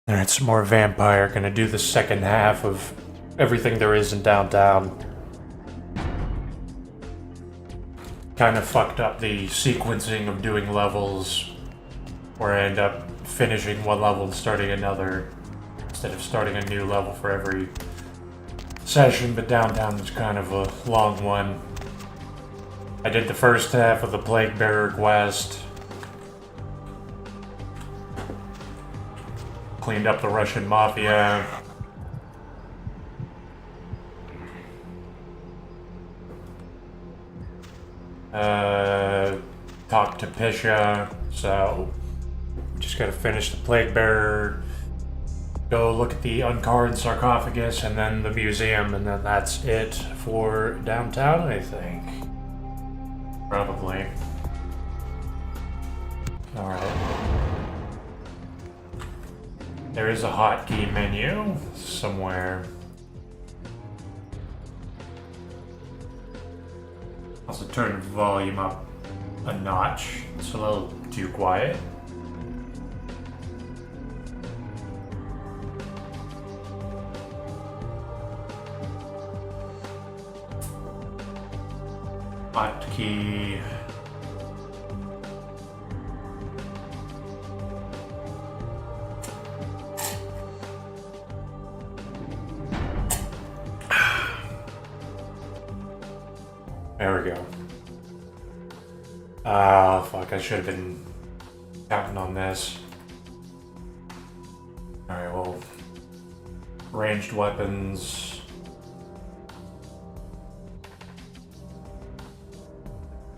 Alright, some more vampire. Gonna do the second half of everything there is in downtown. Kind of fucked up the sequencing of doing levels, where I end up finishing one level and starting another, instead of starting a new level for every session, but downtown was kind of a long one. I did the first half of the Plague Bearer quest. Cleaned up the Russian mafia. Talked to Pisha, so just gotta finish the Plague Bearer, go look at the uncarved sarcophagus, and then the museum, and then that's it for downtown, I think. Probably. Alright. There is a hotkey menu somewhere. Also turn the volume up a notch. It's a little too quiet. Hotkey. There we go. Ah, fuck, I should have been counting on this. Alright, well, ranged weapons.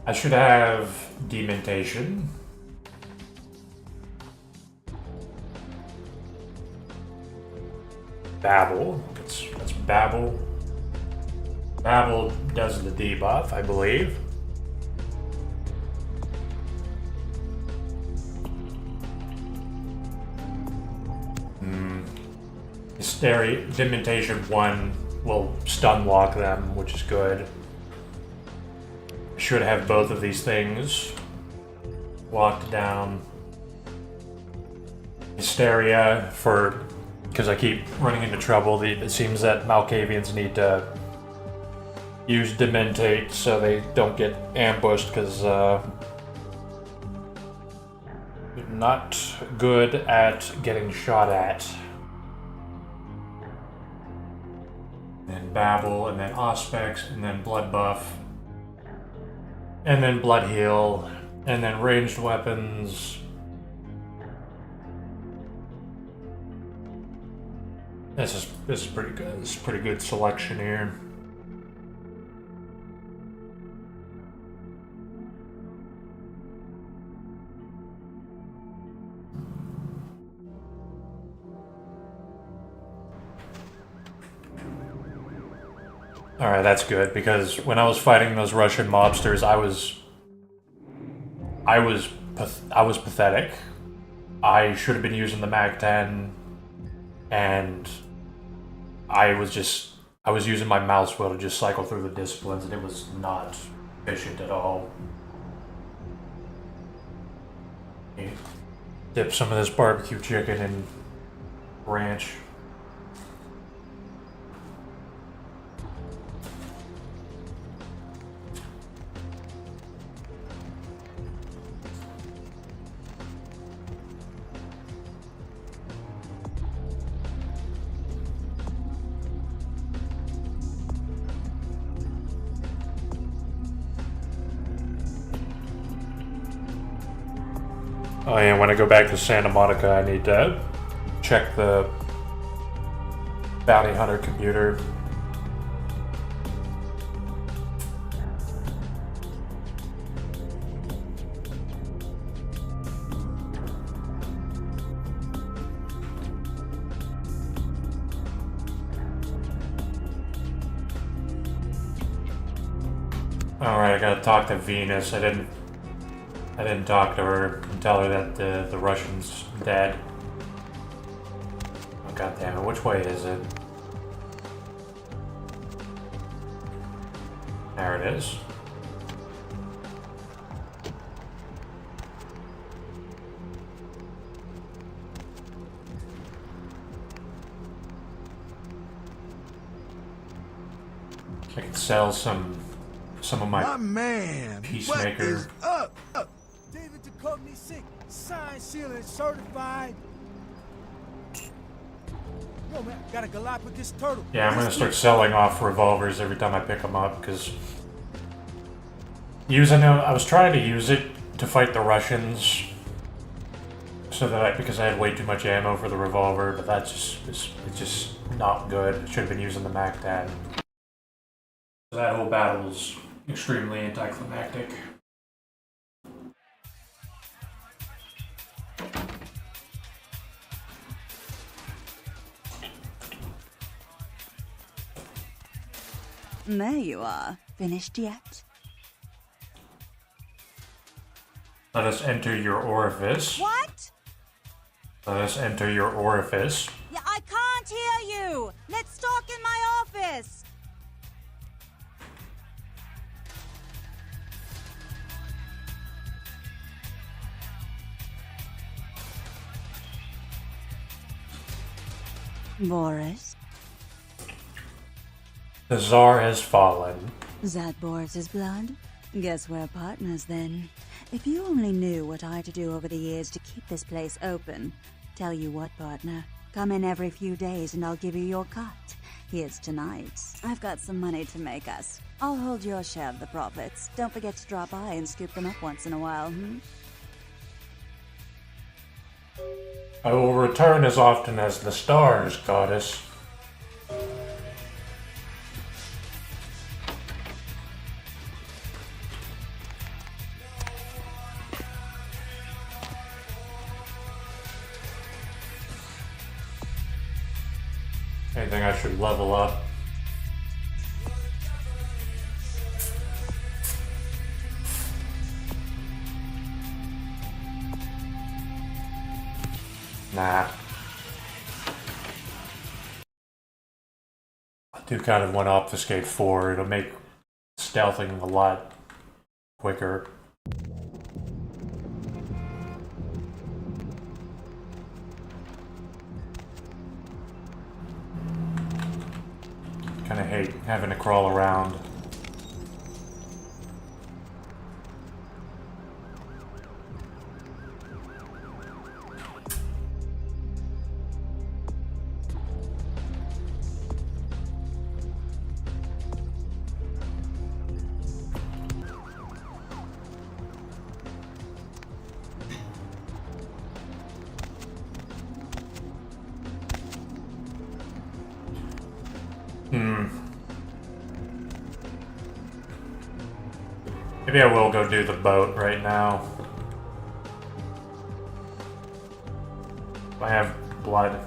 I should have dementation. Babble. That's babble. Babble does the debuff, I believe. Hysteria, Dementation 1 will stun lock them, which is good. Should have both of these things locked down. Hysteria for, because I keep running into trouble. It seems that Malkavians need to use Dementate so they don't get ambushed, because they're not good at getting shot at. And Babble, and then Auspex, and then Blood Buff, and then Blood Heal, and then ranged weapons. This is pretty good. This is pretty good selection here. Alright, that's good, because when I was fighting those Russian mobsters, I was pathetic. I should have been using the Mag-10, and I was using my mouse wheel to just cycle through the disciplines, and it was not efficient at all. Dip some of this barbecue chicken in ranch. Oh yeah, when I go back to Santa Monica, I need to check the bounty hunter computer. Alright, I gotta talk to Venus. I didn't talk to her and tell her that the Russian's dead. Oh, God damn it, which way is it? There it is. I can sell some of my man, Peacemaker. What is up? David Duchovny sick. Signed, sealed, and certified. Yo, man, gotta Galapagos turtle. Yeah, I'm gonna start selling off revolvers every time I pick them up, because I was trying to use it to fight the Russians, so that because I had way too much ammo for the revolver, but that's it's just not good. Should have been using the Mac-10. So that whole battle's extremely anticlimactic. There you are. Finished yet? Let us enter your orifice. What? Let us enter your orifice. Yeah, I can't hear you! Let's talk in my office! Boris? The Tsar has fallen. Is that Boris's blood? Guess we're partners then. If you only knew what I had to do over the years to keep this place open. Tell you what, partner. Come in every few days and I'll give you your cut. Here's tonight's. I've got some money to make us. I'll hold your share of the profits. Don't forget to drop by and scoop them up once in a while, I will return as often as the stars, goddess. Anything I should level up? Nah. I do kind of want to obfuscate 4. It'll make stealthing a lot quicker. Kind of hate having to crawl around. Maybe I will go do the boat right now. I have blood.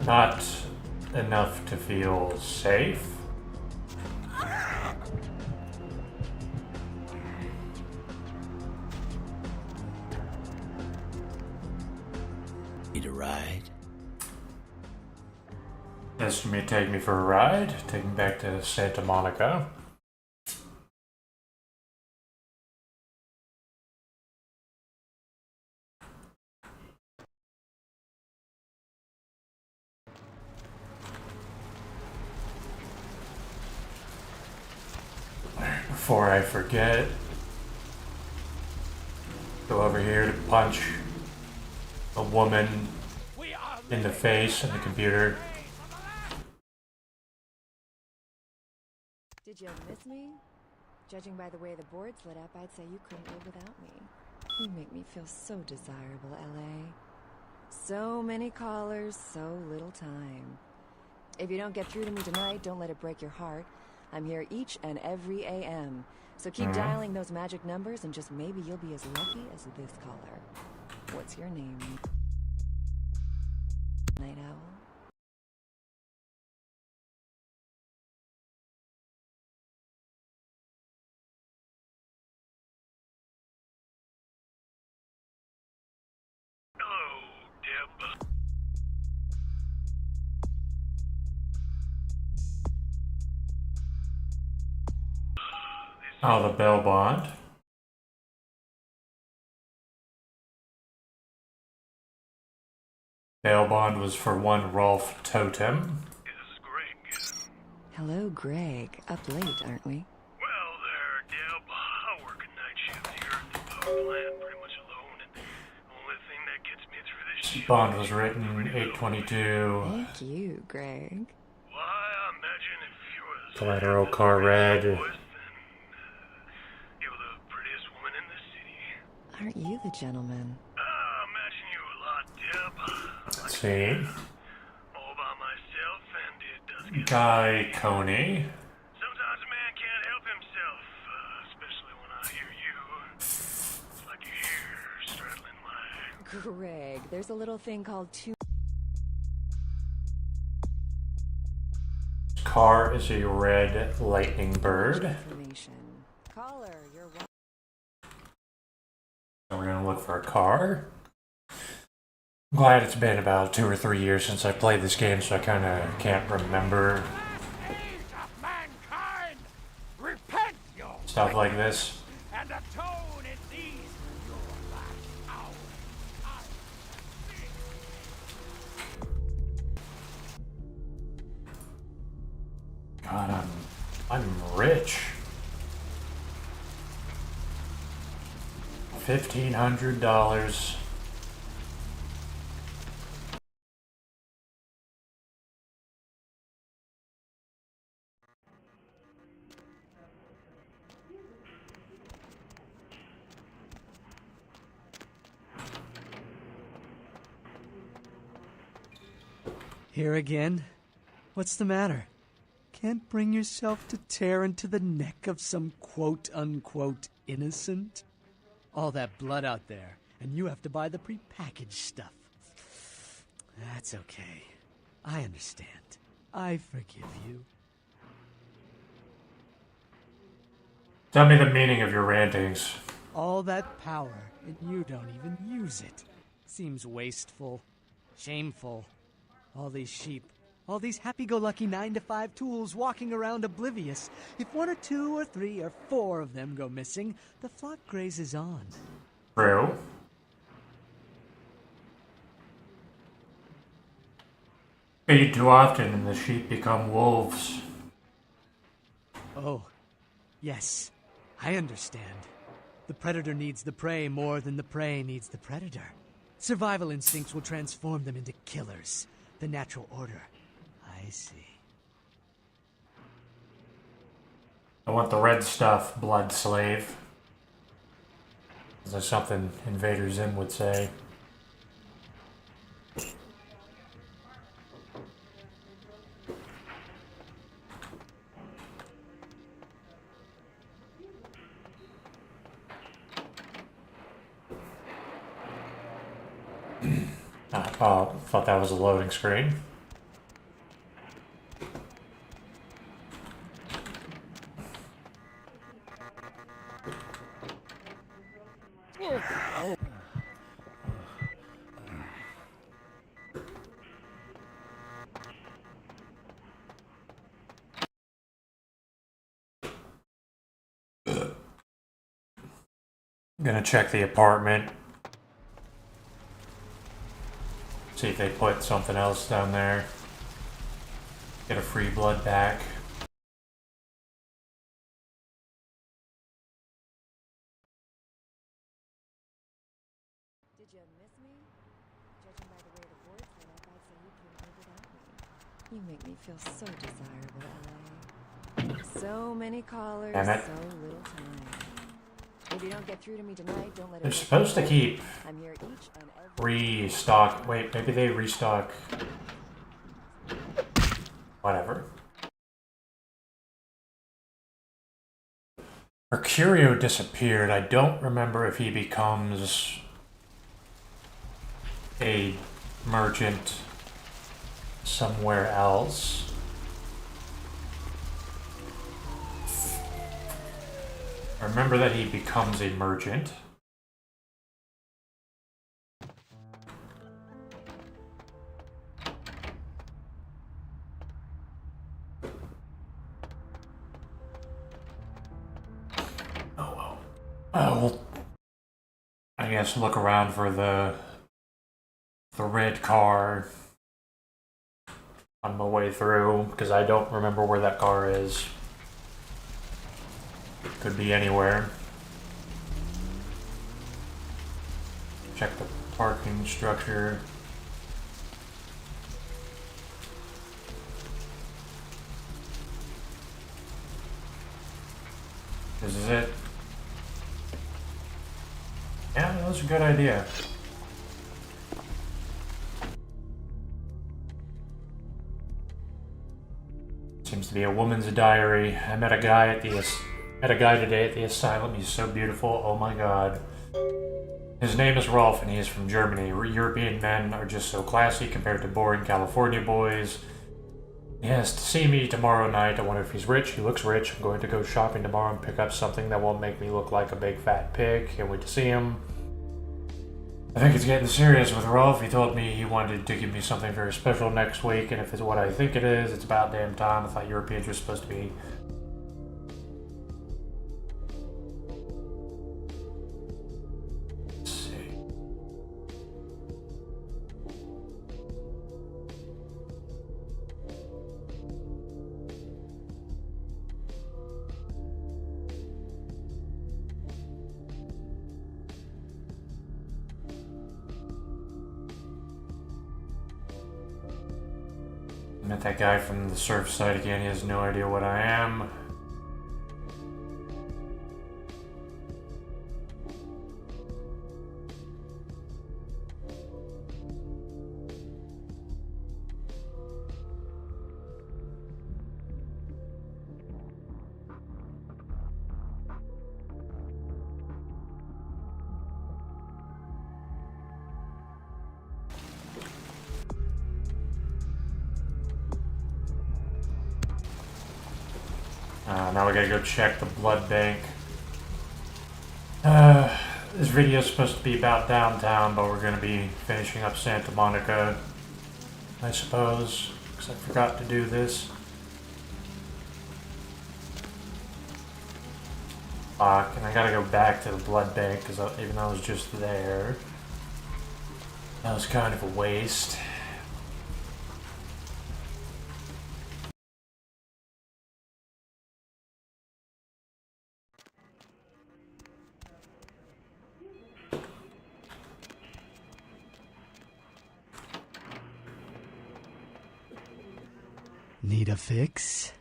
Not enough to feel safe. Need a ride? Yes, you may take me for a ride. Take me back to Santa Monica. Before I forget, go over here to punch a woman in the face in the computer. Did you miss me? Judging by the way the board's lit up, I'd say you couldn't live without me. You make me feel so desirable, LA. So many callers, so little time. If you don't get through to me tonight, don't let it break your heart. I'm here each and every AM. So keep dialing those magic numbers and just maybe you'll be as lucky as this caller. What's your name? Night Owl? Oh, the bail bond. Bail bond was for one Rolf Totem. This is Greg. Hello, Greg. Up late, aren't we? Well, there, Deb. I work a night shift here at the plant, pretty much alone, and the only thing that gets me through this shift... Bond was written 8/22. Thank you, Greg. Why, I imagine if you was... Collateral car red. Voice, then, you're the prettiest woman in the city. Aren't you the gentleman? I imagine you a lot, Deb. Let's see. All by myself, and it does get... Guy Coney. Sometimes a man can't help himself, especially when I hear you. It's like your hair straddling my... Greg, there's a little thing called two... Car is a red lightning bird. Information. Caller, you're welcome. So we're gonna look for a car. I'm glad it's been about 2 or 3 years since I played this game, so I kinda can't remember Mankind, repent your stuff like this. and atone in these your last hours. God, I'm rich. $1,500. Here again? What's the matter? Can't bring yourself to tear into the neck of some quote-unquote innocent? All that blood out there, and you have to buy the prepackaged stuff. That's okay. I understand. I forgive you. Tell me the meaning of your rantings. All that power, and you don't even use it. Seems wasteful. Shameful. All these sheep. All these happy-go-lucky 9-to-5 tools walking around oblivious. If 1 or 2 or 3 or 4 of them go missing, the flock grazes on. True. Feed too often and the sheep become wolves. Oh, yes, I understand. The predator needs the prey more than the prey needs the predator. Survival instincts will transform them into killers. The natural order. I see. I want the red stuff, blood slave. That's something Invader Zim would say. Oh, thought that was a loading screen. Gonna check the apartment. See if they put something else down there. Get a free blood back. Did you miss me? Judging by the way the boards lit up, I'd say you couldn't live without me. You make me feel so desirable, LA. So many callers, Damn it. so little time. If you don't get through to me tonight, don't let it... They're supposed to keep I'm here each and every... restock. Wait, maybe they restock. Whatever. Mercurio disappeared. I don't remember if he becomes a merchant somewhere else. I remember that he becomes a merchant. Oh well. Well, I guess look around for the the red car on my way through, because I don't remember where that car is. Could be anywhere. Check the parking structure. This is it. Yeah, that was a good idea. Seems to be a woman's diary. I met a guy today at the asylum. He's so beautiful. Oh my god. His name is Rolf, and he is from Germany. European men are just so classy compared to boring California boys. He has to see me tomorrow night. I wonder if he's rich. He looks rich. I'm going to go shopping tomorrow and pick up something that won't make me look like a big fat pig. Can't wait to see him. I think it's getting serious with Rolf. He told me he wanted to give me something very special next week, and if it's what I think it is, it's about damn time. I thought Europeans were supposed to be... Let's see. Met that guy from the surf site again. He has no idea what I am. Now we gotta go check the blood bank. This video is supposed to be about downtown, but we're gonna be finishing up Santa Monica, I suppose, because I forgot to do this. Fuck, and I gotta go back to the blood bank, because even though I was just there, that was kind of a waste. Need a fix?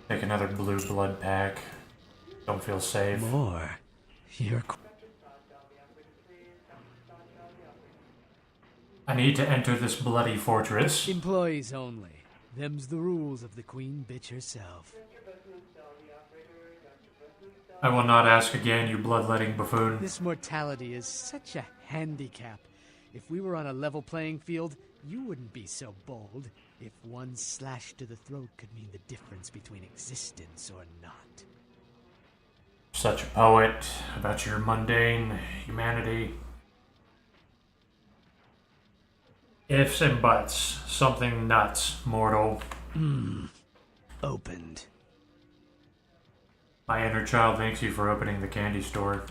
Take another blue blood pack. Don't feel safe. More. You're... I need to enter this bloody fortress. Employees only. Them's the rules of the queen bitch herself. I will not ask again, you bloodletting buffoon. This mortality is such a handicap. If we were on a level playing field, you wouldn't be so bold. If one slash to the throat could mean the difference between existence or not. Such a poet about your mundane humanity. Ifs and buts. Something nuts, mortal. Opened. My inner child thanks you for opening the candy store.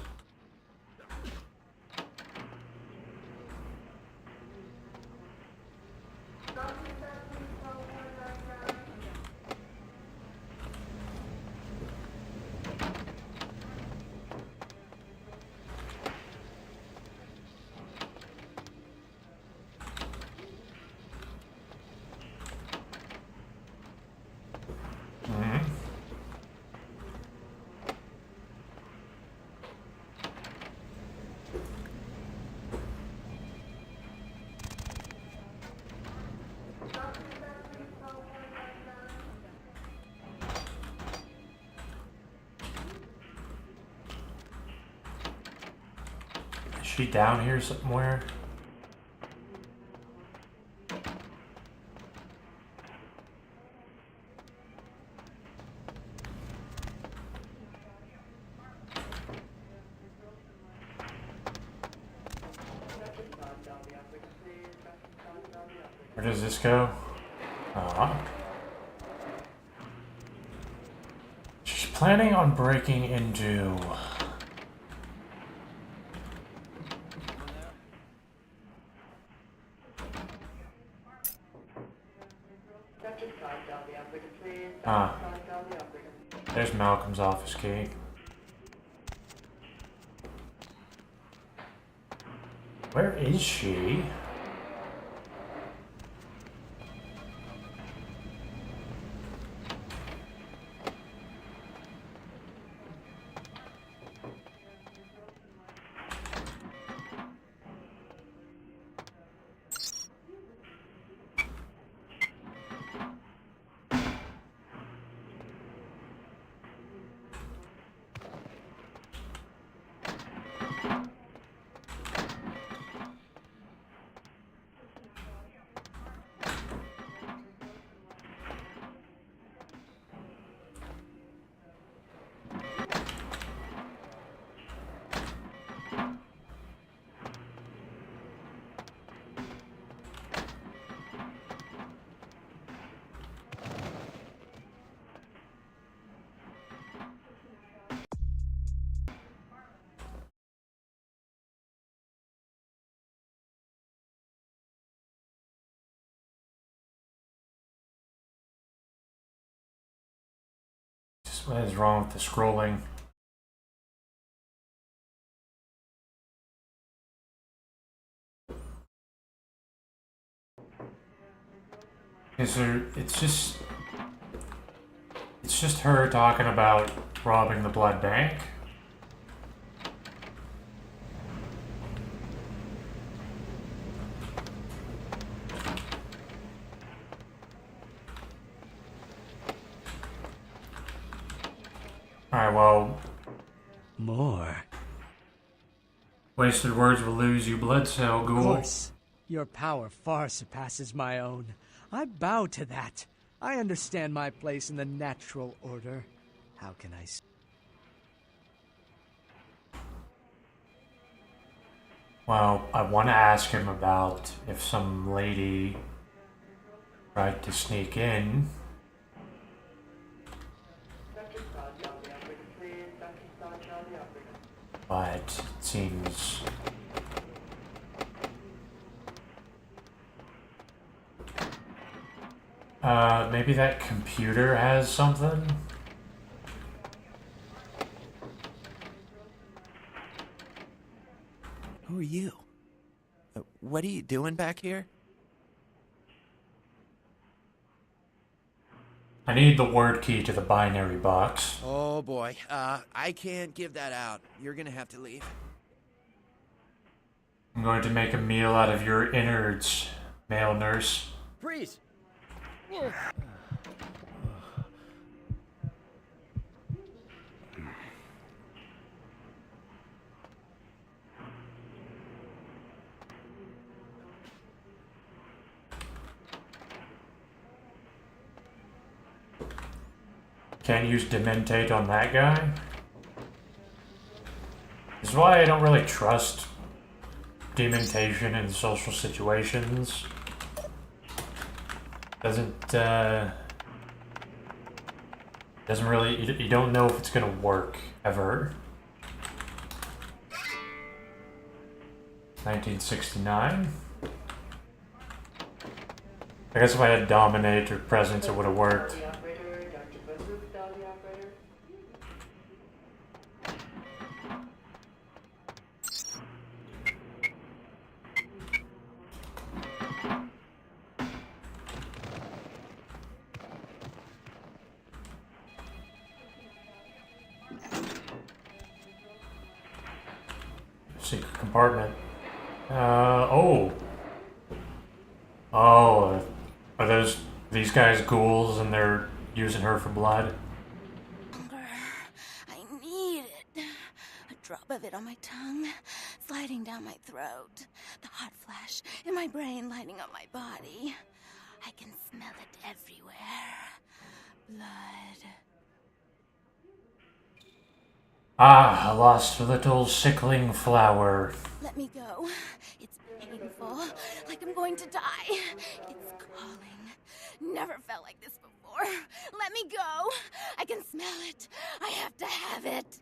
Is she down here somewhere? Where does this go? Ah. She's planning on breaking into... Ah. There's Malcolm's office key. Where is she? What is wrong with the scrolling? Is there, it's just her talking about robbing the blood bank. Alright, well... More. Wasted words will lose you, blood cell ghoul. Of course. Your power far surpasses my own. I bow to that. I understand my place in the natural order. How can I... Well, I want to ask him about if some lady tried to sneak in. But it seems... maybe that computer has something? Who are you? What are you doing back here? I need the word key to the binary box. Oh boy, I can't give that out. You're gonna have to leave. I'm going to make a meal out of your innards, male nurse. Freeze! Can't use dementate on that guy? This is why I don't really trust dementation in social situations. Doesn't really, you don't know if it's gonna work, ever. 1969? I guess if I had dominate or presence, it would have worked. Secret compartment. Oh. Oh, are these guys ghouls and they're using her for blood? I need it. A drop of it on my tongue, sliding down my throat. The hot flash in my brain lighting up my body. I can smell it everywhere. Blood. Ah, a lost little sickling flower. Let me go. It's painful, like I'm going to die. It's calling. Never felt like this before. Let me go. I can smell it. I have to have it.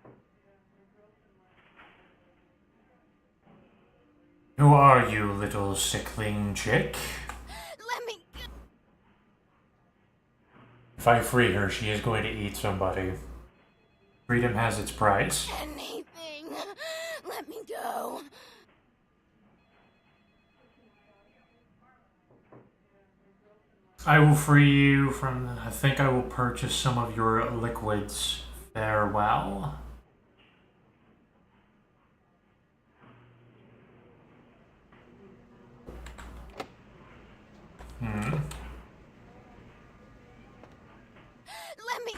Who are you, little sickling chick? Let me go. If I free her, she is going to eat somebody. Freedom has its price. Anything. Let me go. I will free you from... I think I will purchase some of your liquids. Farewell. Let me...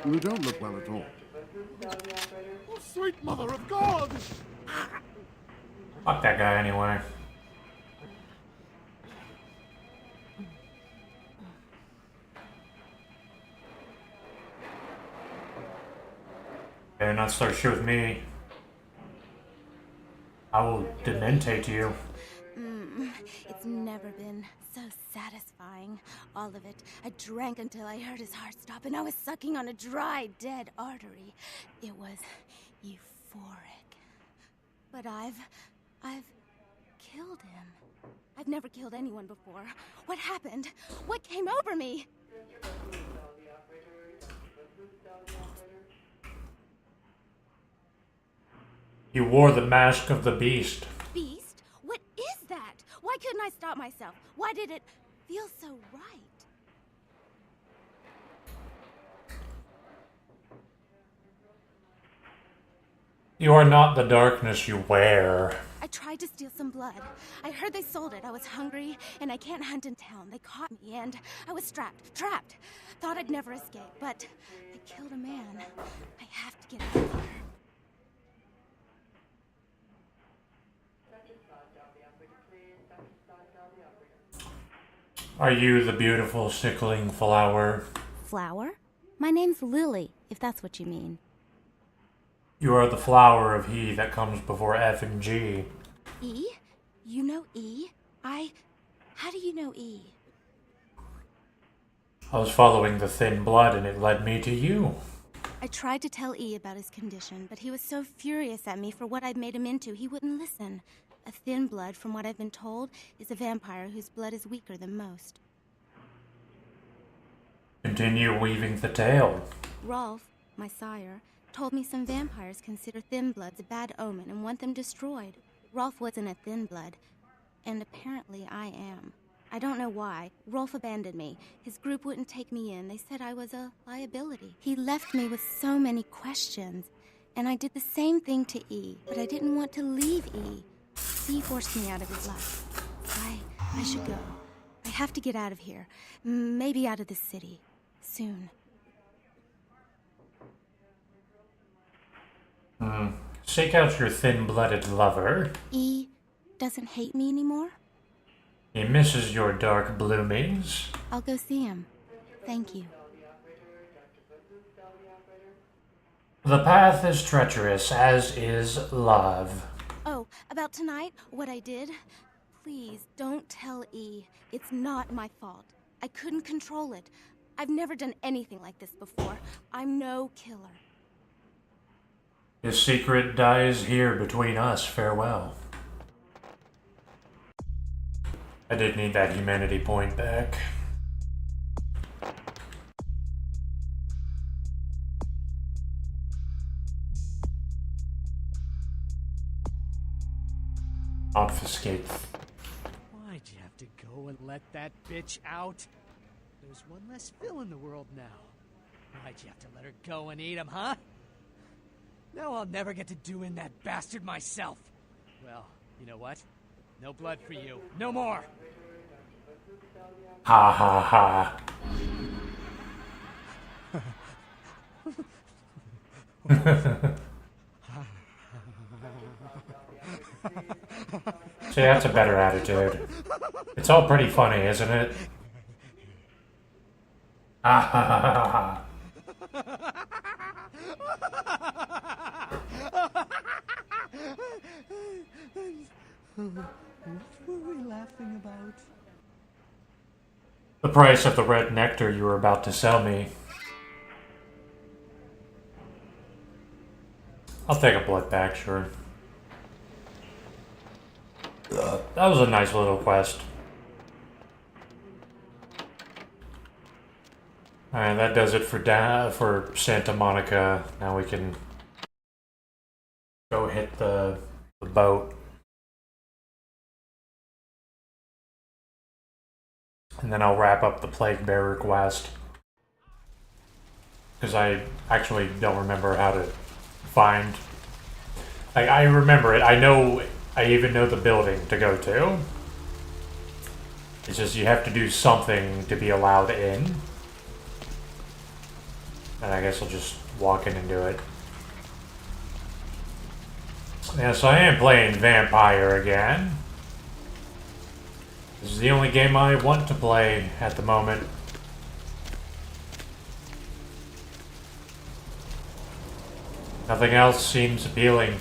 You don't look well at all. Oh, sweet mother of God! Fuck that guy anyway. Better not start shit with me. I will dementate you. It's never been so satisfying. All of it. I drank until I heard his heart stop, and I was sucking on a dry, dead artery. It was euphoric. But I've killed him. I've never killed anyone before. What happened? What came over me? You wore the mask of the beast. Beast? What is that? Why couldn't I stop myself? Why did it feel so right? You are not the darkness you wear. I tried to steal some blood. I heard they sold it. I was hungry, and I can't hunt in town. They caught me, and I was trapped. Thought I'd never escape, but they killed a man. I have to get out of here. Are you the beautiful sickling flower? Flower? My name's Lily, if that's what you mean. You are the flower of he that comes before F and G. E? You know E? How do you know E? I was following the thin blood and it led me to you. I tried to tell E about his condition, but he was so furious at me for what I'd made him into, he wouldn't listen. A thin blood, from what I've been told, is a vampire whose blood is weaker than most. Continue weaving the tale. Rolf, my sire, told me some vampires consider thin bloods a bad omen and want them destroyed. Rolf wasn't a thin blood, and apparently I am. I don't know why. Rolf abandoned me. His group wouldn't take me in. They said I was a liability. He left me with so many questions, and I did the same thing to E, but I didn't want to leave E. He forced me out of his life. I should go. I have to get out of here. Maybe out of this city. Soon. Seek out your thin-blooded lover. E doesn't hate me anymore? He misses your dark bloomings. I'll go see him. Thank you. The path is treacherous, as is love. Oh, about tonight, what I did? Please, don't tell E. It's not my fault. I couldn't control it. I've never done anything like this before. I'm no killer. His secret dies here between us. Farewell. I did need that humanity point back. Obfuscate. Why'd you have to go and let that bitch out? There's one less Phil in the world now. Why'd you have to let her go and eat him, huh? Now I'll never get to do in that bastard myself. Well, you know what? No blood for you. No more! Ha ha ha. See, that's a better attitude. It's all pretty funny, isn't it? Ha ha ha ha ha. What were we laughing about? The price of the red nectar you were about to sell me. I'll take a blood pack, sure. That was a nice little quest. Alright, that does it for Santa Monica. Now we can go hit the boat. And then I'll wrap up the Plague Bearer quest. Because I actually don't remember how to find... I remember it. I even know the building to go to. It's just you have to do something to be allowed in. And I guess I'll just walk in and do it. Yeah, so I am playing Vampire again. This is the only game I want to play at the moment. Nothing else seems appealing.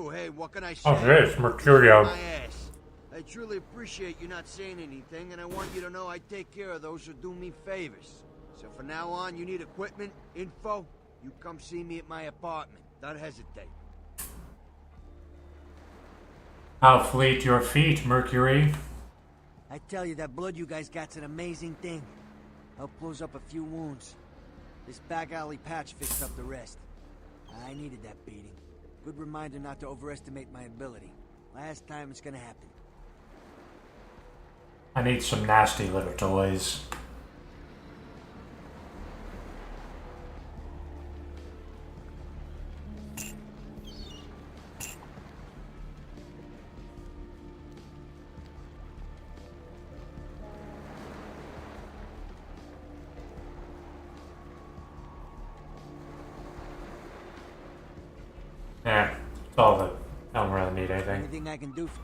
Hey, what can I say? Oh, this Mercurio. My ass. I truly appreciate you not saying anything, and I want you to know I take care of those who do me favors. So from now on, you need equipment, info, you come see me at my apartment. Don't hesitate. How fleet your feet, Mercury. I tell you, that blood you guys got's an amazing thing. Helped close up a few wounds. This back alley patch fixed up the rest. I needed that beating. Good reminder not to overestimate my ability. Last time it's gonna happen. I need some nasty little toys. Yeah, it's all that. I don't really need anything. Anything I can do for...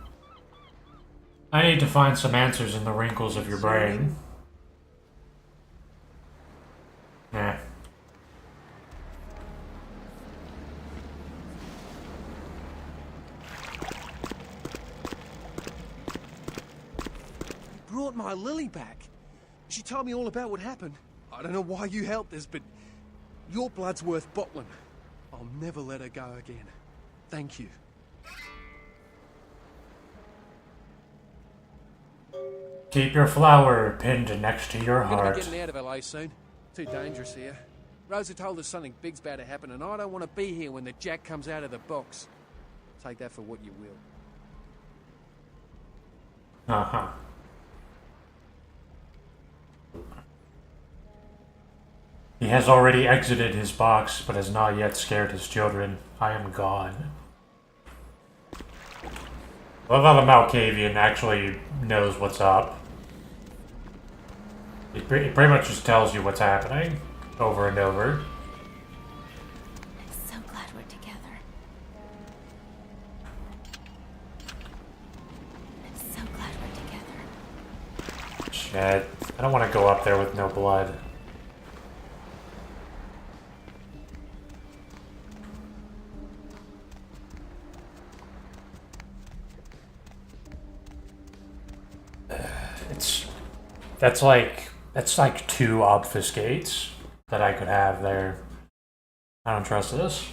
I need to find some answers in the wrinkles of your brain. Yeah. Brought my Lily back. She told me all about what happened. I don't know why you helped us, but your blood's worth bottling. I'll never let her go again. Thank you. Keep your flower pinned next to your We're gonna heart. be getting out of LA soon. Too dangerous here. Rosa told us something big's about to happen, and I don't want to be here when the jack comes out of the box. Take that for what you will. Uh-huh. He has already exited his box, but has not yet scared his children. I am gone. I love how the Malkavian actually knows what's up. He pretty much just tells you what's happening, over and over. So glad we're together. I'm so glad we're together. Shit. I don't want to go up there with no blood. That's like 2 obfuscates that I could have there. I don't trust this.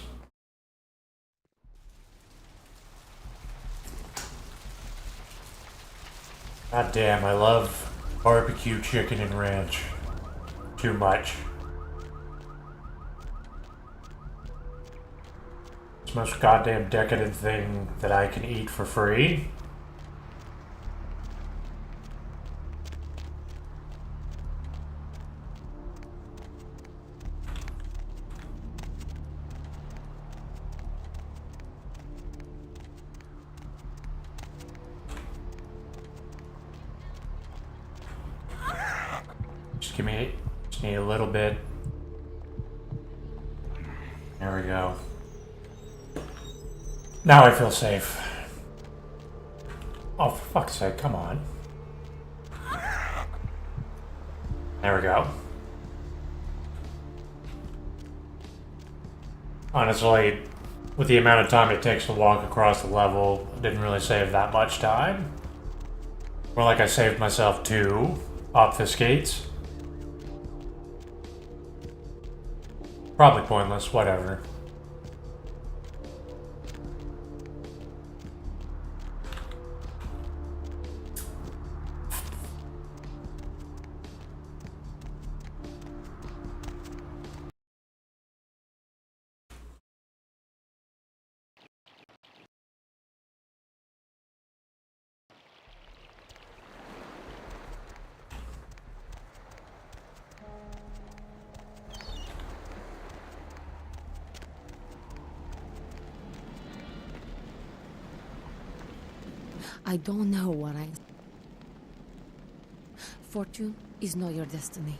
God damn, I love Barbecue chicken and ranch. Too much. It's the most goddamn decadent thing that I can eat for free. Just need a little bit. There we go. Now I feel safe. Oh, for fuck's sake, come on. There we go. Honestly, with the amount of time it takes to walk across the level, I didn't really save that much time. More like I saved myself 2 obfuscates. Probably pointless, whatever. I don't know what I... Fortune is not your destiny.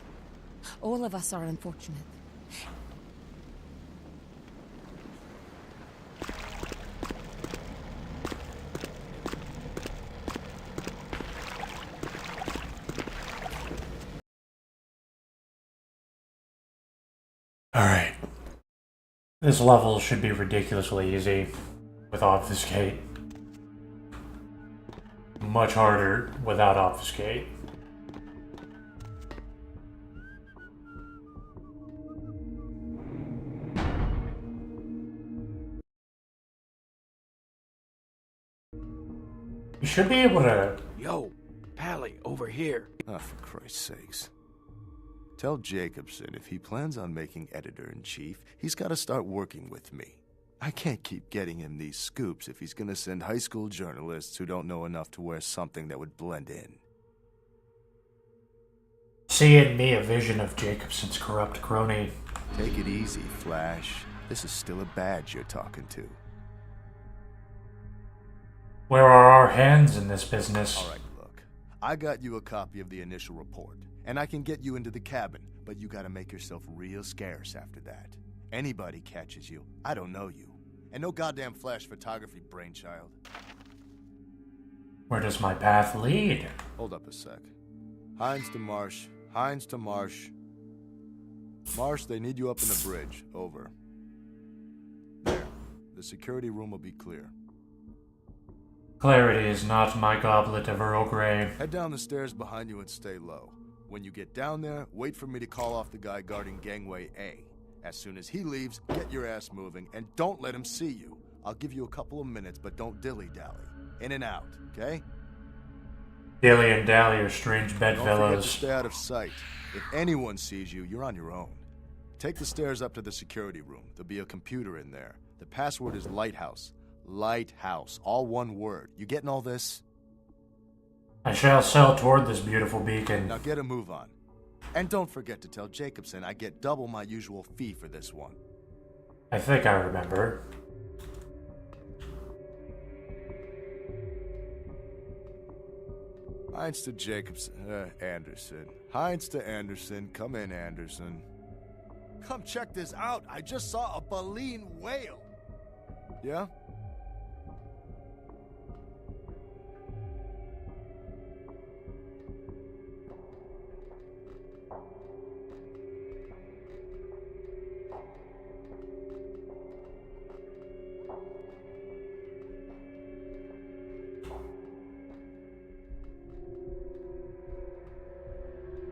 All of us are unfortunate. Alright. This level should be ridiculously easy with Obfuscate. Much harder without Obfuscate. You should be able to... Yo, Pally, over here. Ah, for Christ's sakes. Tell Jacobson if he plans on making editor-in-chief, he's got to start working with me. I can't keep getting him these scoops if he's gonna send high school journalists who don't know enough to wear something that would blend in. See in me a vision of Jacobson's corrupt crony. Take it easy, Flash. This is still a badge you're talking to. Where are our hands in this business? Alright, look. I got you a copy of the initial report, and I can get you into the cabin, but you gotta make yourself real scarce after that. Anybody catches you, I don't know you. And no goddamn flash photography, brainchild. Where does my path lead? Hold up a sec. Hines to Marsh. Hines to Marsh. Marsh, they need you up in the bridge. Over. There. The security room will be clear. Clarity is not my goblet of Earl Grey. Head down the stairs behind you and stay low. When you get down there, wait for me to call off the guy guarding Gangway A. As soon as he leaves, get your ass moving, and don't let him see you. I'll give you a couple of minutes, but don't dilly-dally. In and out, okay? Dilly and dally are strange bedfellows. Don't forget to stay out of sight. If anyone sees you, you're on your own. Take the stairs up to the security room. There'll be a computer in there. The password is Lighthouse. Lighthouse. All one word. You getting all this? I shall sail toward this beautiful beacon. Now get a move on. And don't forget to tell Jacobson I get double my usual fee for this one. I think I remember. Hines to Jacobson, Anderson. Hines to Anderson. Come in, Anderson. Come check this out. I just saw a baleen whale. Yeah?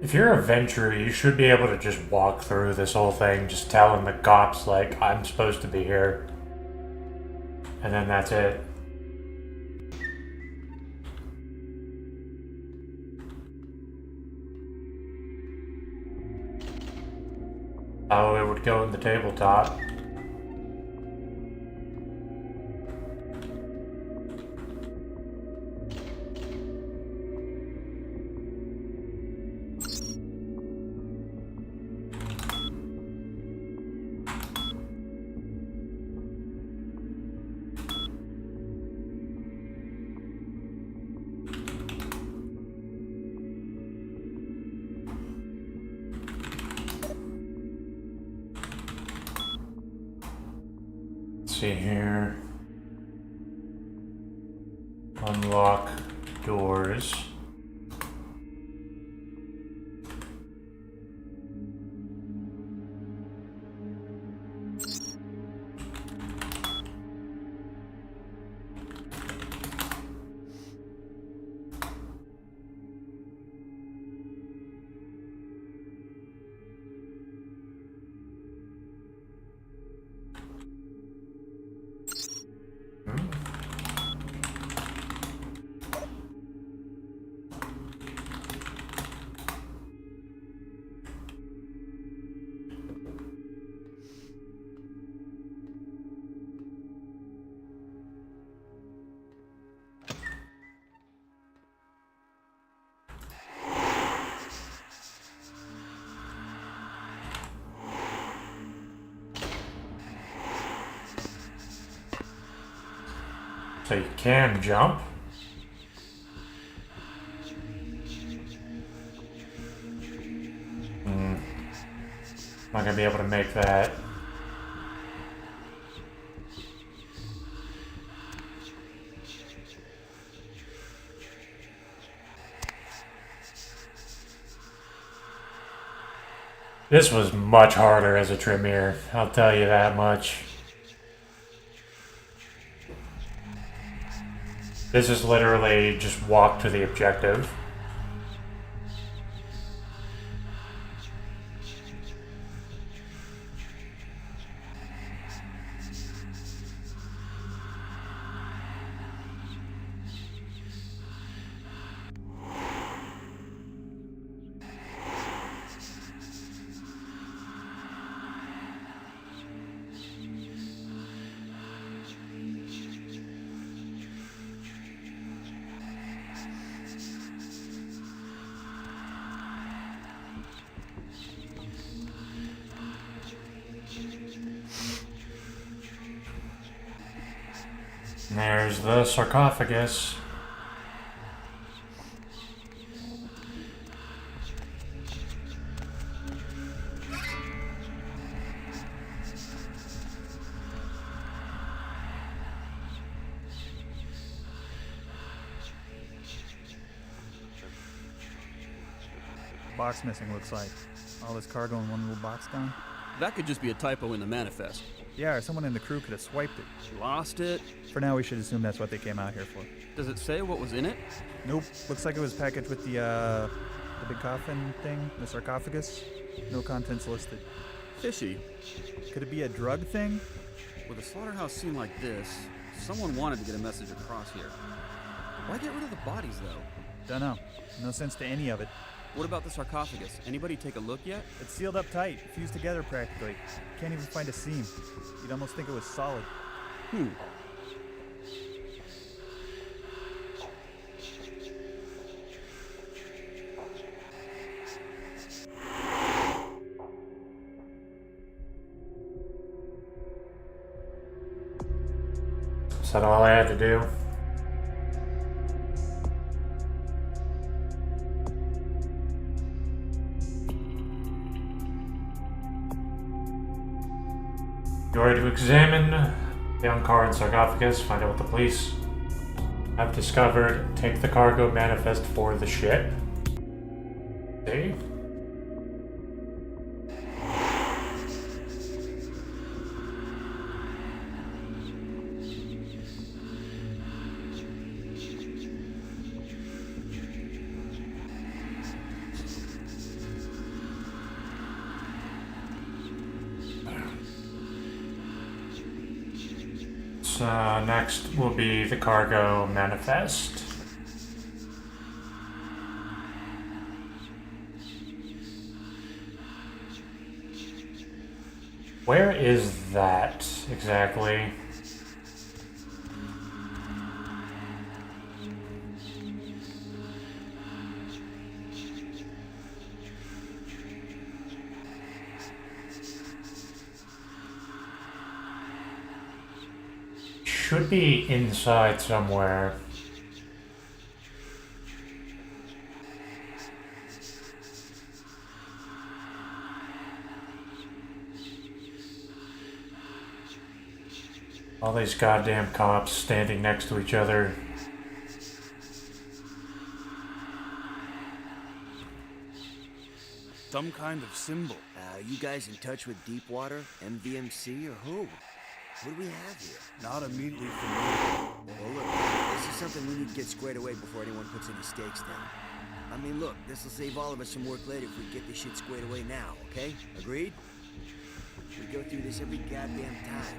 If you're a venturer, you should be able to just walk through this whole thing, just telling the cops, like, I'm supposed to be here. And then that's it. How it would go in the tabletop. See here. Unlock doors. So you can jump. Not gonna be able to make that. This was much harder as a Tremere, I'll tell you that much. This is literally just walk to the objective. There's the sarcophagus. Box missing, looks like. All this cargo in one little box gone? That could just be a typo in the manifest. Yeah, or someone in the crew could have swiped it. Lost it? For now, we should assume that's what they came out here for. Does it say what was in it? Nope. Looks like it was packaged with the big coffin thing, the sarcophagus. No contents listed. Fishy. Could it be a drug thing? With a slaughterhouse scene like this, someone wanted to get a message across here. Why get rid of the bodies, though? Dunno. No sense to any of it. What about the sarcophagus? Anybody take a look yet? It's sealed up tight, fused together practically. Can't even find a seam. You'd almost think it was solid. Is that all I had to do? You ready to examine the Ankar and sarcophagus, find out what the police have discovered, take the cargo manifest for the ship. See? Next will be the cargo manifest. Where is that exactly? Should be inside somewhere. All these goddamn cops standing next to each other. Some kind of symbol. You guys in touch with Deepwater, MVMC, or who? What do we have here? Not immediately familiar. Well, look, this is something we need to get squared away before anyone puts any stakes down. I mean, look, this will save all of us some work later if we get this shit squared away now, okay? Agreed? We go through this every goddamn time.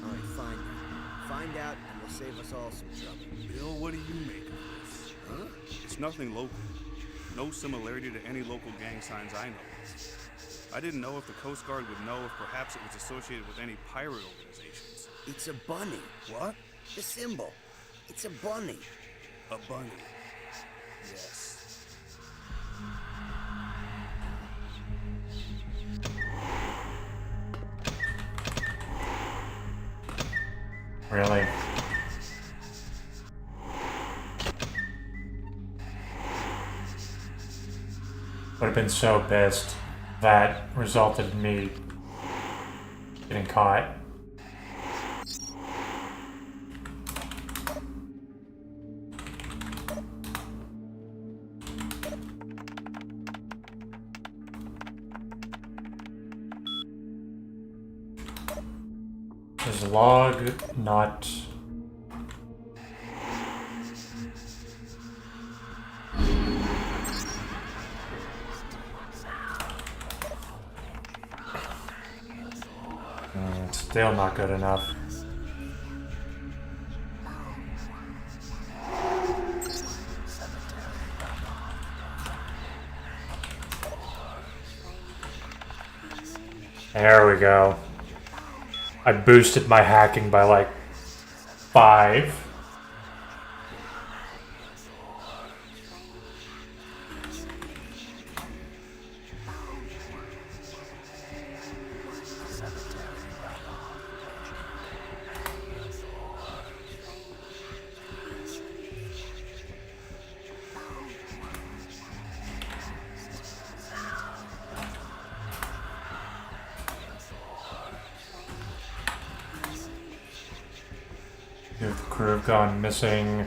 Alright, fine then. Find out, and we'll save us all some trouble. Bill, what do you make of this? Huh? It's nothing local. No similarity to any local gang signs I know of. I didn't know if the Coast Guard would know if perhaps it was associated with any pirate organizations. It's a bunny. What? The symbol. It's a bunny. A bunny. Yes. Really? Would have been so pissed. That resulted in me getting caught. Is log not... Still not good enough. There we go. I boosted my hacking by like 5. The crew have gone missing.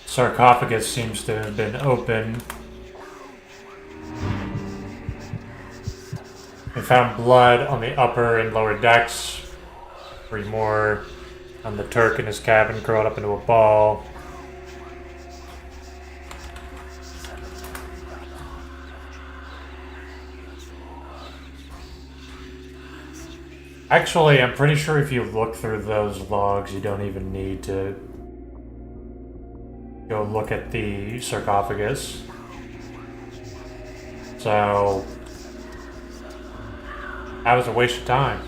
Sarcophagus seems to have been open. We found blood on the upper and lower decks. 3 more on the Turk in his cabin curled up into a ball. Actually, I'm pretty sure if you look through those logs, you don't even need to go look at the sarcophagus. So, that was a waste of time.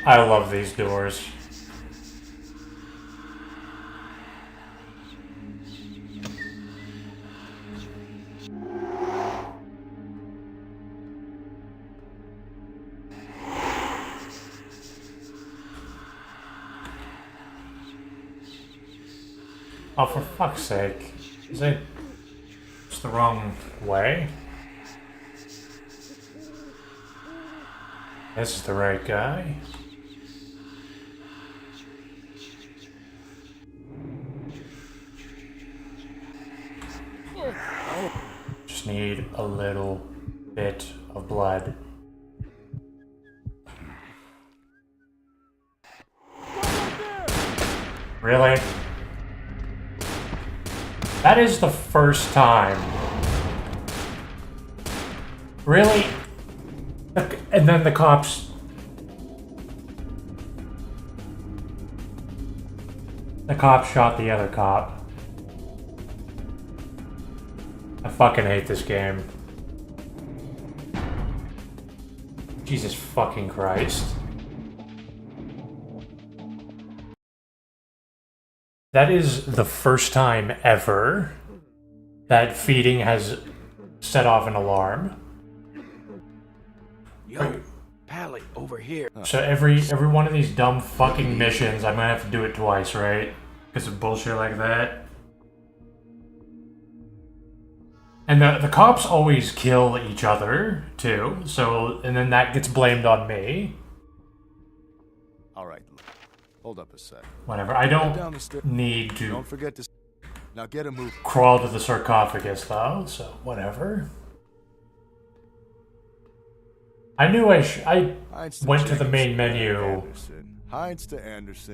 I love these doors. Oh, for fuck's sake. Is it just the wrong way? This is the right guy. Just just need a little bit of blood. Really? That is the first time. Really? And then the cops... The cop shot the other cop. I fucking hate this game. Jesus fucking Christ. That is the first time ever that feeding has set off an alarm. Yo, Pally, over here. So every one of these dumb fucking missions, I'm gonna have to do it twice, right? Because of bullshit like that. And the cops always kill each other, too. So, and then that gets blamed on me. Alright, hold up a sec. Whatever, I don't need to... Don't forget to... Now get a move. Crawl to the sarcophagus, though, so whatever. I knew I went to the main menu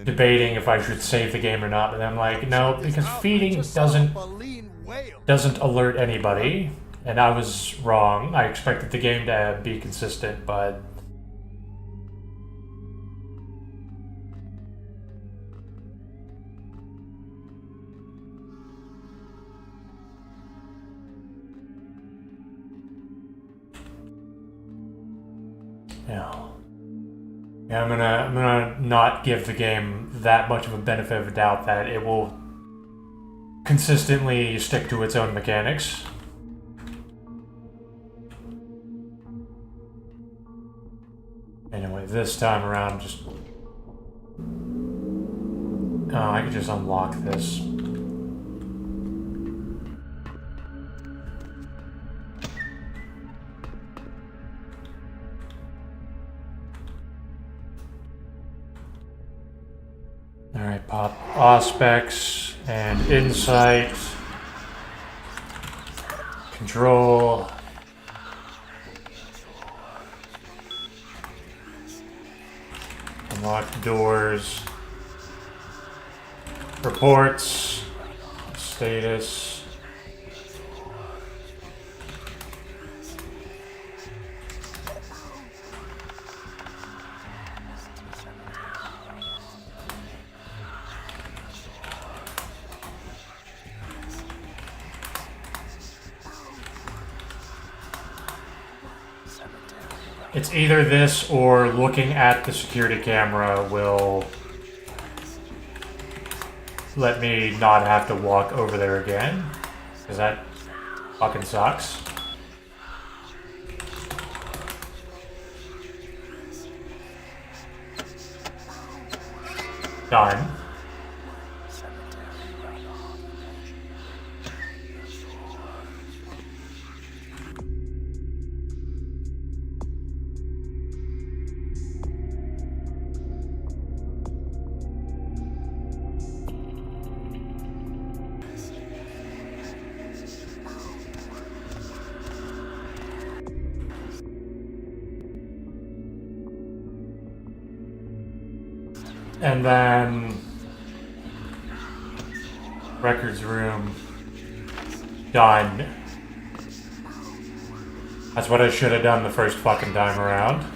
debating if I should save the game or not, but then I'm like, no, because feeding doesn't alert anybody, and I was wrong. I expected the game to be consistent, but... Yeah, I'm gonna not give the game that much of a benefit of a doubt that it will consistently stick to its own mechanics. Anyway, this time around, just... Oh, I could just unlock this. Alright, pop Auspex and Insight. Control. Unlock doors. Reports. Status. It's either this or looking at the security camera will let me not have to walk over there again, because that fucking sucks. Done. And then records room, done. That's what I should have done the first fucking time around.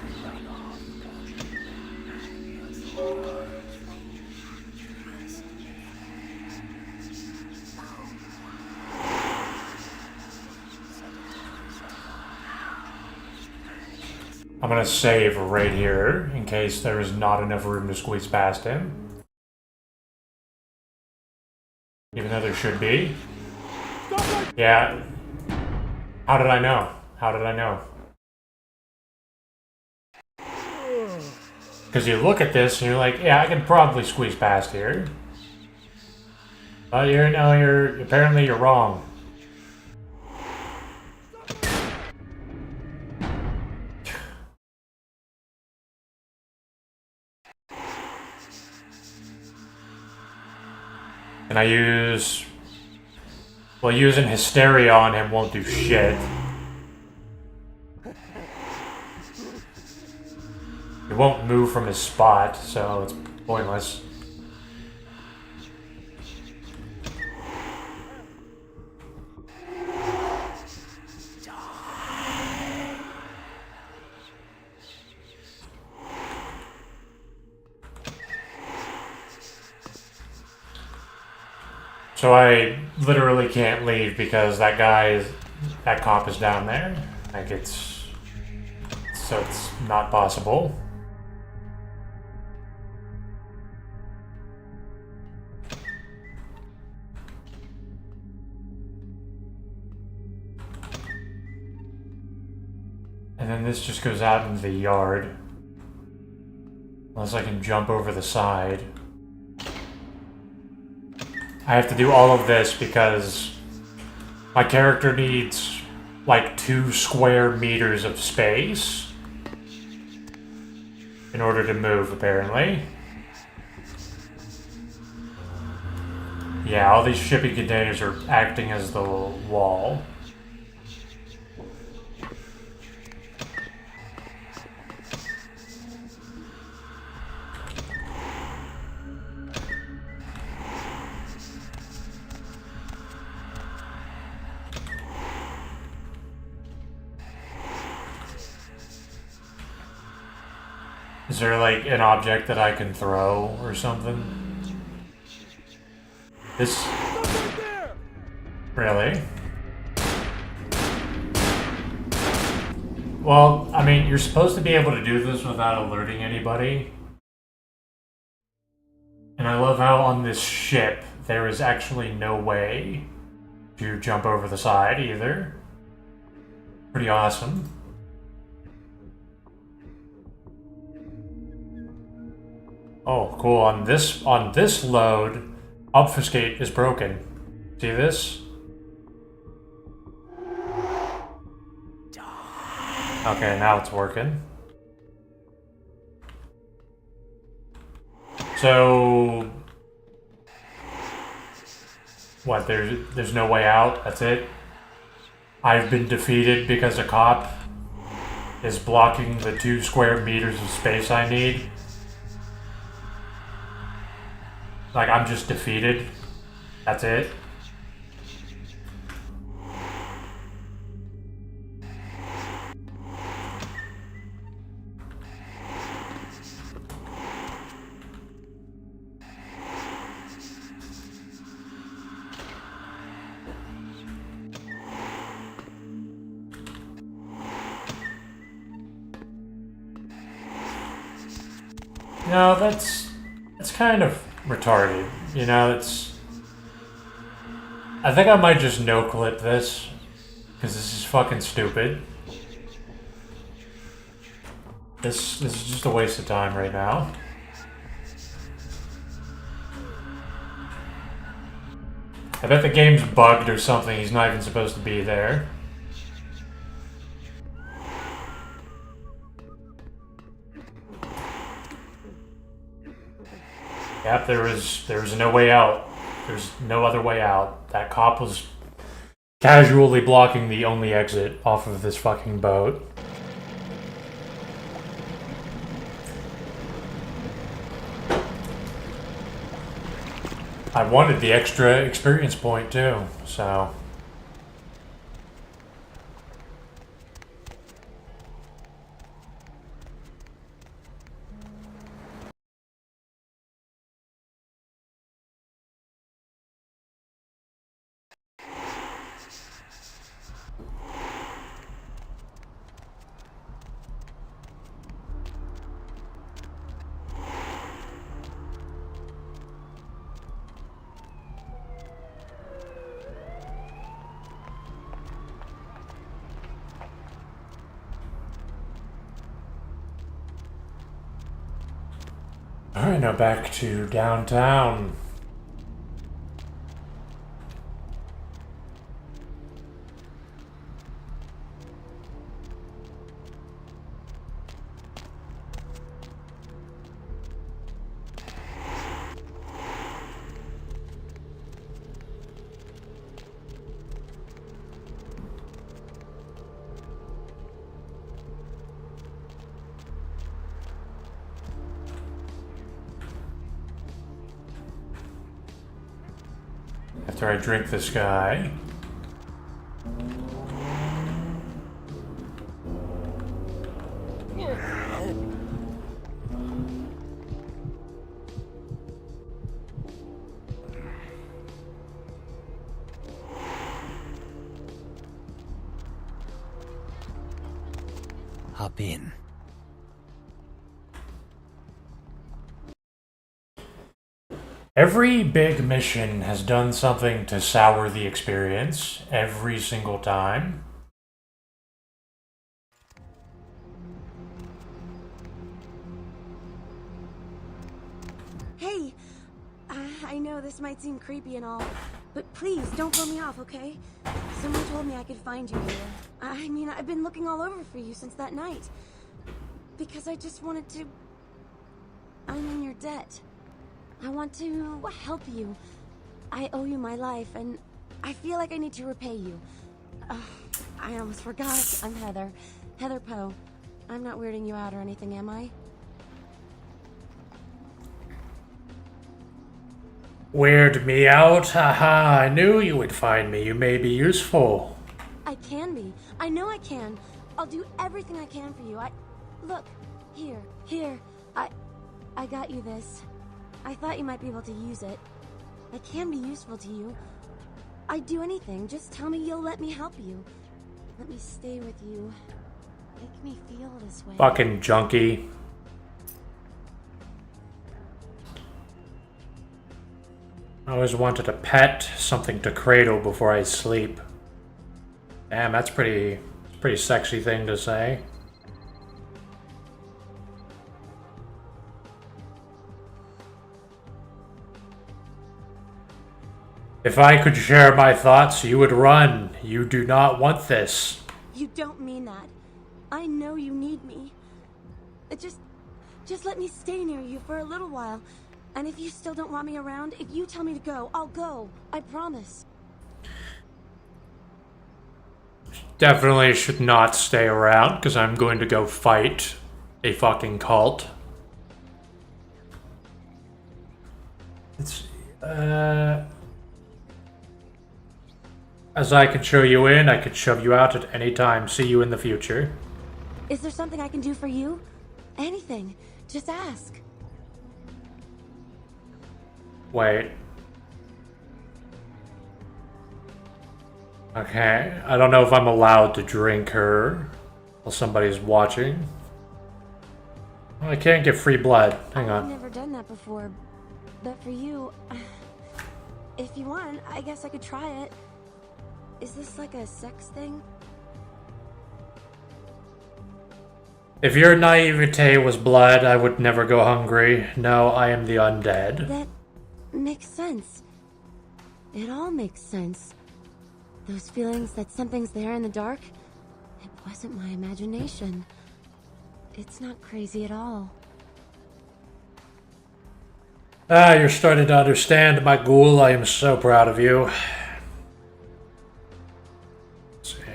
I'm gonna save right here in case there is not enough room to squeeze past him. Even though there should be. Yeah. How did I know? How did I know? Because you look at this and you're like, yeah, I can probably squeeze past here. But apparently you're wrong. Can I use Well, using hysteria on him won't do shit. He won't move from his spot, so it's pointless. So I literally can't leave because that cop is down there. Like it's not possible. And then this just goes out into the yard. Unless I can jump over the side. I have to do all of this because my character needs like 2 square meters of space in order to move, apparently. Yeah, all these shipping containers are acting as the wall. Is there like an object that I can throw or something? This... Really? Well, I mean, you're supposed to be able to do this without alerting anybody. And I love how on this ship, there is actually no way to jump over the side either. Pretty awesome. Oh, cool. On this load, obfuscate is broken. See this? Okay, now it's working. So what, there's no way out? That's it? I've been defeated because a cop is blocking the 2 square meters of space I need. Like, I'm just defeated. That's it. No, that's kind of retarded. You know, I think I might just no-clip this, because this is fucking stupid. This is just a waste of time right now. I bet the game's bugged or something, he's not even supposed to be there. Yep, there was no way out. There's no other way out. That cop was casually blocking the only exit off of this fucking boat. I wanted the extra experience point too, so... Alright, now back to downtown. after I drink this guy. Hop in. Every big mission has done something to sour the experience every single time. Hey, I know this might seem creepy and all, but please don't throw me off, okay? Someone told me I could find you here. I mean, I've been looking all over for you since that night. Because I just wanted to... I'm in your debt. I want to help you. I owe you my life, and I feel like I need to repay you. I almost forgot. I'm Heather. Heather Poe. I'm not weirding you out or anything, am I? Weird me out? Haha, I knew you would find me. You may be useful. I can be. I know I can. I'll do everything I can for you. Look. Here. I got you this. I thought you might be able to use it. I can be useful to you. I'd do anything. Just tell me you'll let me help you. Let me stay with you. Make me feel this way. Fucking junkie. I always wanted a pet, something to cradle before I sleep. Damn, that's pretty sexy thing to say. If I could share my thoughts, you would run. You do not want this. You don't mean that. I know you need me. Just let me stay near you for a little while. And if you still don't want me around, if you tell me to go, I'll go. I promise. Definitely should not stay around, because I'm going to go fight a fucking cult. Let's see. As I can show you in, I could shove you out at any time. See you in the future. Is there something I can do for you? Anything. Just ask. Wait. Okay, I don't know if I'm allowed to drink her while somebody's watching. Oh, I can't get free blood. Hang I've on. never done that before, but for you, if you want, I guess I could try it. Is this like a sex thing? If your naivete was blood, I would never go hungry. No, I am the undead. That makes sense. It all makes sense. Those feelings that something's there in the dark, it wasn't my imagination. It's not crazy at all. Ah, you're starting to understand, my ghoul. I am so proud of you.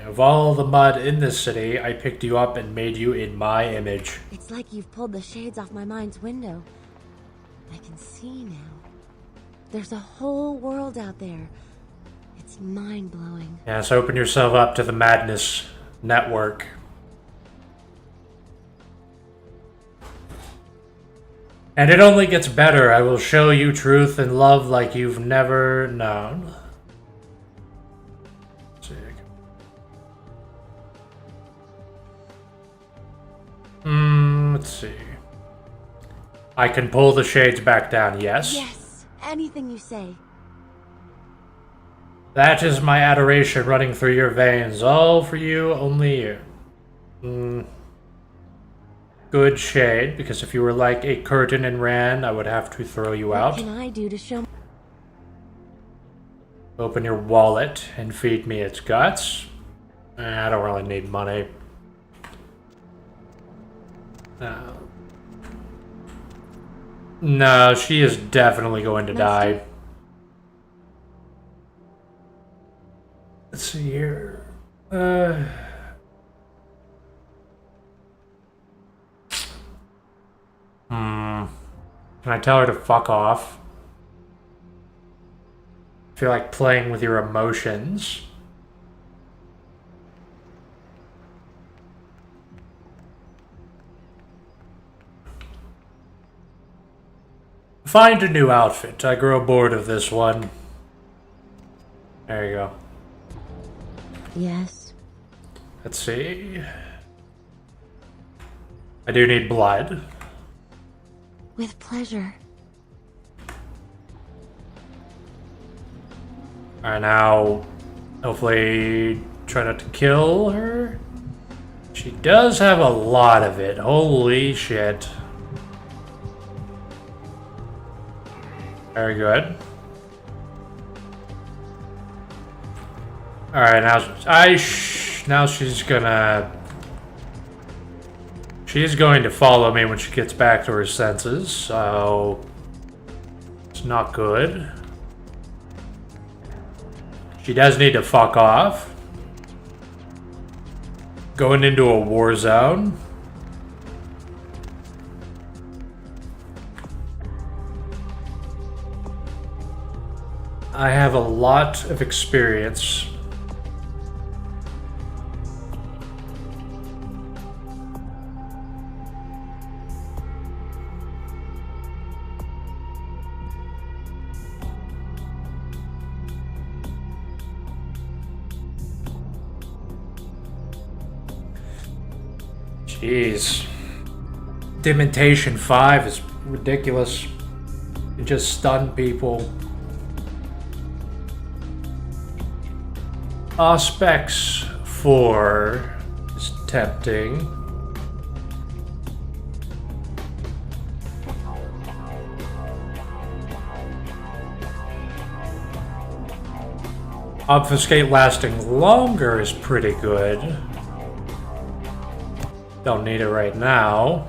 Of all the mud in this city, I picked you up and made you in my image. It's like you've pulled the shades off my mind's window. I can see now. There's a whole world out there. It's mind-blowing. Yes, open yourself up to the madness network. And it only gets better. I will show you truth and love like you've never known. Let's see. I can pull the shades back down, yes? Yes, anything you say. That is my adoration running through your veins. All for you, only you. Good shade, because if you were like a curtain and ran, I would have to throw you out. What can I do to show... Open your wallet and feed me its guts. I don't really need money. No, she is definitely going to die. Let's see here. Can I tell her to fuck off? feel like playing with your emotions. Find a new outfit. I grow bored of this one. There you go. Yes. Let's see. I do need blood. With pleasure. Alright, now hopefully try not to kill her. She does have a lot of it. Holy shit. Very good. Alright, now she's gonna... She's going to follow me when she gets back to her senses, so... It's not good. She does need to fuck off. Going into a war zone. I have a lot of experience. Jeez. Dementation 5 is ridiculous. You just stun people. Aspects 4 is tempting. Obfuscate lasting longer is pretty good. Don't need it right now.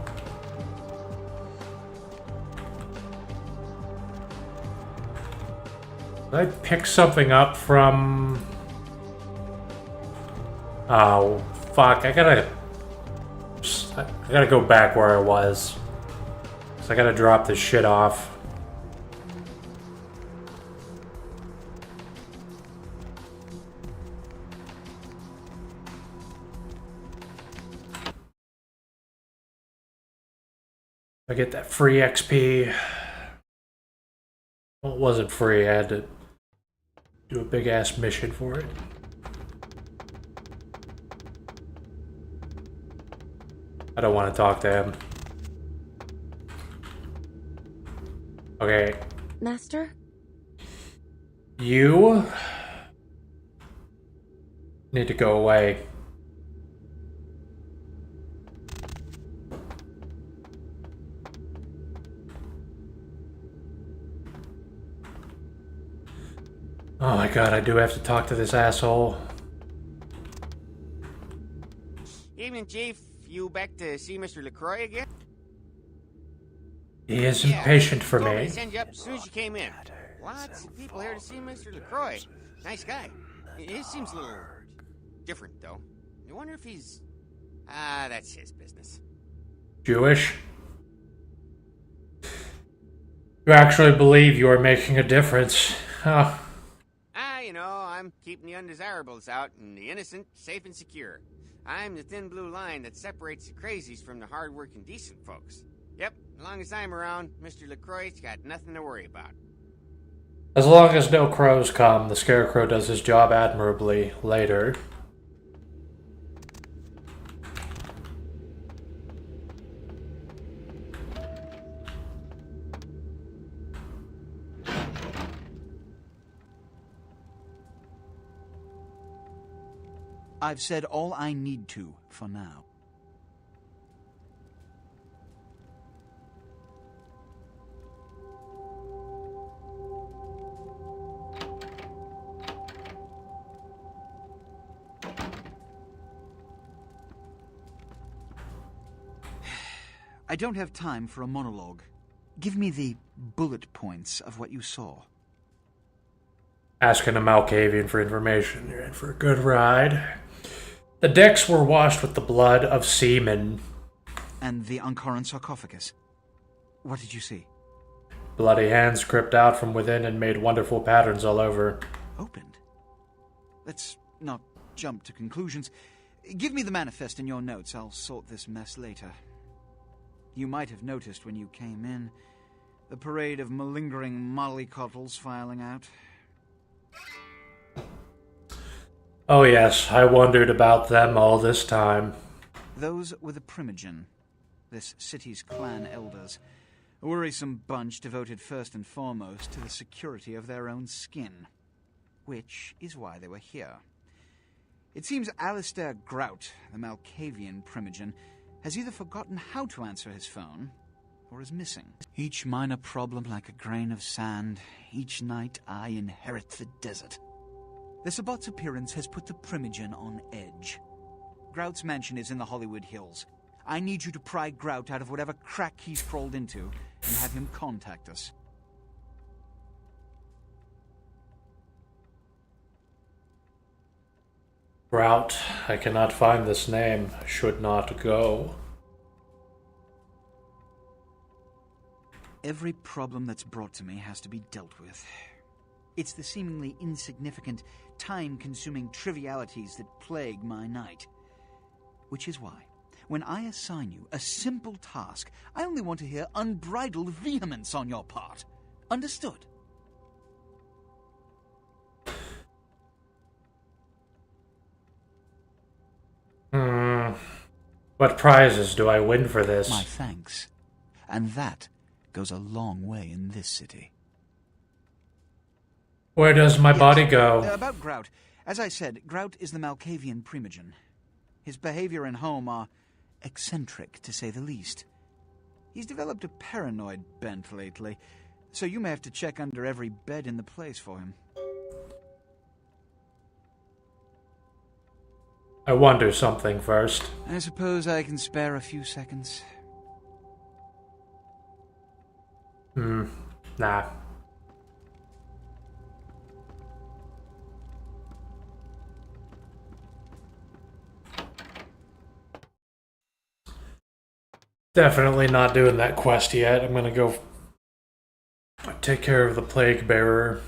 Did I pick something up from... Oh, fuck. I gotta go back where I was. So I gotta drop this shit off. I get that free XP. Well, it wasn't free. I had to do a big ass mission for it. I don't want to talk to him. Okay. Master? You need to go away. Oh my god, I do have to talk to this asshole. Evening, Chief. You back to see Mr. LaCroix again? He is impatient for told me. To send you up as soon as you came in. Lots of people here to see Mr. LaCroix. Nice guy. He seems a little different, though. I wonder if he's... that's his business. Jewish? You actually believe you are making a difference. Oh. You know, I'm keeping the undesirables out and the innocent safe and secure. I'm the thin blue line that separates the crazies from the hard-working, decent folks. Yep, as long as I'm around, Mr. LaCroix's got nothing to worry about. As long as no crows come, the Scarecrow does his job admirably later. I've said all I need to for now. I don't have time for a monologue. Give me the bullet points of what you saw. Asking a Malkavian for information. You're in for a good ride. The decks were washed with the blood of seamen. And the Ankaran sarcophagus. What did you see? Bloody hands crept out from within and made wonderful patterns all over. Opened? Let's not jump to conclusions. Give me the manifest in your notes. I'll sort this mess later. You might have noticed when you came in the parade of malingering mollycoddles filing out. Oh yes, I wondered about them all this time. Those were the Primogen, this city's clan elders. A worrisome bunch devoted first and foremost to the security of their own skin. Which is why they were here. It seems Alistair Grout, the Malkavian Primogen, has either forgotten how to answer his phone, or is missing. Each minor problem like a grain of sand. Each night I inherit the desert. The Sabbat's appearance has put the Primogen on edge. Grout's mansion is in the Hollywood Hills. I need you to pry Grout out of whatever crack he's crawled into and have him contact us. Grout, I cannot find this name. I should not go. Every problem that's brought to me has to be dealt with. It's the seemingly insignificant, time-consuming trivialities that plague my night. Which is why, when I assign you a simple task, I only want to hear unbridled vehemence on your part. Understood? What prizes do I win for this? My thanks. And that goes a long way in this city. Where does my body go? About Grout. As I said, Grout is the Malkavian Primogen. His behavior and home are eccentric, to say the least. He's developed a paranoid bent lately, so you may have to check under every bed in the place for him. I wonder something first. I suppose I can spare a few seconds. Nah. Definitely not doing that quest yet. I'm gonna go take care of the plague bearer.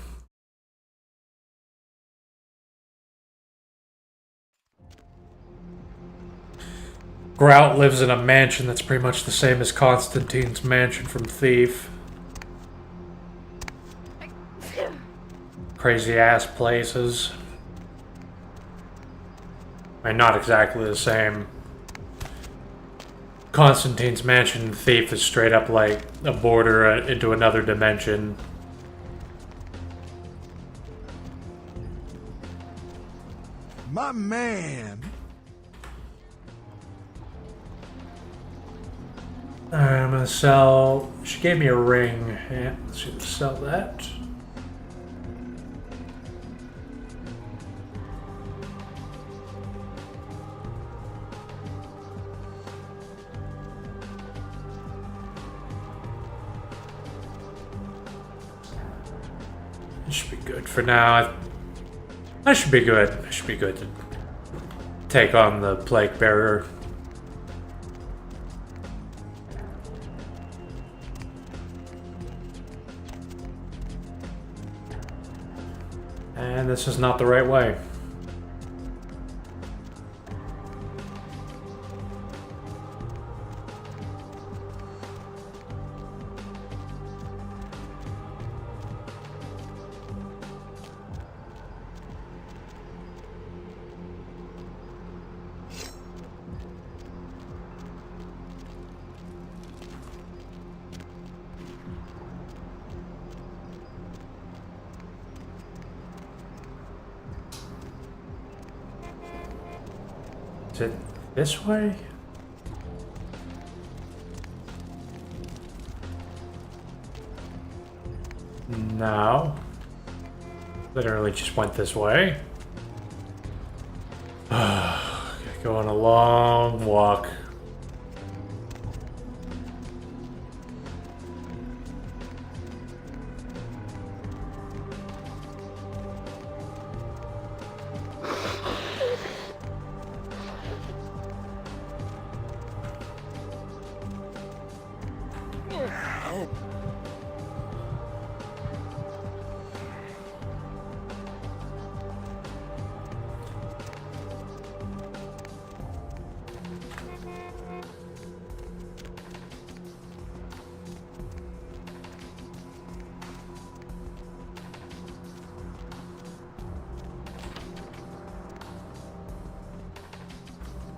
Grout lives in a mansion that's pretty much the same as Constantine's mansion from Thief. Crazy ass places. I mean, not exactly the same. Constantine's mansion in Thief is straight up like a border into another dimension. My man! Alright, I'm gonna sell... She gave me a ring. Yeah, let's sell that. It should be good for now. I should be good. I should be good to take on the plague bearer. And this is not the right way. Is it this way? No. Literally just went this way. Go on a long walk.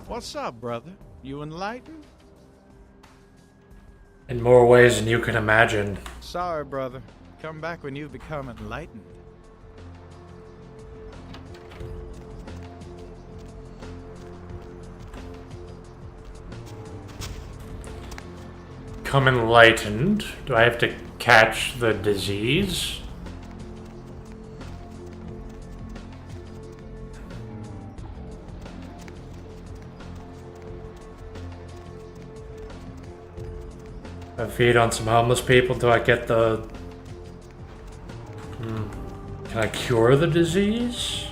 What's up, brother? You enlightened? In more ways than you can imagine. Sorry, brother. Come back when you've become enlightened. Come enlightened. Do I have to catch the disease? I feed on some homeless people. Do I get the... Can I cure the disease?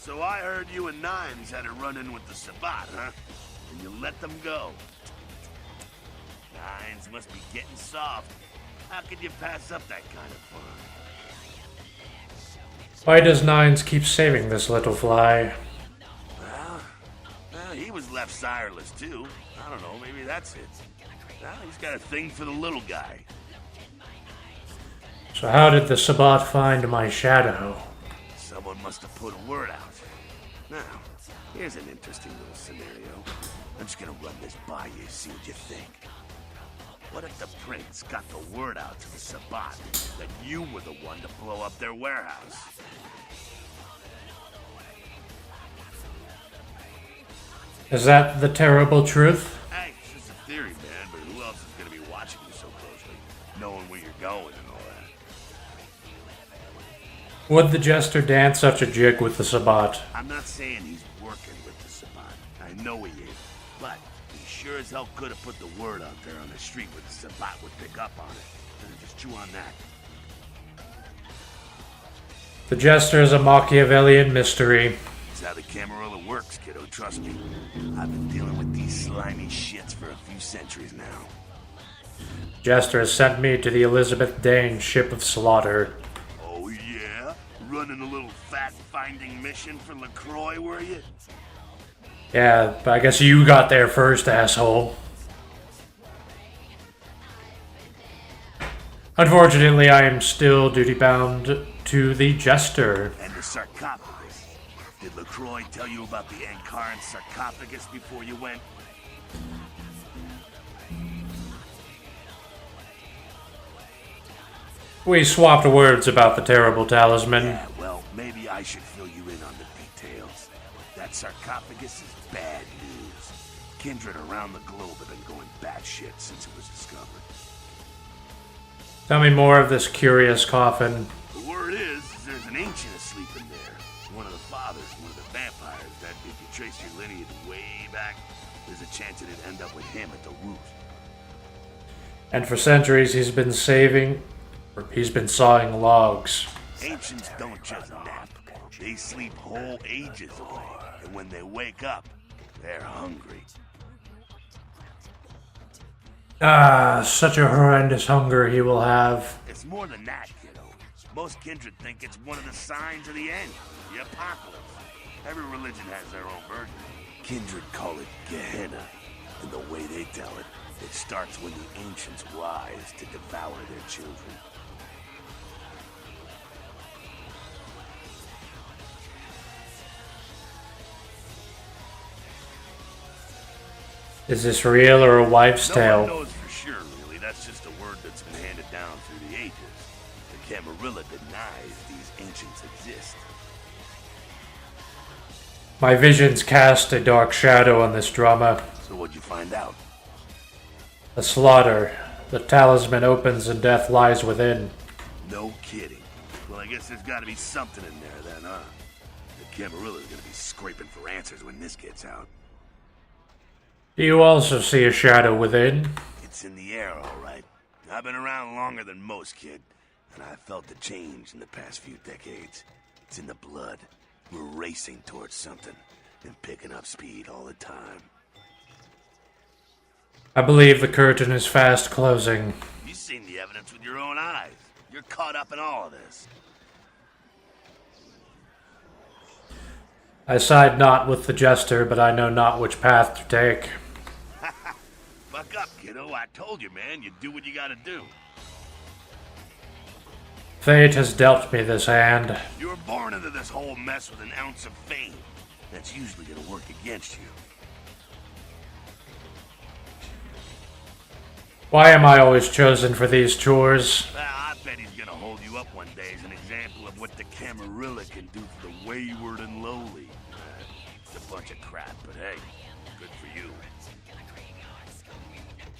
So I heard you and Nines had a run-in with the Sabbat, huh? And you let them go. Nines must be getting soft. How could you pass up that kind of fun? Why does Nines keep saving this little fly? Well, he was left sireless too. I don't know, maybe that's it. Well, he's got a thing for the little guy. So how did the Sabbat find my shadow? Someone must have put a word out. Now, here's an interesting little scenario. I'm just gonna run this by you, see what you think. What if the prince got the word out to the Sabbat that you were the one to blow up their warehouse? Is that the terrible truth? Hey, it's just a theory, man, but who else is gonna be watching you so closely, knowing where you're going and all that? Would the jester dance such a jig with the Sabbat? I'm not saying he's working with the Sabbat. I know he is. But he sure as hell could have put the word out there on the street where the Sabbat would pick up on it. Just chew on that. The jester is a Machiavellian mystery. That's how the Camarilla works, kiddo, trust me. I've been dealing with these slimy shits for a few centuries now. Jester has sent me to the Elizabeth Dane ship of slaughter. Oh yeah? Running a little fact-finding mission for LaCroix, were you? Yeah, but I guess you got there first, asshole. Unfortunately, I am still duty-bound to the jester. And the sarcophagus. Did LaCroix tell you about the Ankaran sarcophagus before you went? We swapped words about the terrible talisman. Yeah, well, maybe I should fill you in on the details. That sarcophagus is bad news. Kindred around the globe have been going batshit since it was discovered. Tell me more of this curious coffin. The word is there's an ancient asleep in there. One of the fathers, one of the vampires, that if you trace your lineage way back, there's a chance it'd end up with him at the root. And for centuries he's been sawing logs. Ancients don't just nap. They sleep whole ages away. And when they wake up, they're hungry. Ah, such a horrendous hunger he will have. It's more than that, kiddo. Most kindred think it's one of the signs of the end, the apocalypse. Every religion has their own version. Kindred call it Gehenna, and the way they tell it, it starts when the ancients rise to devour their children. Is this real or a wives' tale? No one knows for sure, really. That's just a word that's been handed down through the ages. The Camarilla denies these ancients exist. My visions cast a dark shadow on this drama. So what'd you find out? A slaughter. The talisman opens and death lies within. No kidding. Well, I guess there's gotta be something in there then, huh? The Camarilla's gonna be scraping for answers when this gets out. Do you also see a shadow within? It's in the air, all right. I've been around longer than most, kid, and I've felt the change in the past few decades. It's in the blood. We're racing towards something and picking up speed all the time. I believe the curtain is fast closing. You've seen the evidence with your own eyes. You're caught up in all of this. I side not with the jester, but I know not which path to take. Buck up, kiddo. I told you, man. You do what you gotta do. Fate has dealt me this hand. You were born into this whole mess with an ounce of fame. That's usually gonna work against you. Why am I always chosen for these chores? I bet he's gonna hold you up one day as an example of what the Camarilla can do for the wayward and lowly. It's a bunch of crap, but hey, good for you.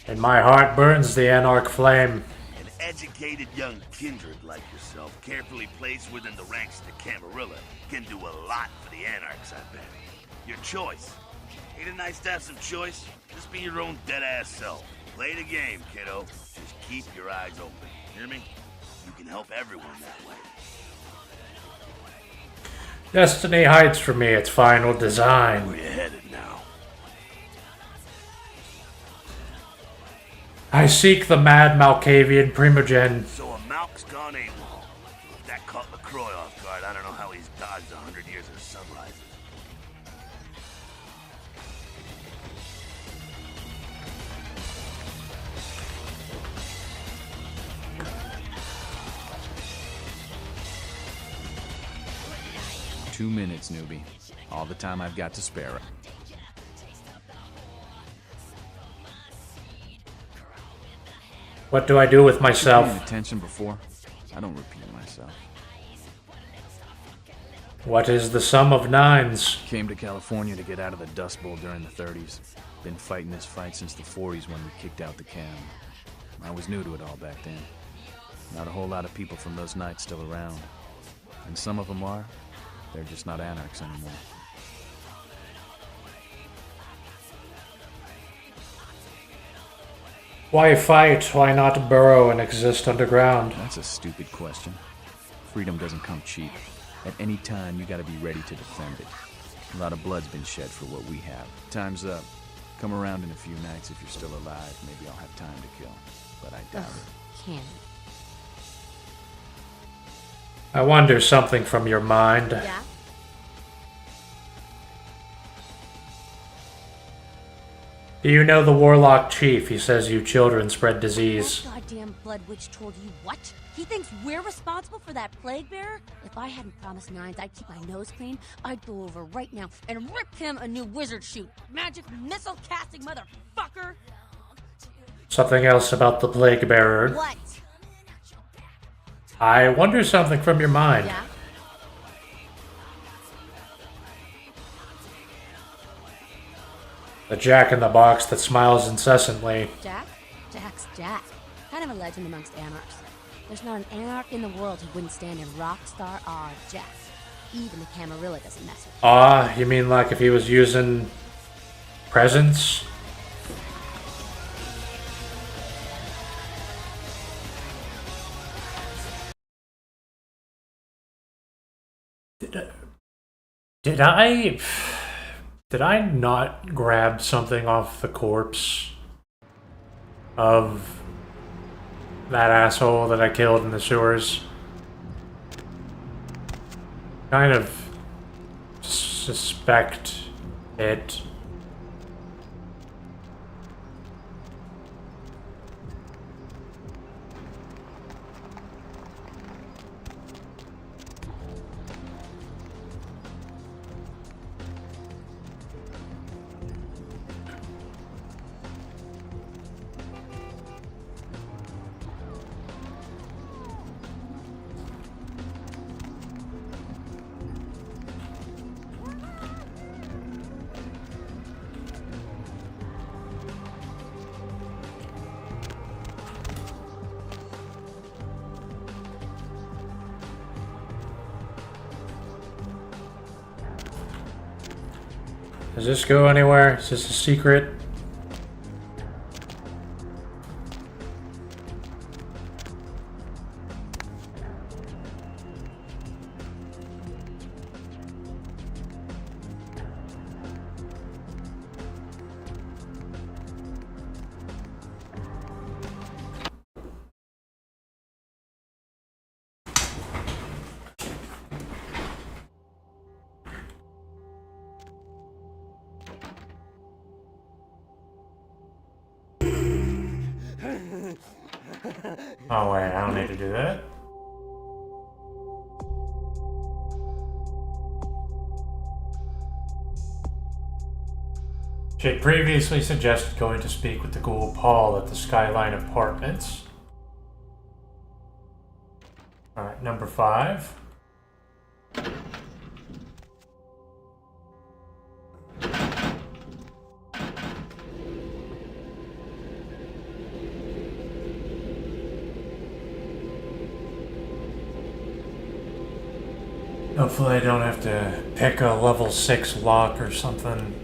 In my heart burns the anarch flame. An educated young kindred like yourself, carefully placed within the ranks of the Camarilla, can do a lot for the anarchs, I bet. Your choice. Ain't it nice to have some choice? Just be your own dead-ass self. Play the game, kiddo. Just keep your eyes open. Hear me? You can help everyone that way. Destiny hides from me its final design. Where you headed now? I seek the mad Malkavian primogen. So a Malk's gone AWOL. If that caught LaCroix off guard, I don't know how he's dodged 100 years of sunrises. Two minutes, newbie. All the time I've got to spare. What do I do with myself? Paying attention before? I don't repeat myself. What is the sum of nines? Came to California to get out of the Dust Bowl during the 30s. Been fighting this fight since the 40s when we kicked out the cam. I was new to it all back then. Not a whole lot of people from those nights still around. And some of them are. They're just not anarchs anymore. Why fight? Why not burrow and exist underground? That's a stupid question. Freedom doesn't come cheap. At any time, you gotta be ready to defend it. A lot of blood's been shed for what we have. Time's up. Come around in a few nights if you're still alive. Maybe I'll have time to kill. But I doubt it. Can't. I wonder something from your mind. Yeah? Do you know the Warlock Chief? He says you children spread disease. That goddamn blood witch told you what? He thinks we're responsible for that plague bearer? If I hadn't promised Nines I'd keep my nose clean, I'd go over right now and rip him a new wizard shoot. Magic missile casting motherfucker! Something else about the Plague Bearer. What? I wonder something from your mind. Yeah? The Jack in the Box that smiles incessantly. Jack? Jack's Jack. Kind of a legend amongst anarchs. There's not an anarch in the world who wouldn't stand in rockstar awe of Jack. Even the Camarilla doesn't mess with him. Ah, you mean like if he was using presents? Did I not grab something off the corpse of that asshole that I killed in the sewers? Kind of suspect it. Does this go anywhere? Is this a secret? Oh wait, I don't need to do that. She had previously suggested going to speak with the ghoul Paul at the Skyline Apartments. Alright, number 5. Hopefully I don't have to pick a level 6 lock or something.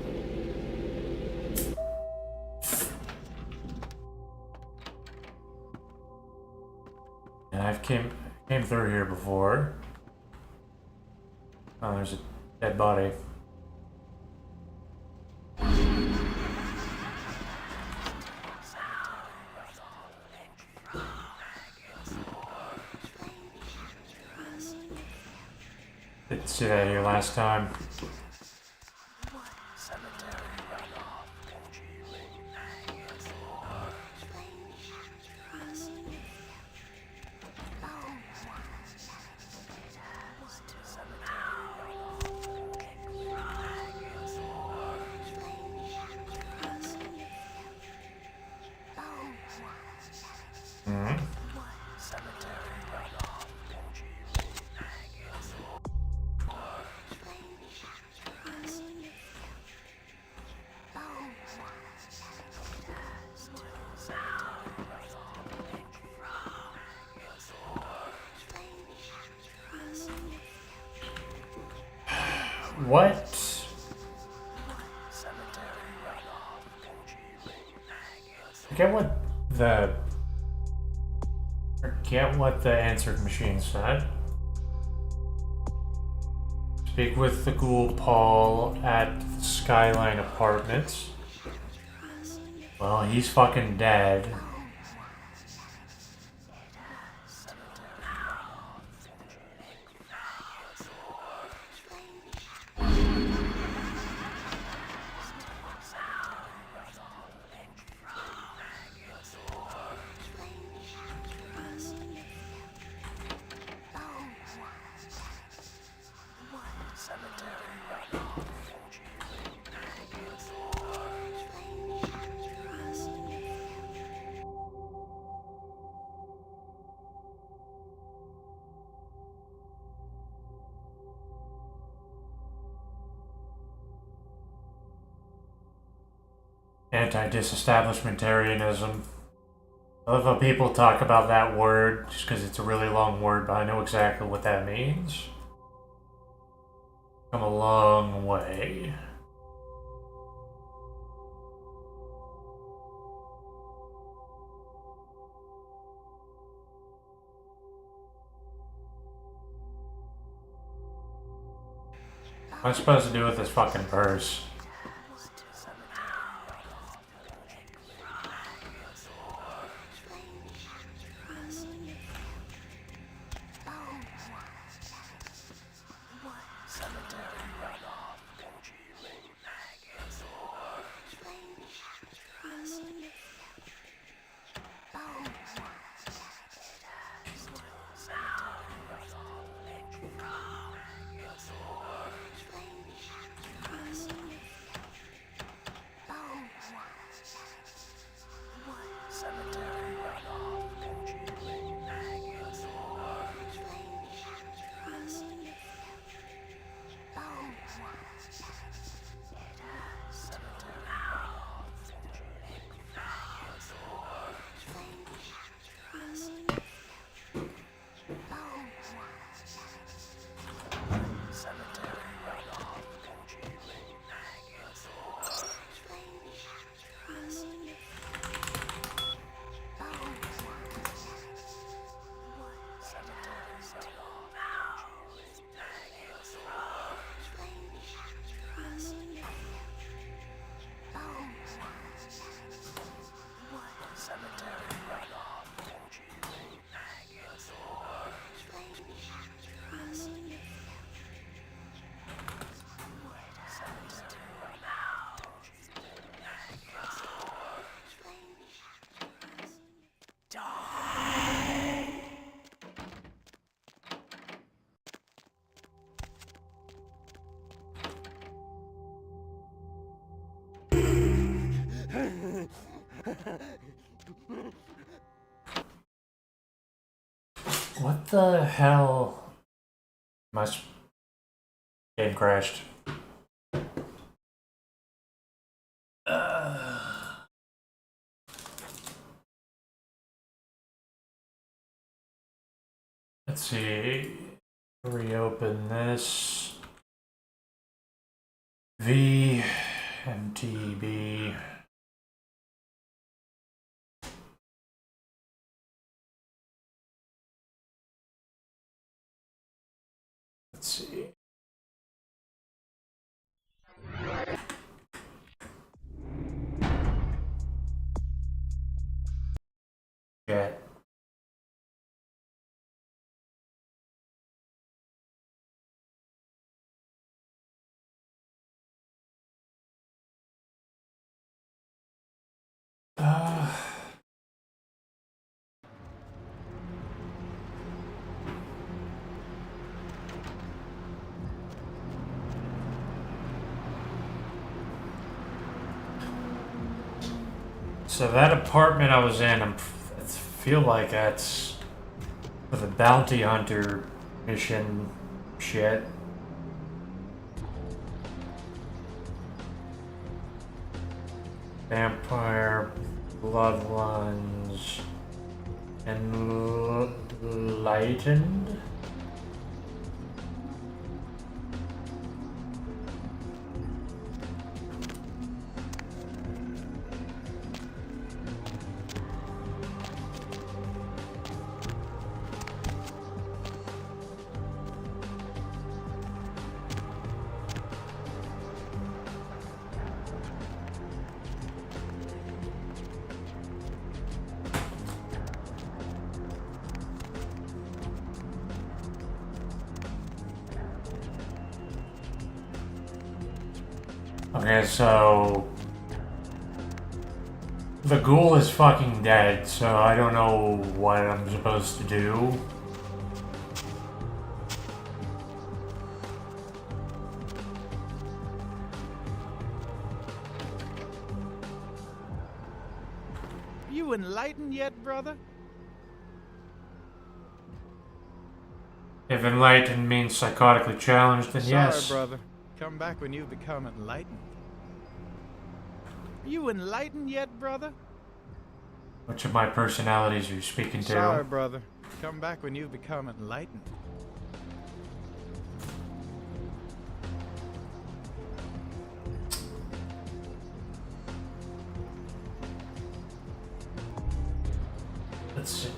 And I've came through here before. Oh, there's a dead body. Didn't see that here last time. What? Forget what the answered machine said. Speak with the ghoul Paul at the Skyline Apartments. Well, he's fucking dead. Anti-disestablishmentarianism. I love how people talk about that word just because it's a really long word, but I know exactly what that means. Come a long way. What am I supposed to do with this fucking purse? What the hell? My game crashed. Let's see. Reopen this. VMTB. Let's see. Yeah. So that apartment I was in, I feel like that's for the bounty hunter mission shit. Vampire, Bloodlines, Enlightened? Okay, so the ghoul is fucking dead, so I don't know what I'm supposed to do. You enlightened yet, brother? If enlightened means psychotically challenged, then yes. Sorry, brother. Come back when you've become enlightened. You enlightened yet, brother? Which of my personalities are you speaking to? Sorry, brother. Come back when you've become enlightened. Let's see.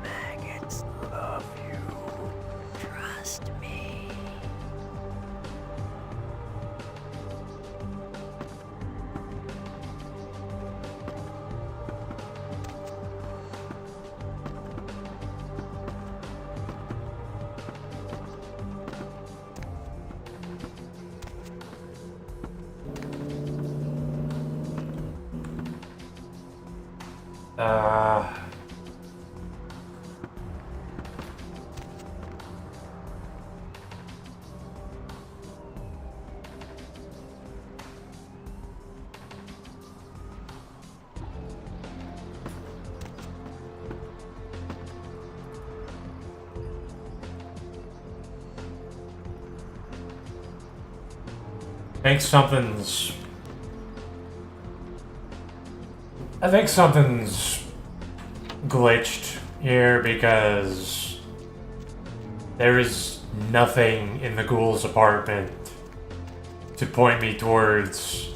Maggots love you. Trust me. I think something's glitched here because there is nothing in the ghoul's apartment to point me towards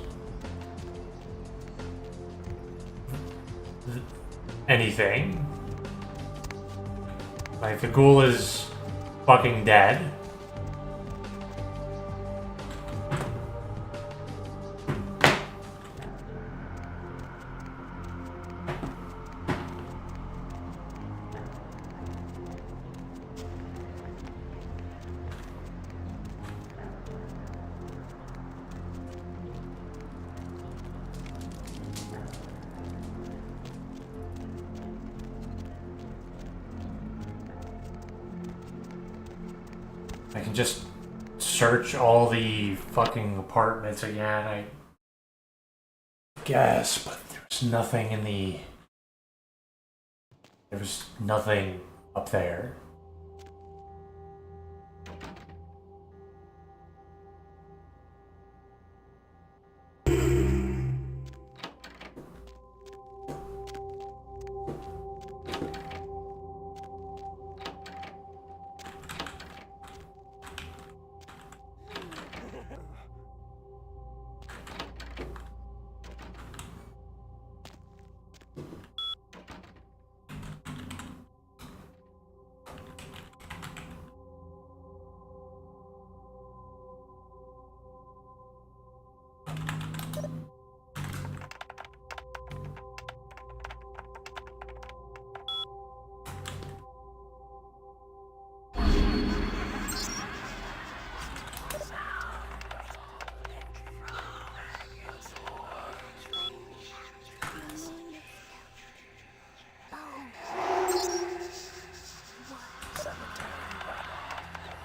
anything. Like, the ghoul is fucking dead. I can just search all the fucking apartments again, I guess, but there's nothing in the... There's nothing up there.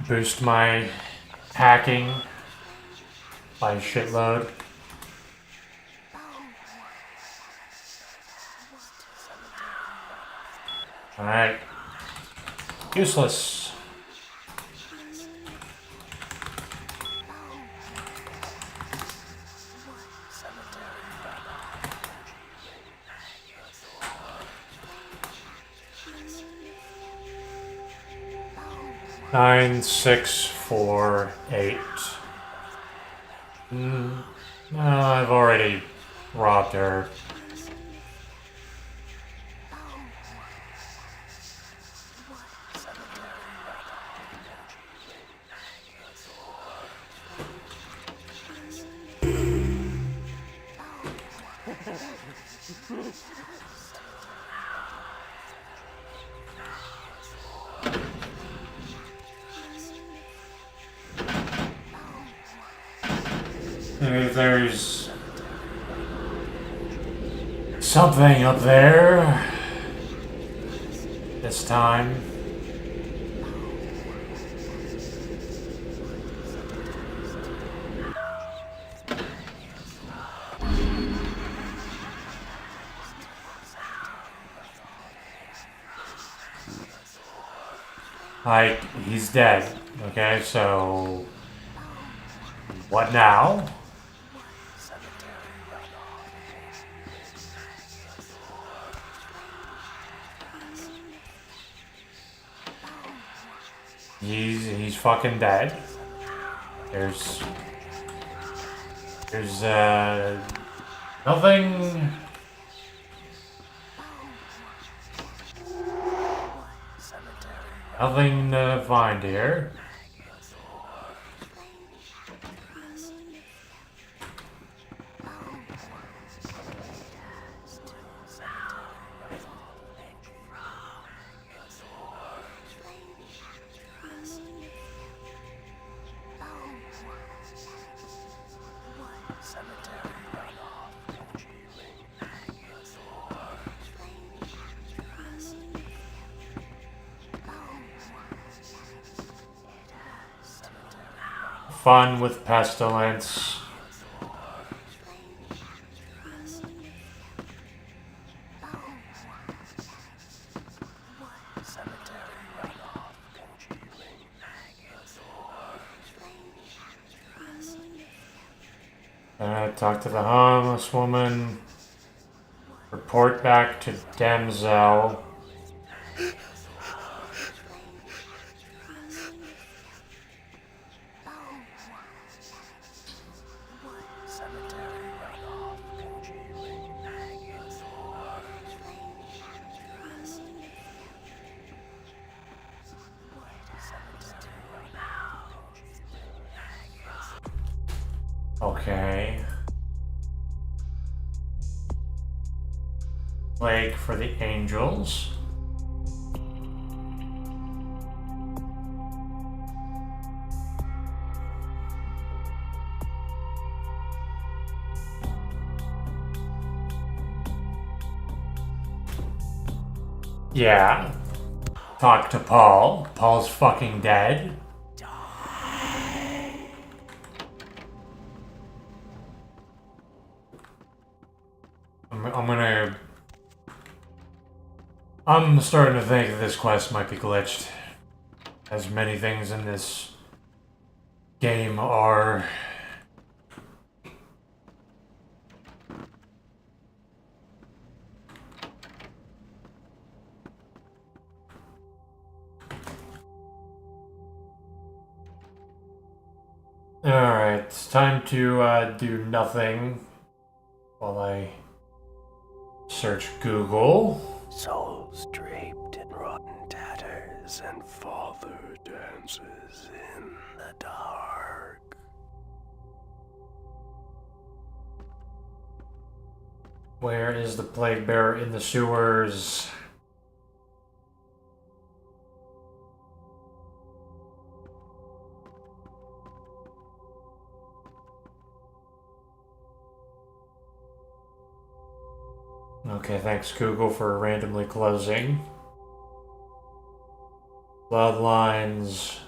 Boost my hacking by a shitload. Alright. Useless. Nine, 6, 4, 8. No, I've already robbed her. Maybe there's something up there this time. Like, he's dead. Okay, so what now? He's fucking dead. There's nothing. Nothing to find here. Fun with pestilence. Talk to the homeless woman. Report back to Demzel. Okay. Lake for the angels. Yeah. Talk to Paul. Paul's fucking dead. I'm starting to think that this quest might be glitched. As many things in this game are. Alright, it's time to do nothing while I search Google. Souls draped in rotten tatters and father dances in the dark. Where is the plague bearer in the sewers? Okay, thanks Google for randomly closing. Bloodlines.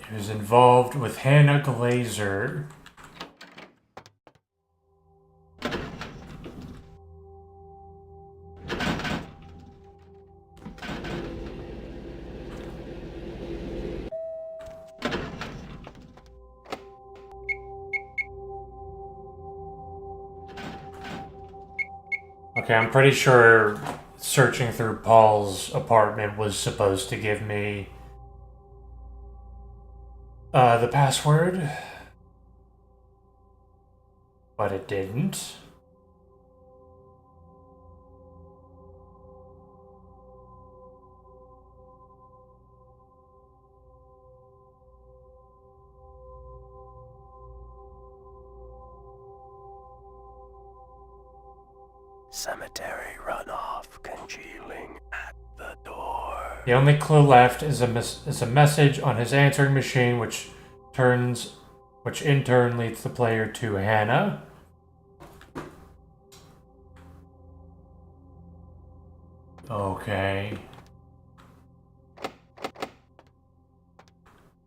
He was involved with Hannah Glazer. Okay, I'm pretty sure searching through Paul's apartment was supposed to give me the password, but it didn't. Cemetery runoff congealing at the door. The only clue left is a message on his answering machine, which in turn leads the player to Hannah. Okay.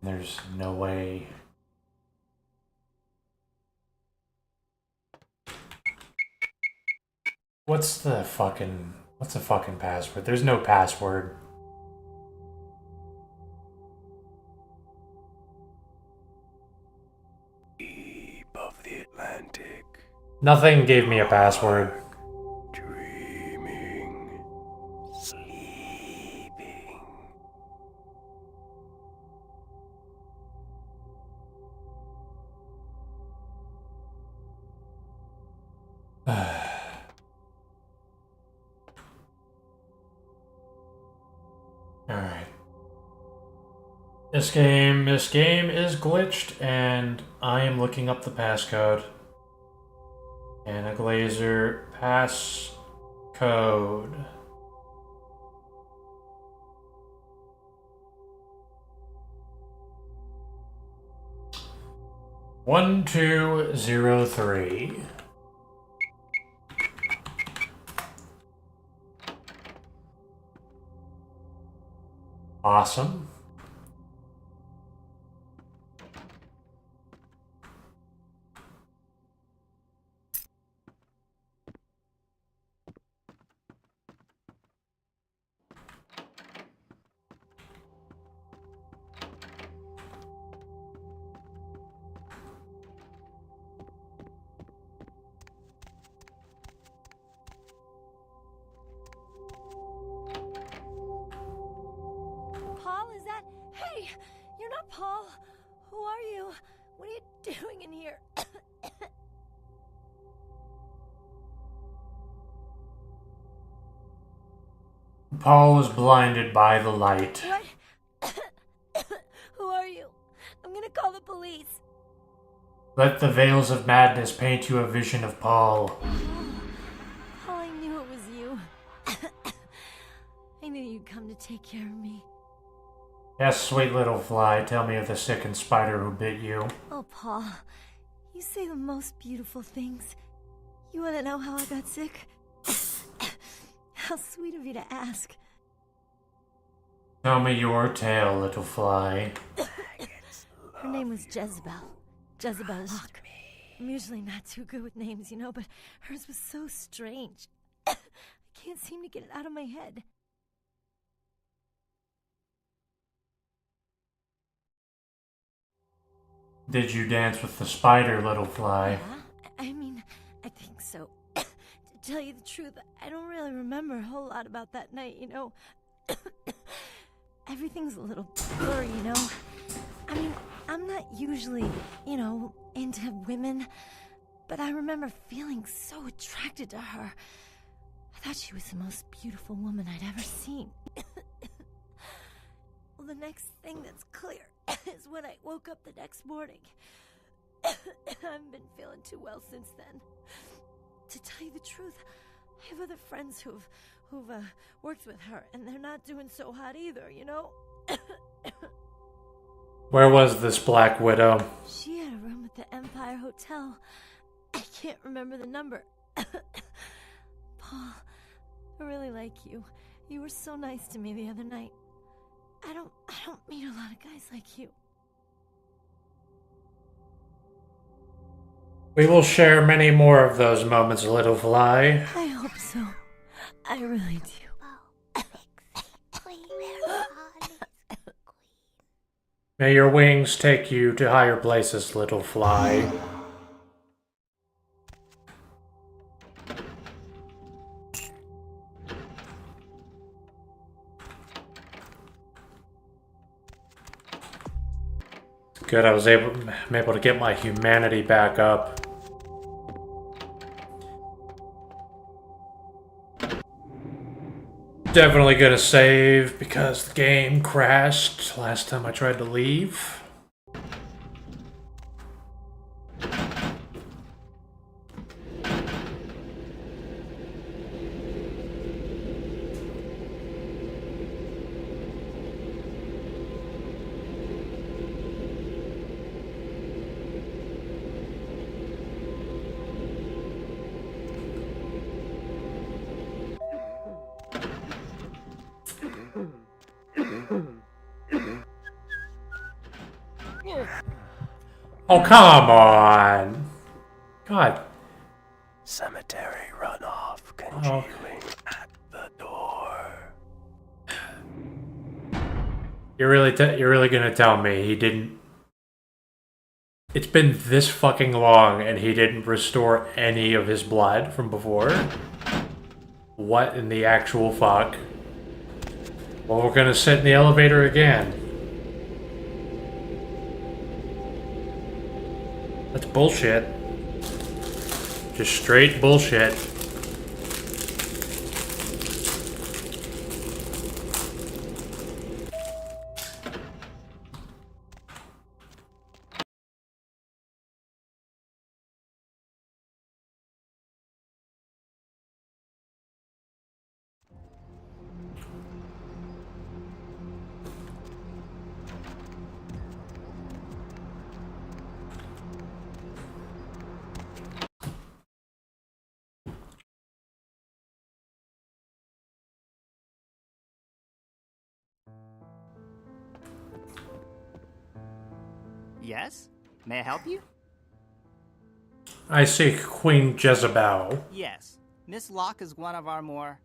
There's no way. What's the fucking password? There's no password. Deep of the Atlantic. Nothing gave me a password. Dreaming. Sleeping. Alright. This game is glitched, and I am looking up the passcode. Anna Glazer passcode. One, 2, 0, 3. Awesome. Paul, is that... Hey! You're not Paul! Who are you? What are you doing in here? Paul was blinded by the light. What? Who are you? I'm gonna call the police. Let the veils of madness paint you a vision of Paul. Paul, I knew it was you. I knew you'd come to take care of me. Yes, sweet little fly, tell me of the sickened spider who bit you. Oh, Paul, you say the most beautiful things. You want to know how I got sick? How sweet of you to ask. Tell me your tale, little fly. Her name was Jezebel. Jezebel Locke. I'm usually not too good with names, you know, but hers was so strange. I can't seem to get it out of my head. Did you dance with the spider, little fly? Yeah, I mean, I think so. To tell you the truth, I don't really remember a whole lot about that night, you know. Everything's a little blurry, you know. I mean, I'm not usually, you know, into women, but I remember feeling so attracted to her. I thought she was the most beautiful woman I'd ever seen. Well, the next thing that's clear is when I woke up the next morning. I haven't been feeling too well since then. To tell you the truth, I have other friends who've worked with her, and they're not doing so hot either, you know? Where was this Black Widow? She had a room at the Empire Hotel. I can't remember the number. Paul, I really like you. You were so nice to me the other night. I don't meet a lot of guys like you. We will share many more of those moments, little fly. I hope so. I really do. May your wings take you to higher places, little fly. Good, I'm able to get my humanity back up. Definitely gonna save because the game crashed last time I tried to leave. Oh, come on! God. Cemetery runoff congealing at the door. You're really gonna tell me he didn't... It's been this fucking long and he didn't restore any of his blood from before? What in the actual fuck? Well, we're gonna sit in the elevator again. That's bullshit. Just straight bullshit. Yes? May I help you? I seek Queen Jezebel. Yes. Miss Locke is one of our more,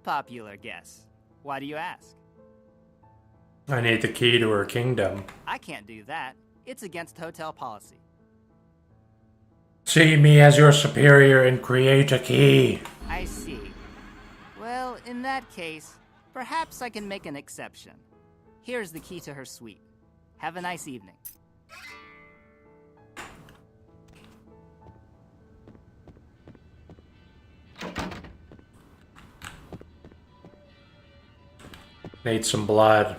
popular guests. Why do you ask? I need the key to her kingdom. I can't do that. It's against hotel policy. See me as your superior and create a key. I see. Well, in that case, perhaps I can make an exception. Here's the key to her suite. Have a nice evening. Need some blood.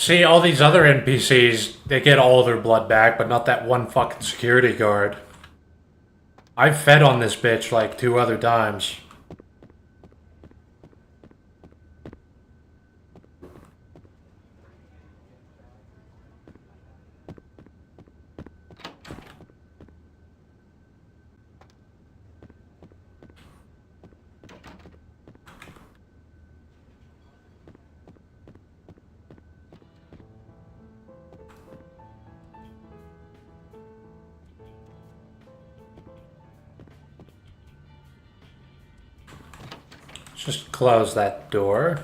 See, all these other NPCs, they get all their blood back, but not that one fucking security guard. I've fed on this bitch like 2 other times. Just close that door.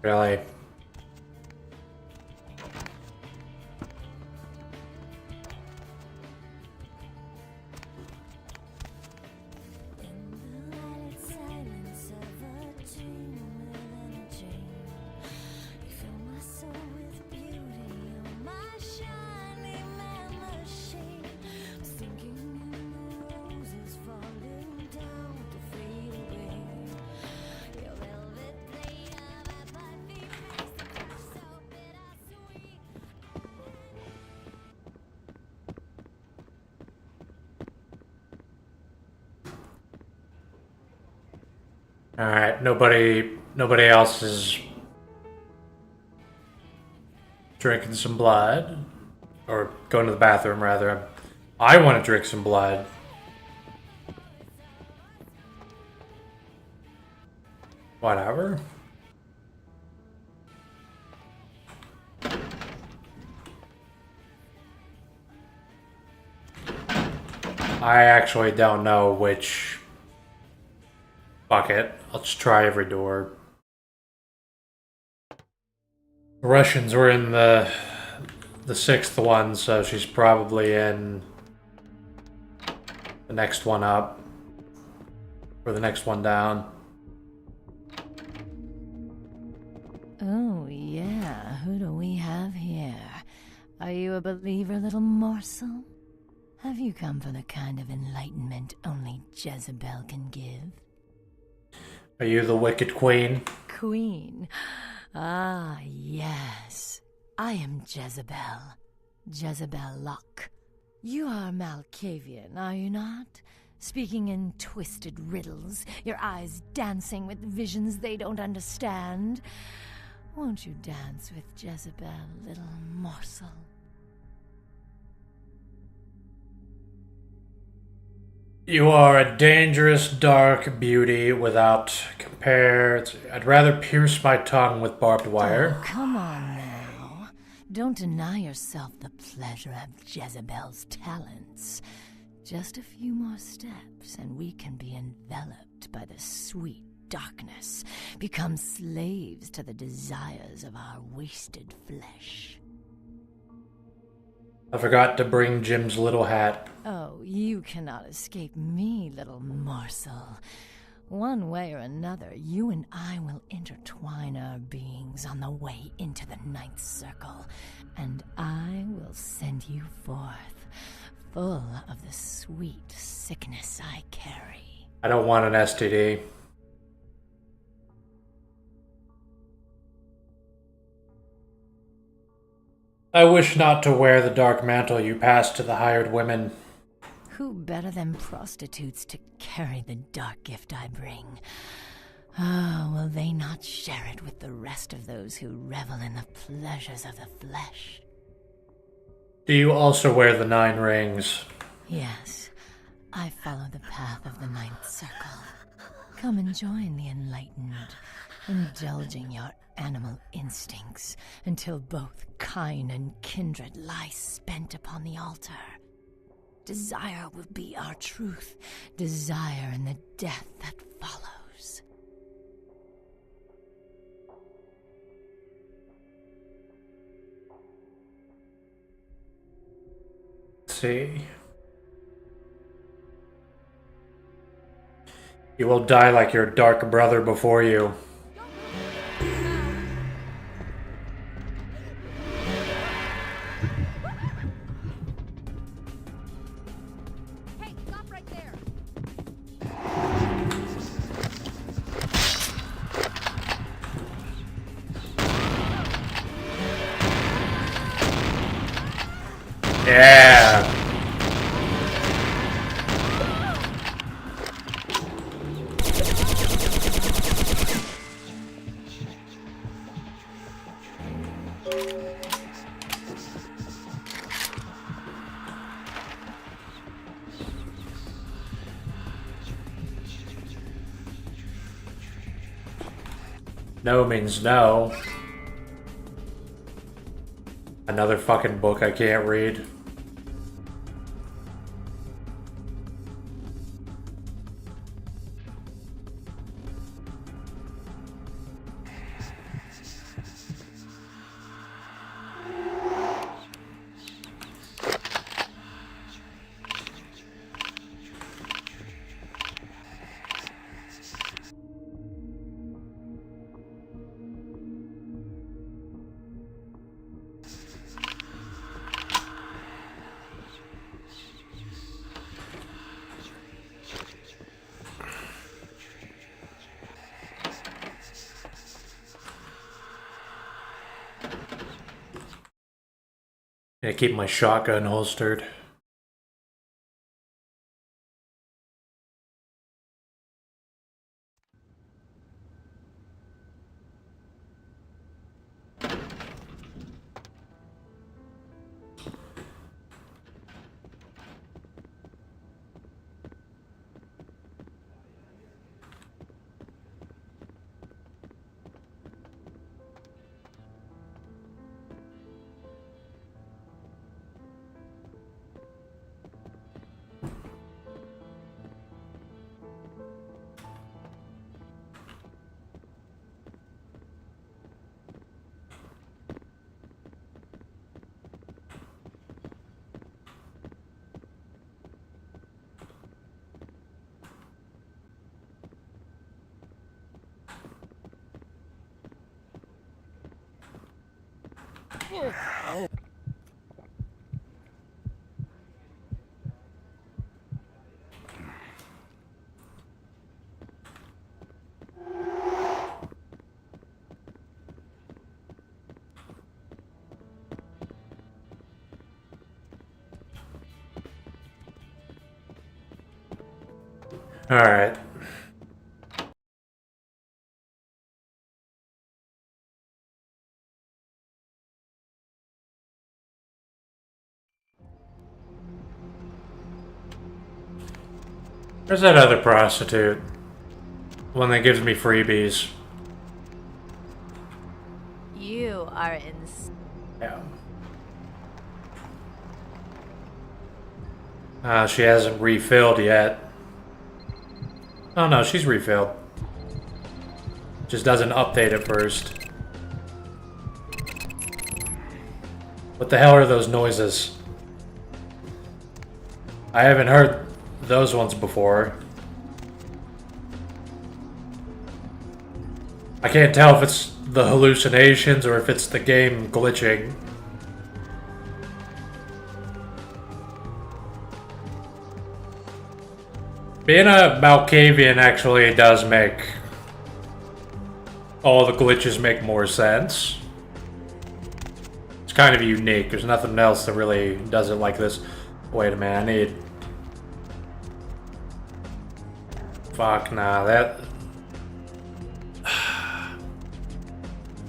Really? Alright, nobody else is drinking some blood. Or going to the bathroom, rather. I want to drink some blood. Whatever. I actually don't know which... Fuck it. Let's try every door. The Russians were in the 6th one, so she's probably in the next one up. Or the next one down. Oh, yeah. Who do we have here? Are you a believer, little morsel? Have you come for the kind of enlightenment only Jezebel can give? Are you the Wicked Queen? Queen? Ah, yes. I am Jezebel. Jezebel Locke. You are Malkavian, are you not? Speaking in twisted riddles, your eyes dancing with visions they don't understand. Won't you dance with Jezebel, little morsel? You are a dangerous, dark beauty without compare. I'd rather pierce my tongue with barbed wire. Oh, come on now. Don't deny yourself the pleasure of Jezebel's talents. Just a few more steps, and we can be enveloped by the sweet darkness, become slaves to the desires of our wasted flesh. I forgot to bring Jim's little hat. Oh, you cannot escape me, little morsel. One way or another, you and I will intertwine our beings on the way into the 9th circle, and I will send you forth, full of the sweet sickness I carry. I don't want an STD. I wish not to wear the dark mantle you pass to the hired women. Who better than prostitutes to carry the dark gift I bring? Ah, will they not share it with the rest of those who revel in the pleasures of the flesh? Do you also wear the 9 rings? Yes, I follow the path of the 9th circle. Come and join the enlightened, indulging your animal instincts until both kind and kindred lie spent upon the altar. Desire will be our truth, desire and the death that follows. See. You will die like your dark brother before you. Yeah. No means no. Another fucking book I can't read. I keep my shotgun holstered. All right. Where's that other prostitute? One that gives me freebies. You are in. Yeah. She hasn't refilled yet. Oh no, she's refilled. Just doesn't update it first. What the hell are those noises? I haven't heard those ones before. I can't tell if it's the hallucinations or if it's the game glitching. Being a Malkavian actually does make all the glitches make more sense. It's kind of unique. There's nothing else that really does it like this. Wait a minute, I need... Fuck, nah, that...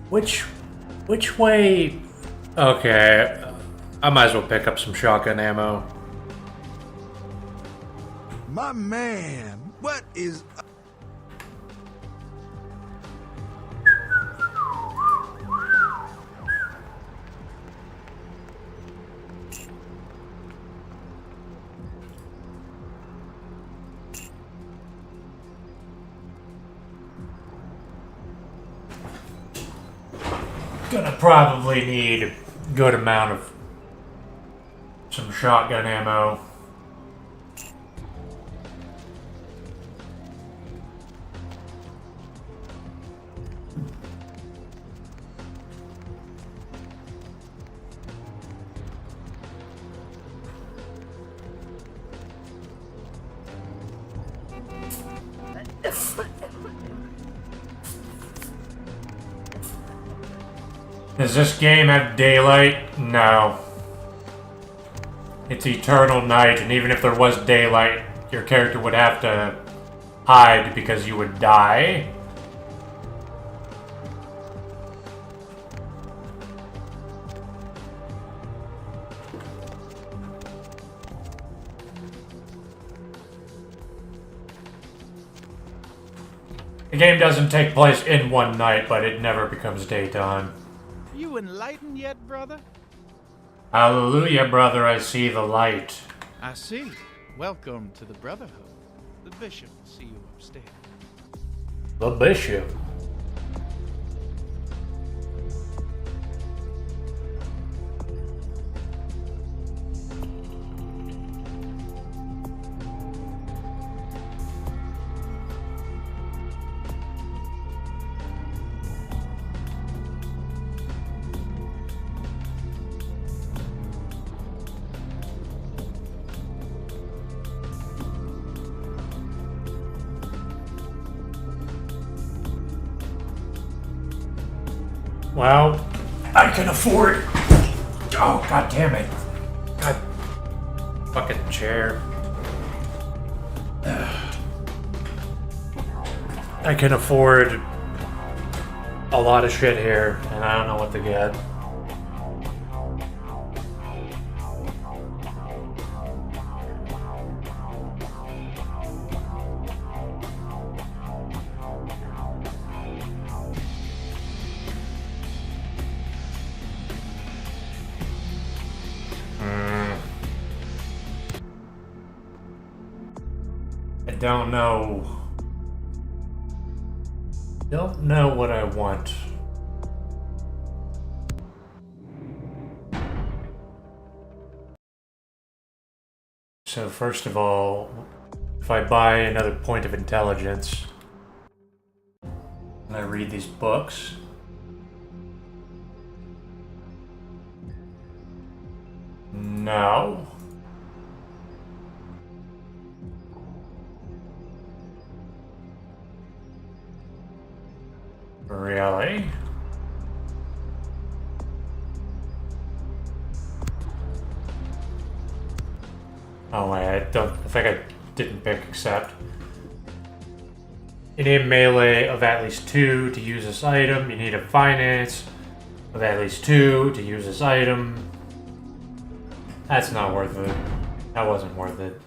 Which way... Okay, I might as well pick up some shotgun ammo. My man, what is... Gonna probably need a good amount of some shotgun ammo. Does this game have daylight? No. It's eternal night, and even if there was daylight, your character would have to hide because you would die. The game doesn't take place in one night, but it never becomes daytime. You enlightened yet, brother? Hallelujah, brother, I see the light. I see. Welcome to the Brotherhood. The bishop will see you upstairs. The bishop? Well, I can afford. Oh, god damn it. God. Fucking chair. I can afford a lot of shit here, and I don't know what to get. Don't know what I want. So first of all, if I buy another point of intelligence and I read these books, no. Really? Oh wait, I think I didn't pick accept. You need a melee of at least 2 to use this item. You need a finance of at least 2 to use this item. That's not worth it. That wasn't worth it.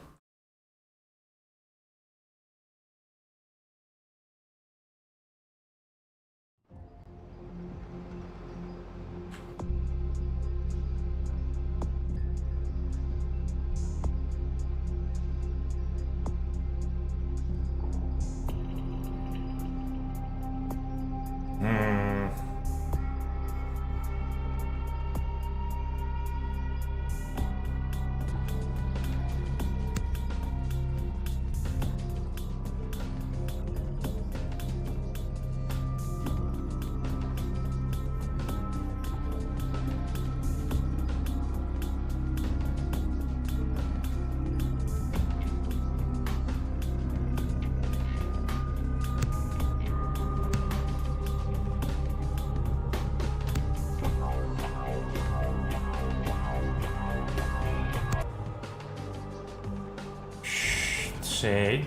See.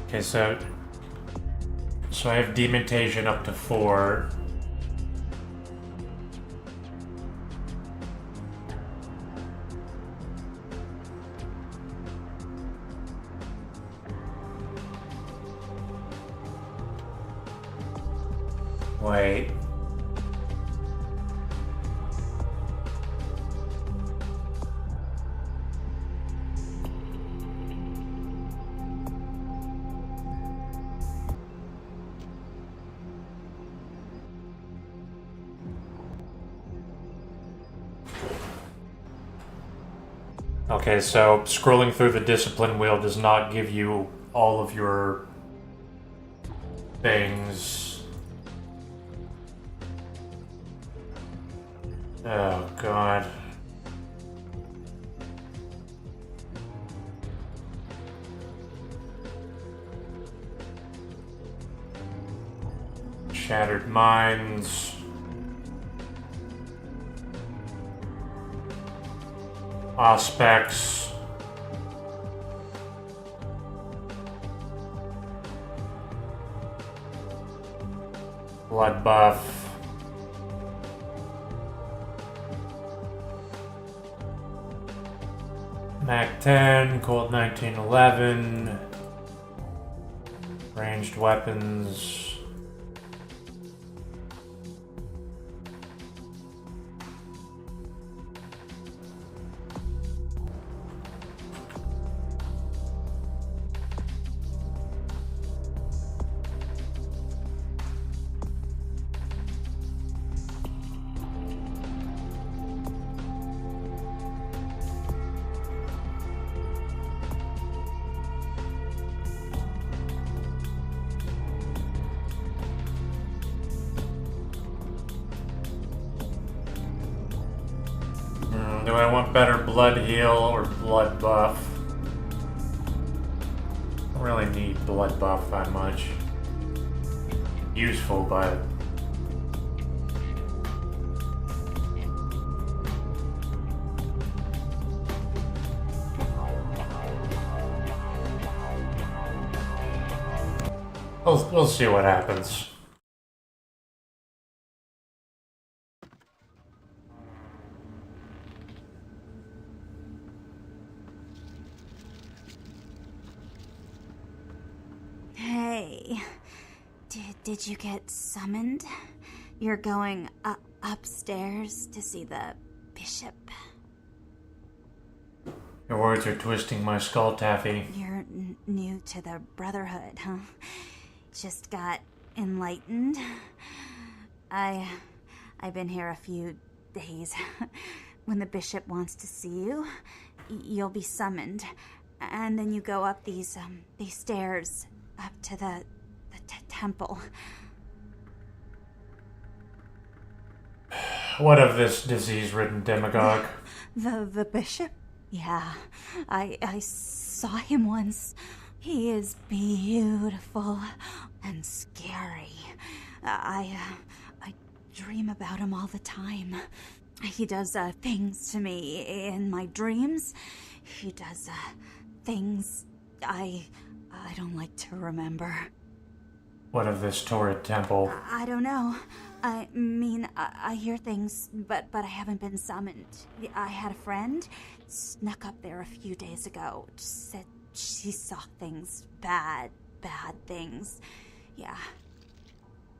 Okay, so I have dementation up to 4. Wait. Okay, so scrolling through the discipline wheel does not give you all of your things. Oh, God. Shattered Minds. Auspex. Blood buff. Mac 10, Colt 1911. Ranged weapons. Do I want better blood heal or blood buff? I don't really need blood buff that much. Useful, but... We'll see what happens. Hey, did you get summoned? You're going upstairs to see the bishop. Your words are twisting my skull, Taffy. You're new to the Brotherhood, huh? Just got enlightened. I've been here a few days. When the bishop wants to see you, you'll be summoned, and then you go up these stairs up to the temple. What of this disease-ridden demagogue? The bishop? Yeah, I saw him once. He is beautiful and scary. I dream about him all the time. He does things to me in my dreams. He does things I don't like to remember. What of this torrid temple? I don't know. I mean, I hear things, but I haven't been summoned. I had a friend snuck up there a few days ago. Said she saw things, bad things. Yeah.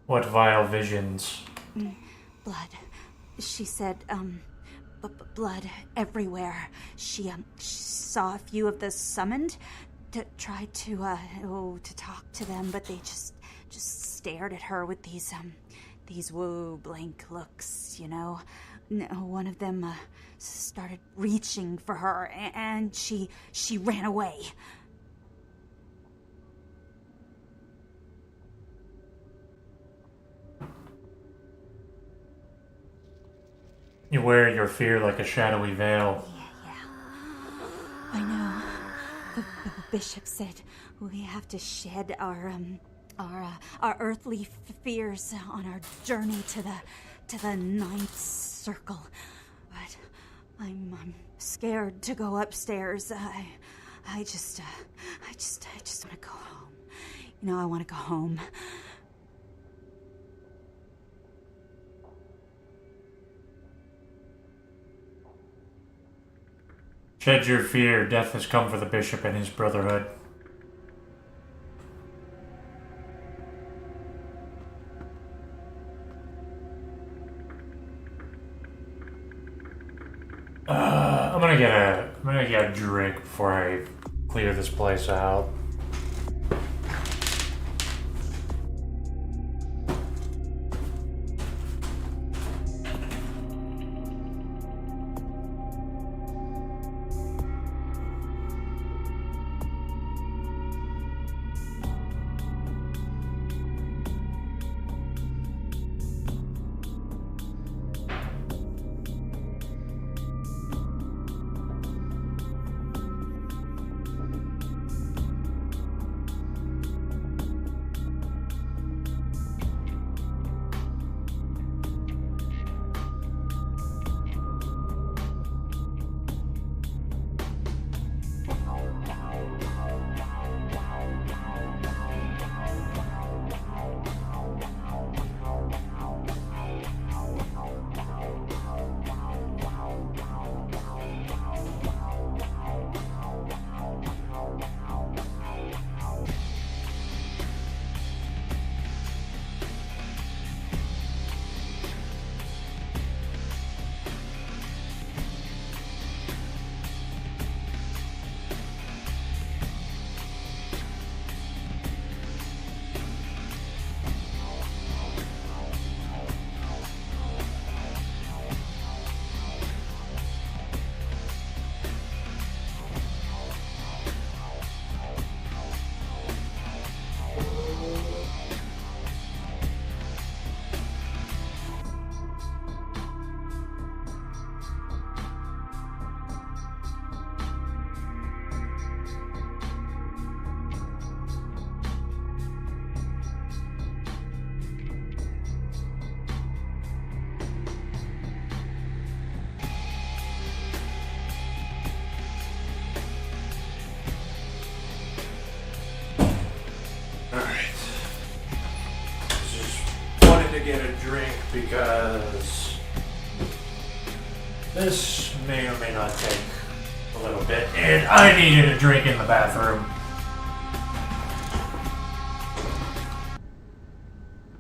What vile visions? Blood. She said, blood everywhere. She saw a few of the summoned, tried to talk to them, but they just stared at her with these blank looks, you know. One of them started reaching for her, and she ran away. You wear your fear like a shadowy veil. I know. The bishop said we have to shed our earthly fears on our journey to the ninth circle. But I'm scared to go upstairs. I just want to go home. You know, I want to go home. Shed your fear. Death has come for the bishop and his brotherhood. I'm gonna get a drink before I clear this place out. get a drink because this may or may not take a little bit, and I needed a drink in the bathroom.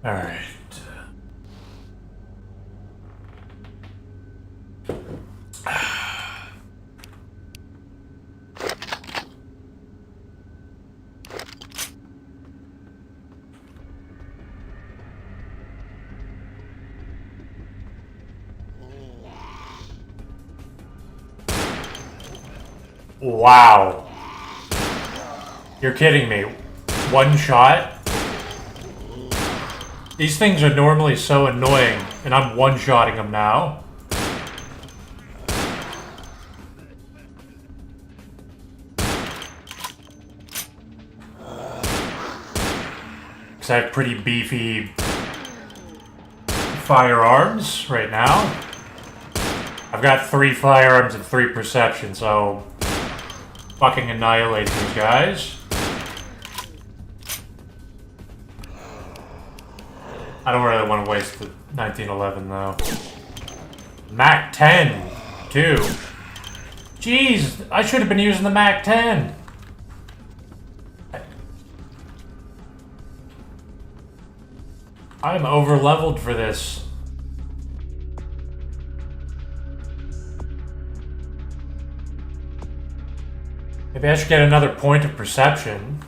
Alright. Wow. You're kidding me. One shot? These things are normally so annoying, and I'm one-shotting them now. Because I have pretty beefy firearms right now. I've got 3 firearms and 3 perception, so fucking annihilate these guys. I don't really want to waste the 1911 though. Mac 10 too. Jeez, I should have been using the Mac 10. I'm over leveled for this. Maybe I should get another point of perception.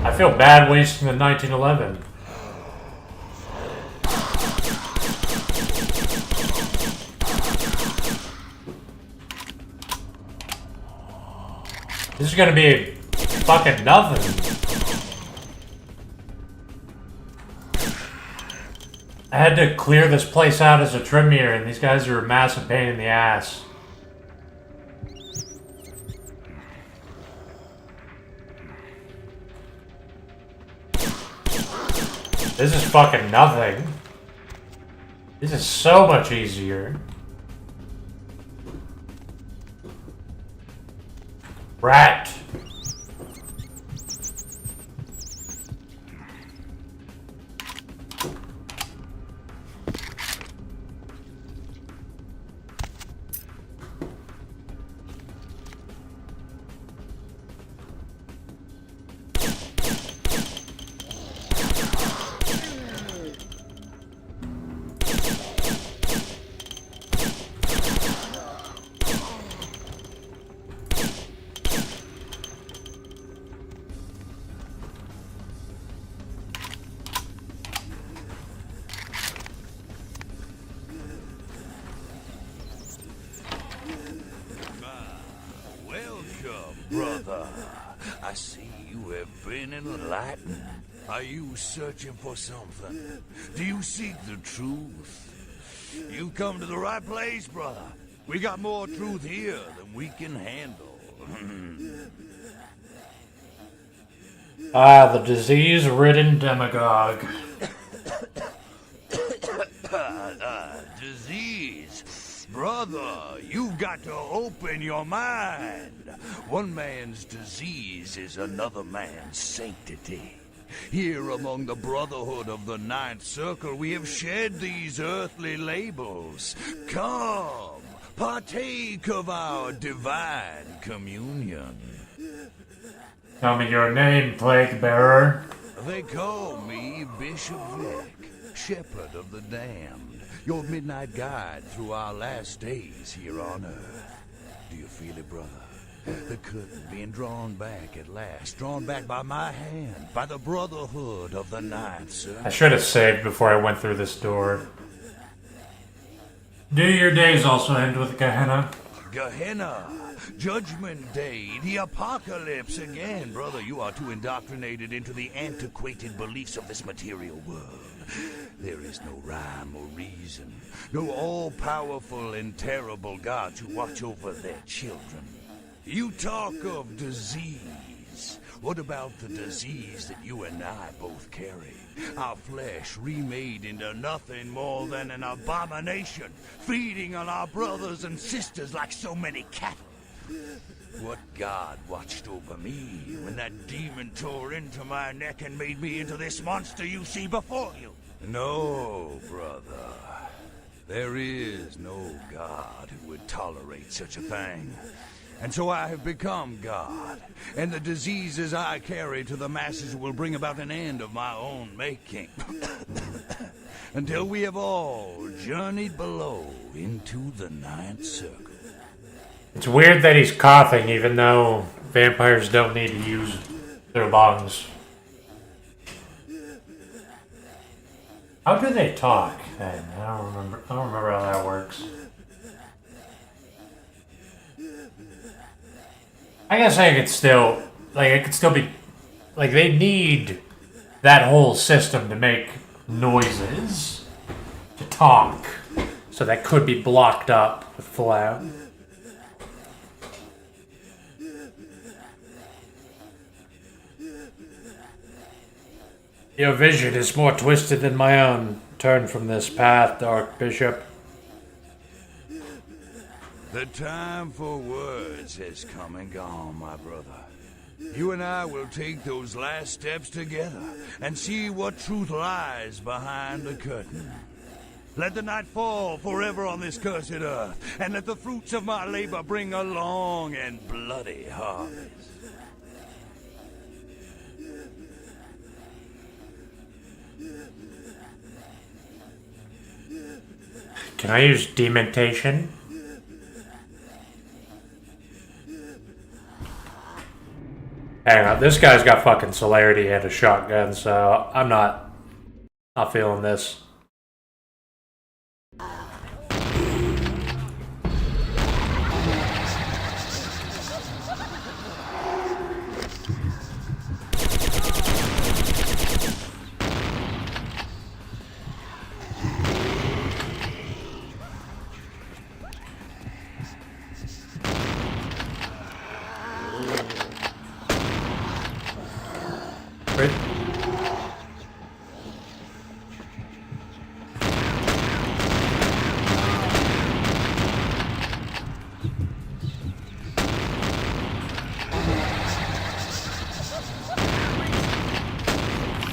I feel bad wasting the 1911. This is gonna be fucking nothing. I had to clear this place out as a Tremere, and these guys are a massive pain in the ass. This is fucking nothing. This is so much easier. Rat. Brother, I see you have been enlightened. Are you searching for something? Do you seek the truth? You've come to the right place, brother. We got more truth here than we can handle. Ah, the disease-ridden demagogue. Disease. Brother, you've got to open your mind. One man's disease is another man's sanctity. Here among the Brotherhood of the Ninth Circle, we have shed these earthly labels. Come, partake of our divine communion. Tell me your name, Plague Bearer. They call me Bishop Vic, Shepherd of the Damned, your midnight guide through our last days here on Earth. Do you feel it, brother? The curtain being drawn back at last, drawn back by my hand, by the Brotherhood of the Ninth Circle. I should have saved before I went through this door. Do your days also end with Gehenna? Gehenna, Judgment Day, the apocalypse again. Brother, you are too indoctrinated into the antiquated beliefs of this material world. There is no rhyme or reason, no all-powerful and terrible God to watch over their children. You talk of disease. What about the disease that you and I both carry? Our flesh remade into nothing more than an abomination, feeding on our brothers and sisters like so many cattle. What god watched over me when that demon tore into my neck and made me into this monster you see before you? No, brother. There is no god who would tolerate such a thing. And so I have become God, and the diseases I carry to the masses will bring about an end of my own making. Until we have all journeyed below into the ninth circle. It's weird that he's coughing, even though vampires don't need to use their lungs. How do they talk then? I don't remember how that works. I guess I could still, it could still be, they need that whole system to make noises, to talk, so that could be blocked up with phlegm. Your vision is more twisted than my own. Turn from this path, Dark Bishop. The time for words has come and gone, my brother. You and I will take those last steps together and see what truth lies behind the curtain. Let the night fall forever on this cursed earth, and let the fruits of my labor bring a long and bloody harvest. Can I use dementation? Hang on, this guy's got fucking celerity and a shotgun, so I'm not feeling this.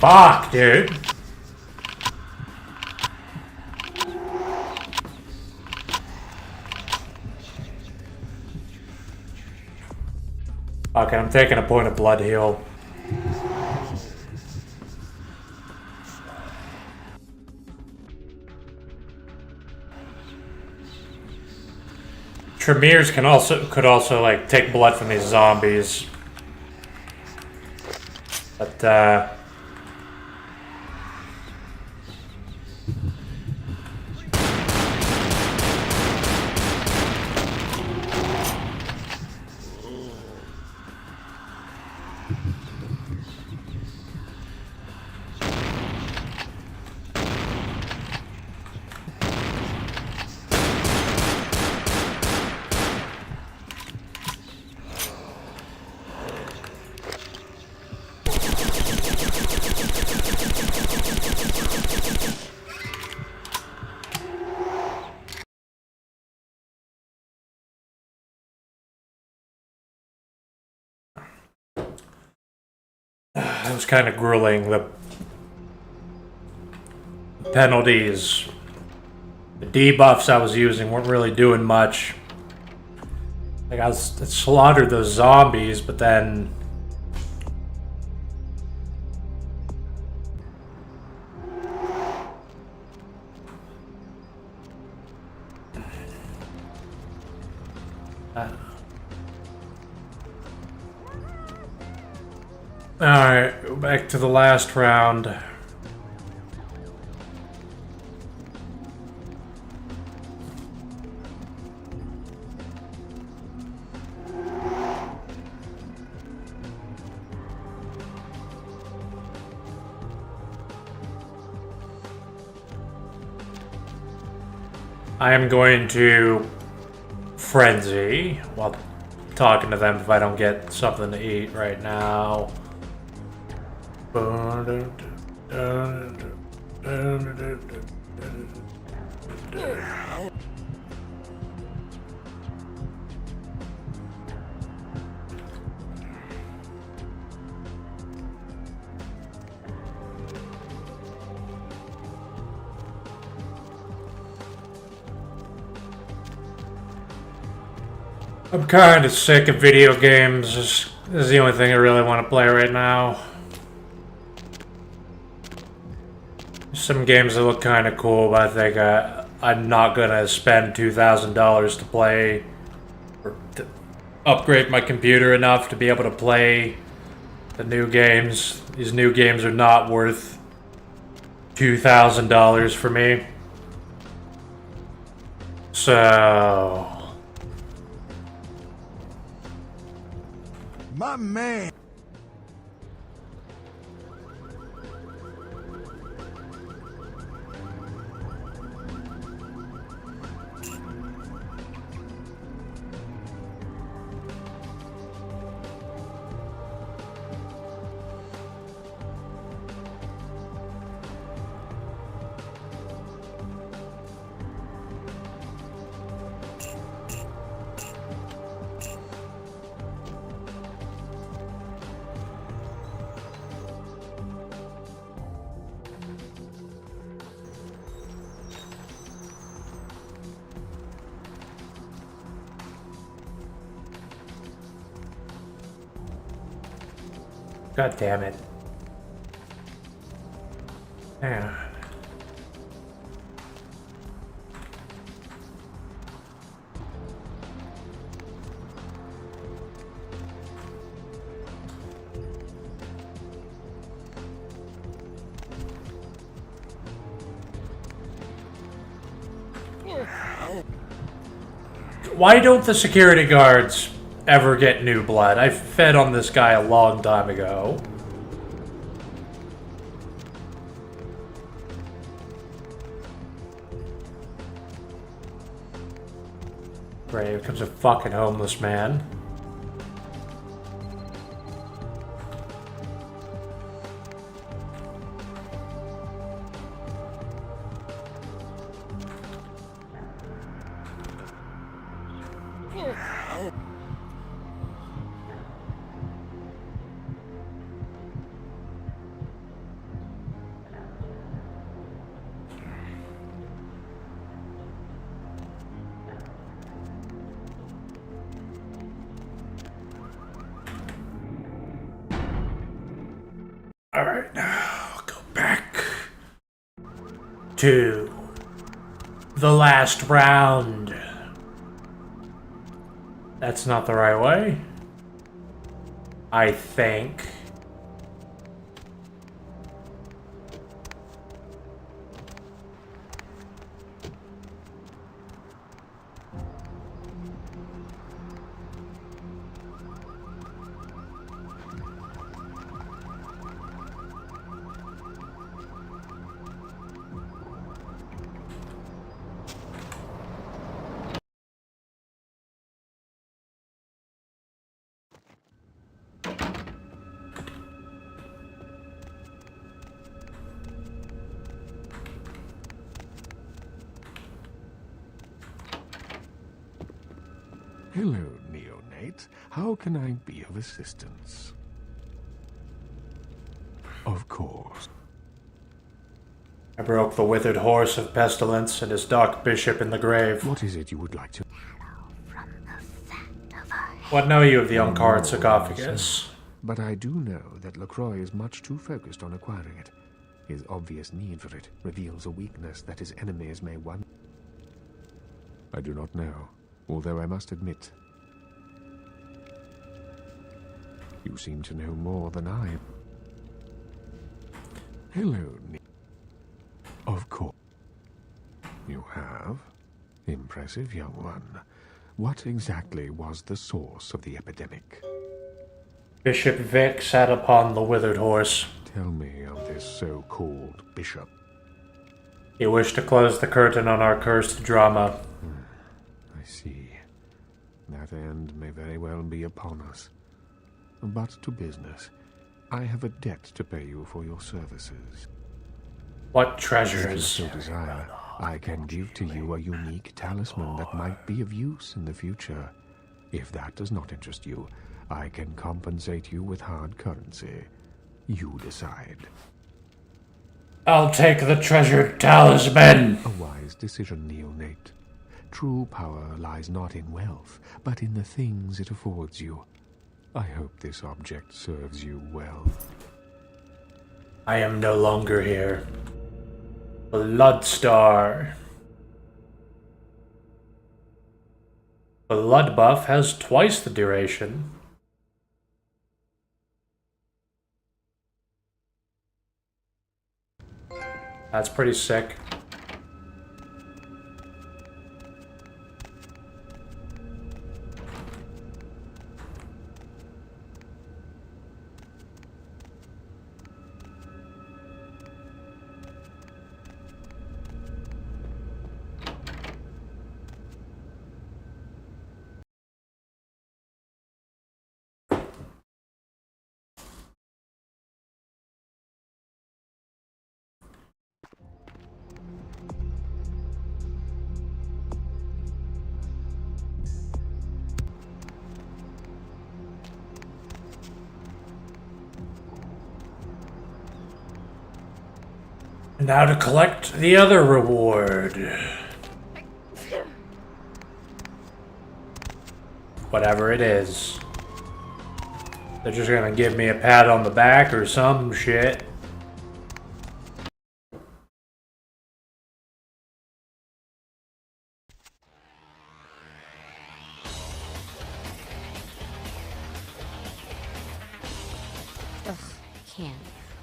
Fuck, dude. Okay, I'm taking a point of blood heal. Tremors could also like take blood from these zombies. But it was kind of grueling. The penalties, the debuffs I was using weren't really doing much. Like I slaughtered those zombies, but then alright, back to the last round. I am going to frenzy while talking to them if I don't get something to eat right now. I'm kind of sick of video games. This is the only thing I really want to play right now. Some games that look kind of cool, but I think I'm not gonna spend $2,000 to play or to upgrade my computer enough to be able to play the new games. These new games are not worth $2,000 for me. So... My man. God damn it. Hang on. Why don't the security guards ever get new blood? I fed on this guy a long time ago. Right, here comes a fucking homeless man. Alright, now I'll go back to the last round. That's not the right way, I think. Hello, neonate. How can I be of assistance? Of course. I broke the withered horse of pestilence and his dark bishop in the grave. What is it you would like to... What know you of the uncarved sarcophagus? But I do know that LaCroix is much too focused on acquiring it. His obvious need for it reveals a weakness that his enemies may want. I do not know, although I must admit, you seem to know more than I. Hello, of course. You have? Impressive, young one. What exactly was the source of the epidemic? Bishop Vic sat upon the withered horse. Tell me of this so-called bishop. He wished to close the curtain on our cursed drama. I see. That end may very well be upon us. But to business. I have a debt to pay you for your services. What treasures? If you so desire, I can give to you a unique talisman that might be of use in the future. If that does not interest you, I can compensate you with hard currency. You decide. I'll take the treasured talisman! A wise decision, neonate. True power lies not in wealth, but in the things it affords you. I hope this object serves you well. I am no longer here. Bloodstar. Blood buff has twice the duration. That's pretty sick. Now to collect the other reward. Whatever it is. They're just gonna give me a pat on the back or some shit. Ugh, Cam.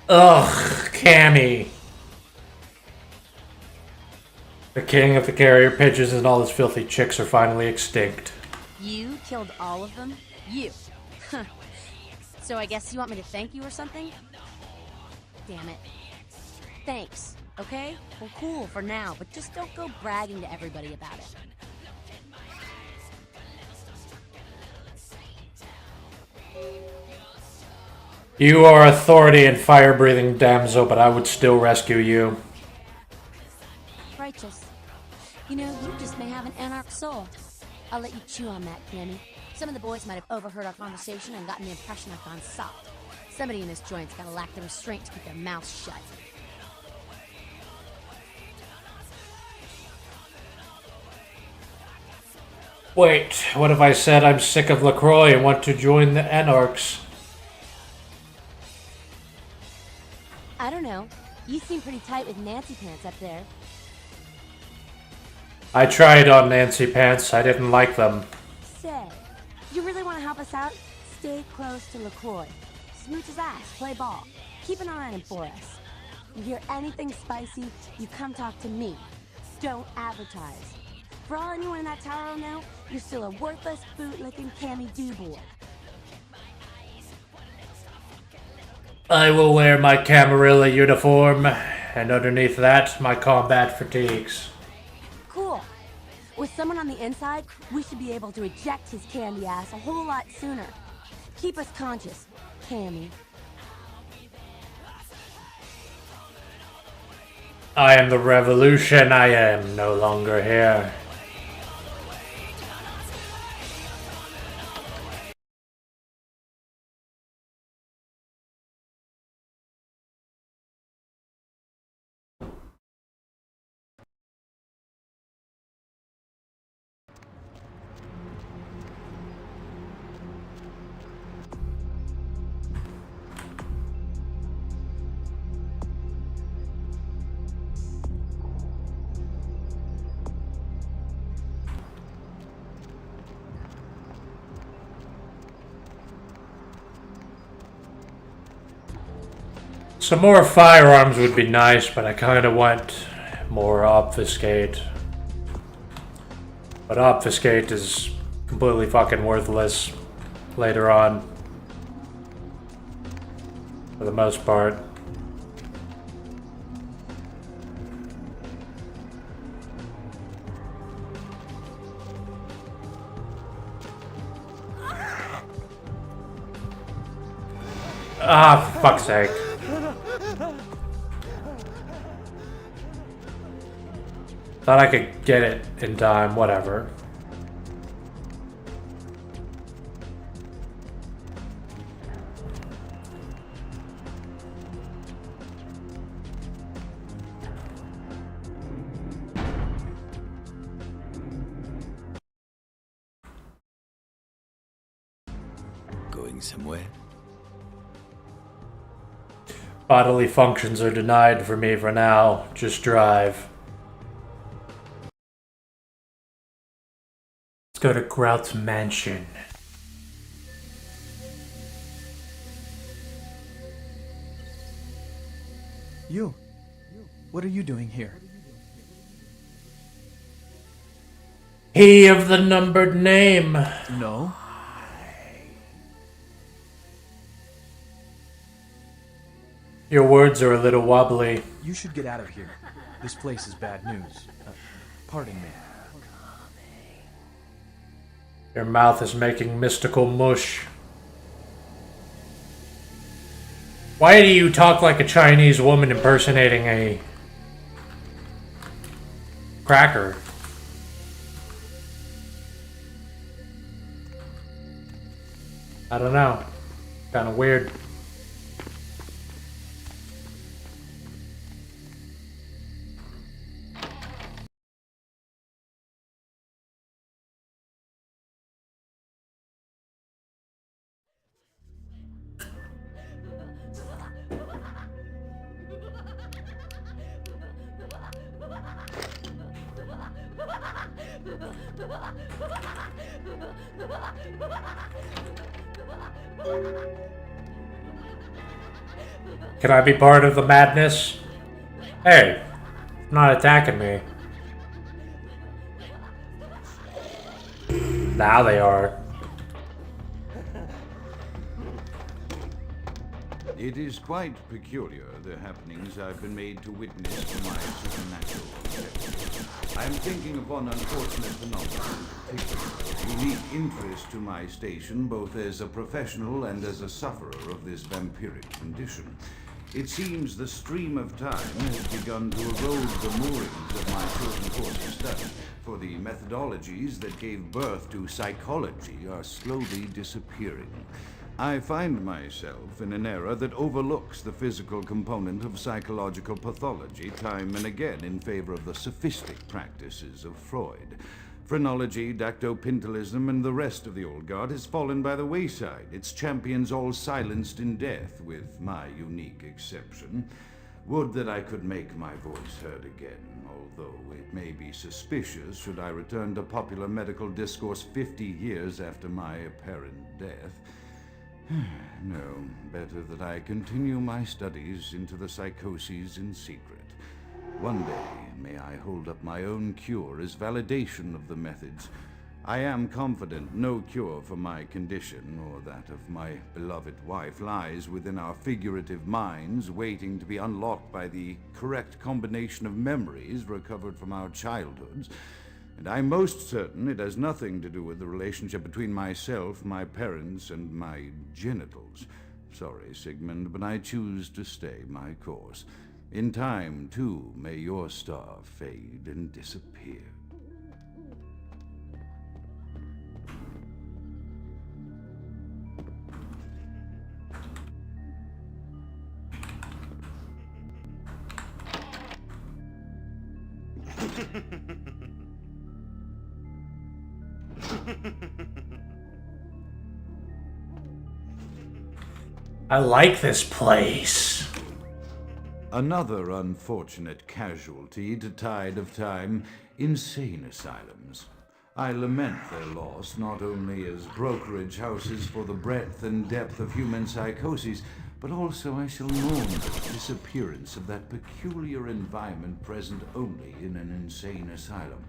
Ugh, Cammy. The king of the carrier pigeons and all his filthy chicks are finally extinct. You killed all of them? You. Huh. So I guess you want me to thank you or something? Damn it. Thanks, okay? Well, cool for now, but just don't go bragging to everybody about it. You are authority and fire-breathing damsel, but I would still rescue you. Righteous. You know, you just may have an anarch soul. I'll let you chew on that, Cammy. Some of the boys might have overheard our conversation and gotten the impression I've gone soft. Somebody in this joint's gotta lack the restraint to keep their mouths shut. Wait, what if I said I'm sick of LaCroix and want to join the Anarchs? I don't know. You seem pretty tight with Nancy Pants up there. I tried on Nancy Pants. I didn't like them. Say, you really want to help us out? Stay close to LaCroix. Smooch his ass, play ball. Keep an eye on him for us. You hear anything spicy, you come talk to me. Don't advertise. For all anyone in that tower will know, you're still a worthless, bootlicking Cammy Dubois. I will wear my Camarilla uniform, and underneath that, my combat fatigues. Cool. With someone on the inside, we should be able to eject his candy ass a whole lot sooner. Keep us conscious, Cammy. I am the revolution. I am no longer here. Some more firearms would be nice, but I kind of want more obfuscate. But obfuscate is completely fucking worthless later on. For the most part. Ah, for fuck's sake. Thought I could get it in time, whatever. going somewhere? Bodily functions are denied for me for now. Just drive. Let's go to Grout's mansion. You. What are you doing here? He of the numbered name. No. Your words are a little wobbly. You should get out of here. This place is bad news. Pardon me. Your mouth is making mystical mush. Why do you talk like a Chinese woman impersonating a cracker? I don't know. Kind of weird. Can I be part of the madness? Hey, not attacking me. Now they are. It is quite peculiar, the happenings I've been made to witness to my supernatural perception. I'm thinking of one unfortunate phenomenon in particular, unique interest to my station both as a professional and as a sufferer of this vampiric condition. It seems the stream of time has begun to erode the moorings of my chosen course of study, for the methodologies that gave birth to psychology are slowly disappearing. I find myself in an era that overlooks the physical component of psychological pathology time and again in favor of the sophistic practices of Freud. Phrenology, dactopintilism, and the rest of the old guard has fallen by the wayside, its champions all silenced in death, with my unique exception. Would that I could make my voice heard again, although it may be suspicious should I return to popular medical discourse 50 years after my apparent death. No, better that I continue my studies into the psychoses in secret. One day, may I hold up my own cure as validation of the methods. I am confident no cure for my condition, or that of my beloved wife, lies within our figurative minds, waiting to be unlocked by the correct combination of memories recovered from our childhoods. And I'm most certain it has nothing to do with the relationship between myself, my parents, and my genitals. Sorry, Sigmund, but I choose to stay my course. In time, too, may your star fade and disappear. I like this place. Another unfortunate casualty to tide of time, insane asylums. I lament their loss not only as brokerage houses for the breadth and depth of human psychoses, but also I shall mourn the disappearance of that peculiar environment present only in an insane asylum.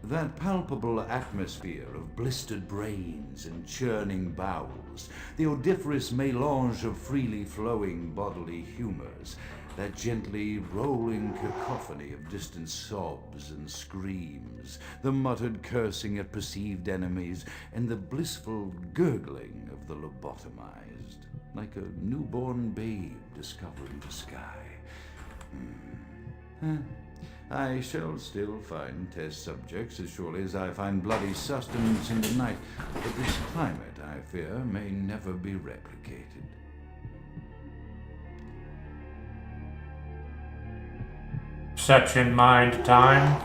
That palpable atmosphere of blistered brains and churning bowels, the odoriferous melange of freely flowing bodily humors, that gently rolling cacophony of distant sobs and screams, the muttered cursing at perceived enemies, and the blissful gurgling of the lobotomized, like a newborn babe discovering the sky. I shall still find test subjects as surely as I find bloody sustenance in the night, but this climate, I fear, may never be replicated. Perception mind time.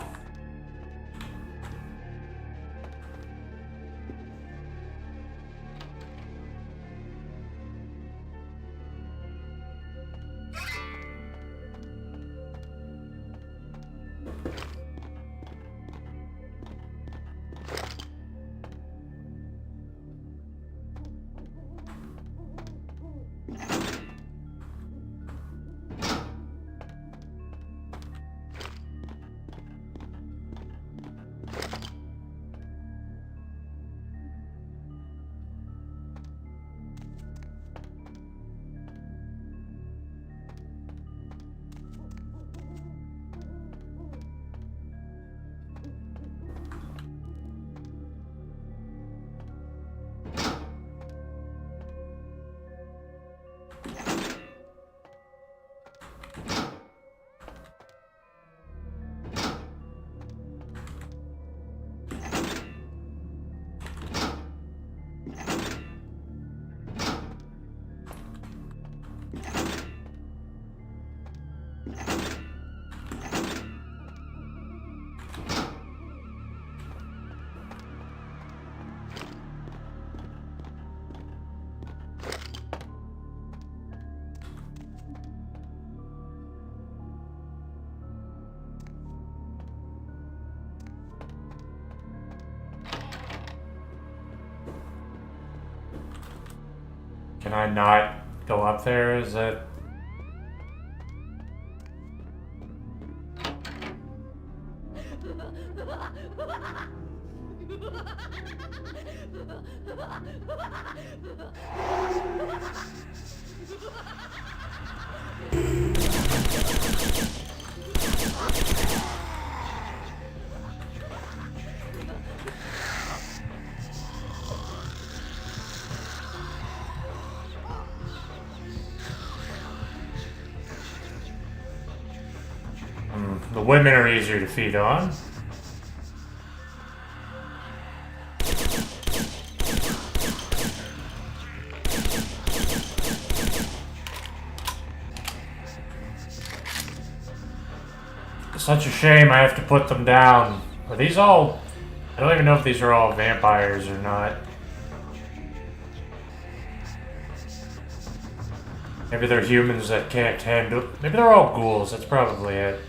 I not go up there? Is that... The women are easier to feed on. Such a shame I have to put them down. Are these all... I don't even know if these are all vampires or not. Maybe they're humans that can't handle... Maybe they're all ghouls, that's probably it.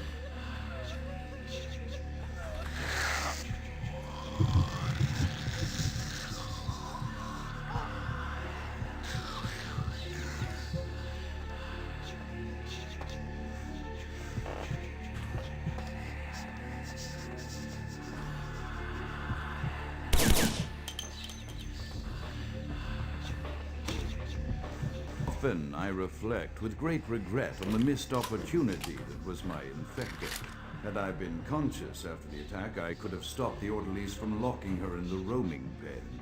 Often I reflect with great regret on the missed opportunity that was my infector. Had I been conscious after the attack, I could have stopped the orderlies from locking her in the roaming pen.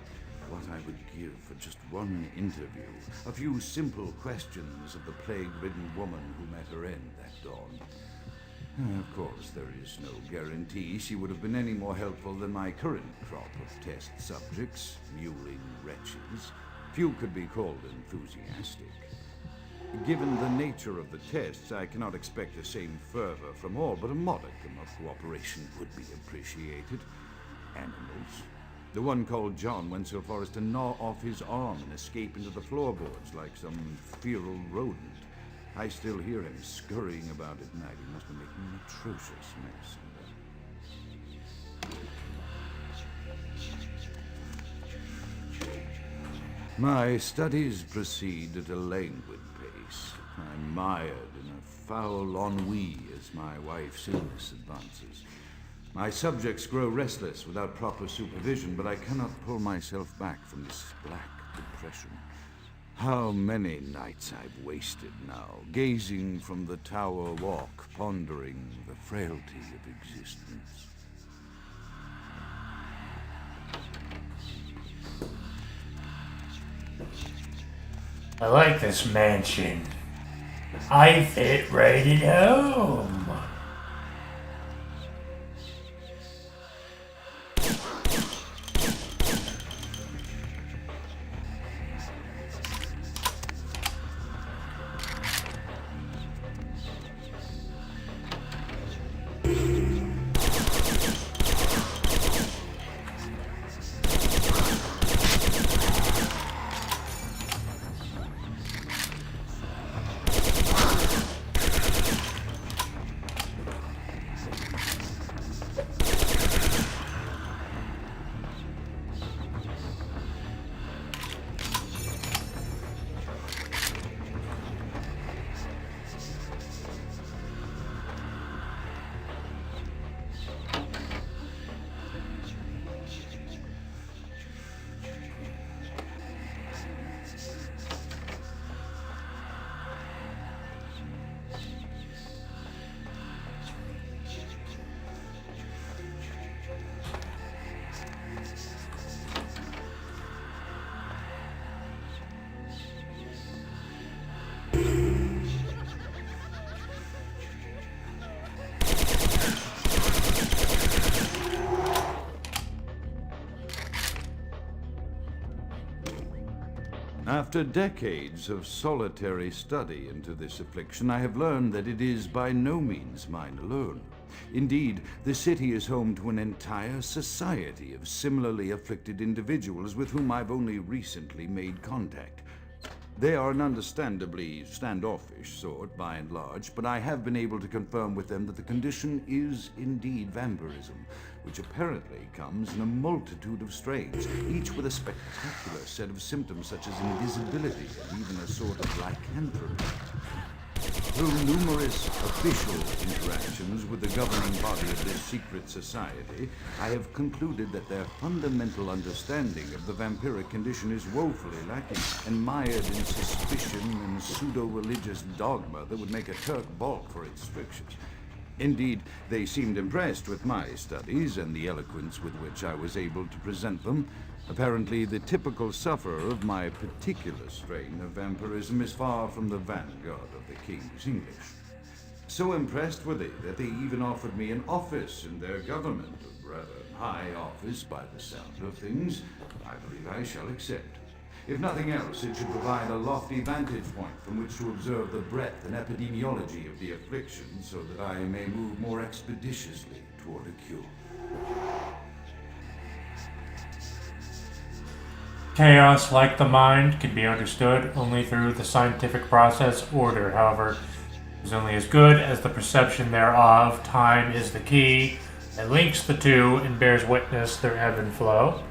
What I would give for just one interview, a few simple questions of the plague-ridden woman who met her end that dawn. Of course, there is no guarantee she would have been any more helpful than my current crop of test subjects, mewling wretches. Few could be called enthusiastic. Given the nature of the tests, I cannot expect the same fervor from all, but a modicum of cooperation would be appreciated. Animals. The one called John went so far as to gnaw off his arm and escape into the floorboards like some feral rodent. I still hear him scurrying about at night. He must be making an atrocious mess. My studies proceed at a languid pace. I'm mired in a foul ennui as my wife's illness advances. My subjects grow restless without proper supervision, but I cannot pull myself back from this black depression. How many nights I've wasted now, gazing from the tower walk, pondering the frailty of existence. I like this mansion. I fit right at home. After decades of solitary study into this affliction, I have learned that it is by no means mine alone. Indeed, the city is home to an entire society of similarly afflicted individuals with whom I've only recently made contact. They are an understandably standoffish sort, by and large, but I have been able to confirm with them that the condition is indeed vampirism, which apparently comes in a multitude of strains, each with a spectacular set of symptoms such as invisibility and even a sort of lycanthropy. Through numerous official interactions with the governing body of this secret society, I have concluded that their fundamental understanding of the vampiric condition is woefully lacking and mired in suspicion and pseudo-religious dogma that would make a Turk balk for its strictures. Indeed, they seemed impressed with my studies and the eloquence with which I was able to present them. Apparently, the typical sufferer of my particular strain of vampirism is far from the vanguard of the King's English. So impressed were they that they even offered me an office in their government, a rather high office by the sound of things. I believe I shall accept. If nothing else, it should provide a lofty vantage point from which to observe the breadth and epidemiology of the affliction so that I may move more expeditiously toward a cure. Chaos, like the mind, can be understood only through the scientific process. Order, however, is only as good as the perception thereof. Time is the key that links the two and bears witness their ebb and flow.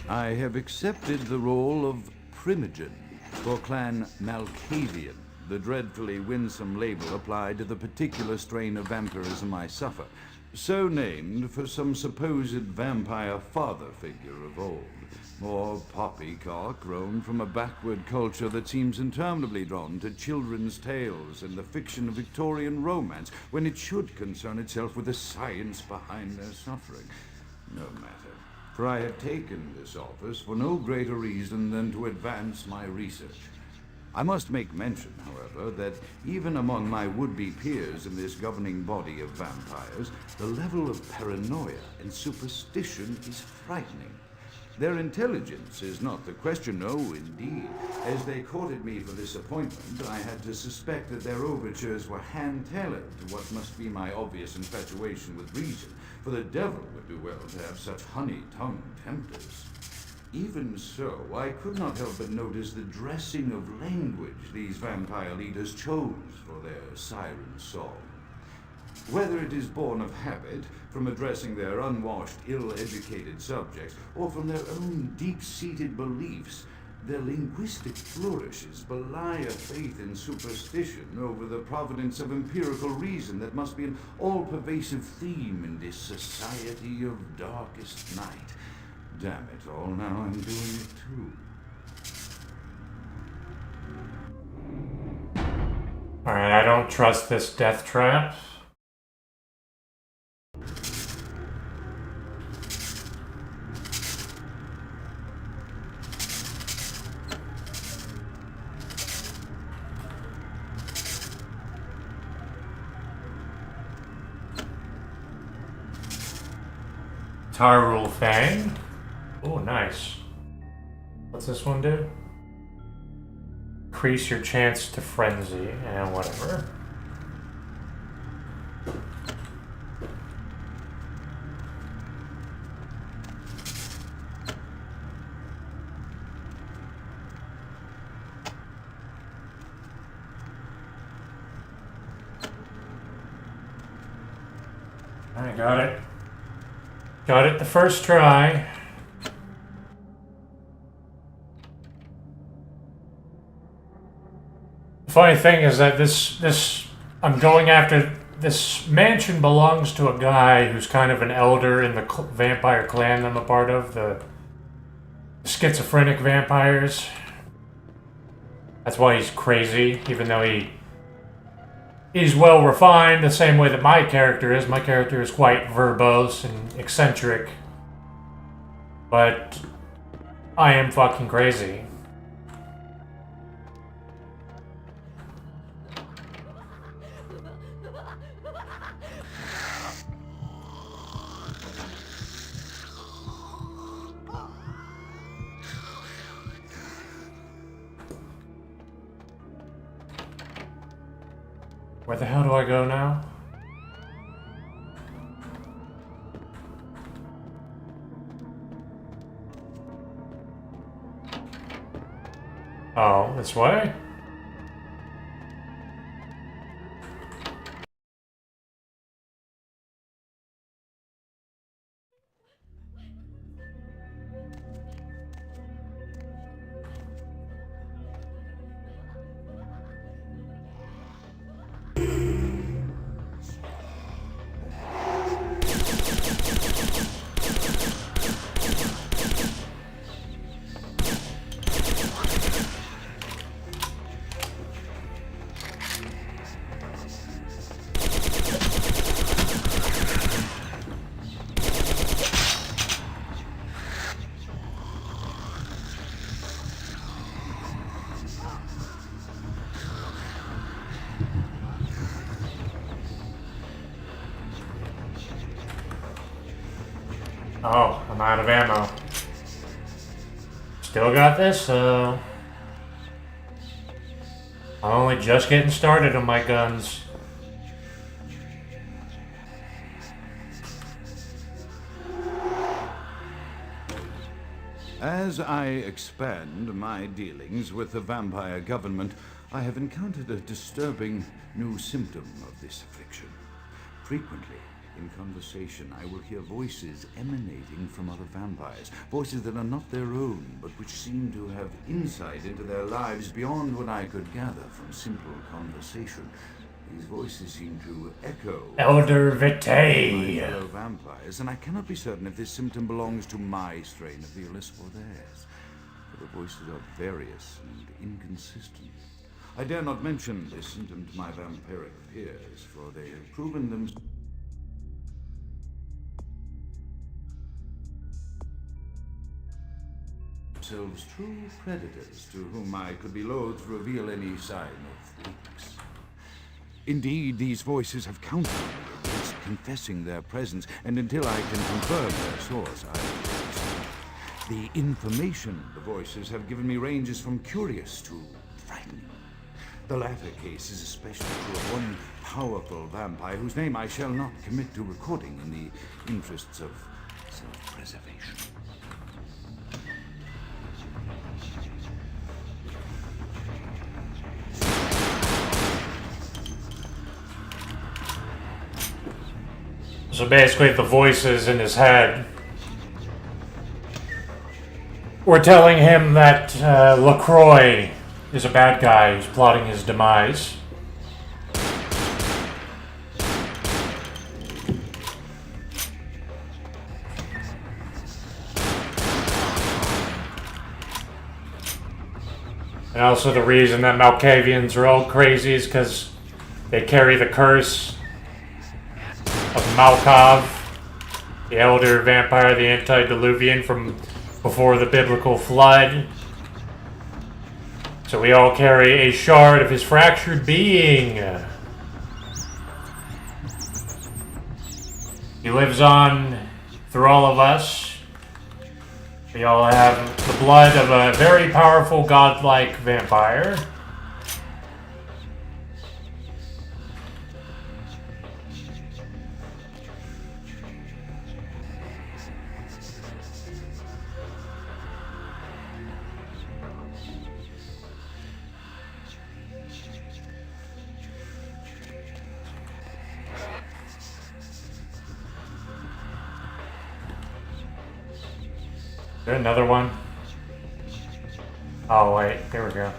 I have accepted the role of Primogen for Clan Malkavian, the dreadfully winsome label applied to the particular strain of vampirism I suffer, so named for some supposed vampire father figure of old, or poppycock grown from a backward culture that seems interminably drawn to children's tales and the fiction of Victorian romance, when it should concern itself with the science behind their suffering. No matter. For I have taken this office for no greater reason than to advance my research. I must make mention, however, that even among my would-be peers in this governing body of vampires, the level of paranoia and superstition is frightening. Their intelligence is not the question, no, indeed. As they courted me for this appointment, I had to suspect that their overtures were hand-tailored to what must be my obvious infatuation with reason, for the devil would do well to have such honey-tongued tempters. Even so, I could not help but notice the dressing of language these vampire leaders chose for their siren song. Whether it is born of habit, from addressing their unwashed, ill-educated subjects, or from their own deep-seated beliefs, their linguistic flourishes belie a faith in superstition over the providence of empirical reason that must be an all-pervasive theme in this society of darkest night. Damn it all, now I'm doing it too. Alright, I don't trust this death trap. Tyrul Fang. Oh, nice. What's this one do? Increase your chance to frenzy, and whatever. I got it. Got it the first try. The funny thing is that I'm going after, this mansion belongs to a guy who's kind of an elder in the vampire clan I'm a part of, the schizophrenic vampires. That's why he's crazy, even though he's well refined, the same way that my character is. My character is quite verbose and eccentric. But I am fucking crazy. Where the hell do I go now? this way. Oh, I'm out of ammo. Still got this, so... I'm only just getting started on my guns. As I expand my dealings with the vampire government, I have encountered a disturbing new symptom of this affliction. Frequently, in conversation, I will hear voices emanating from other vampires, voices that are not their own, but which seem to have insight into their lives beyond what I could gather from simple conversation. These voices seem to echo Elder my Vitae. fellow vampires, and I cannot be certain if this symptom belongs to my strain of the illness or theirs, for the voices are various and inconsistent. I dare not mention this symptom to my vampiric peers, for they have proven themselves true predators to whom I could be loath to reveal any sign of weakness. Indeed, these voices have counseled me against confessing their presence, and until I can confirm their source, the information the voices have given me ranges from curious to frightening. The latter case is especially true of one powerful vampire whose name I shall not commit to recording in the interests of self-preservation. So basically the voices in his head were telling him that LaCroix is a bad guy who's plotting his demise. And also the reason that Malkavians are all crazy is because they carry the curse of Malkav, the elder vampire, the antediluvian from before the biblical flood. So we all carry a shard of his fractured being. He lives on through all of us. We all have the blood of a very powerful godlike vampire. Is there another one? Oh wait, there we go.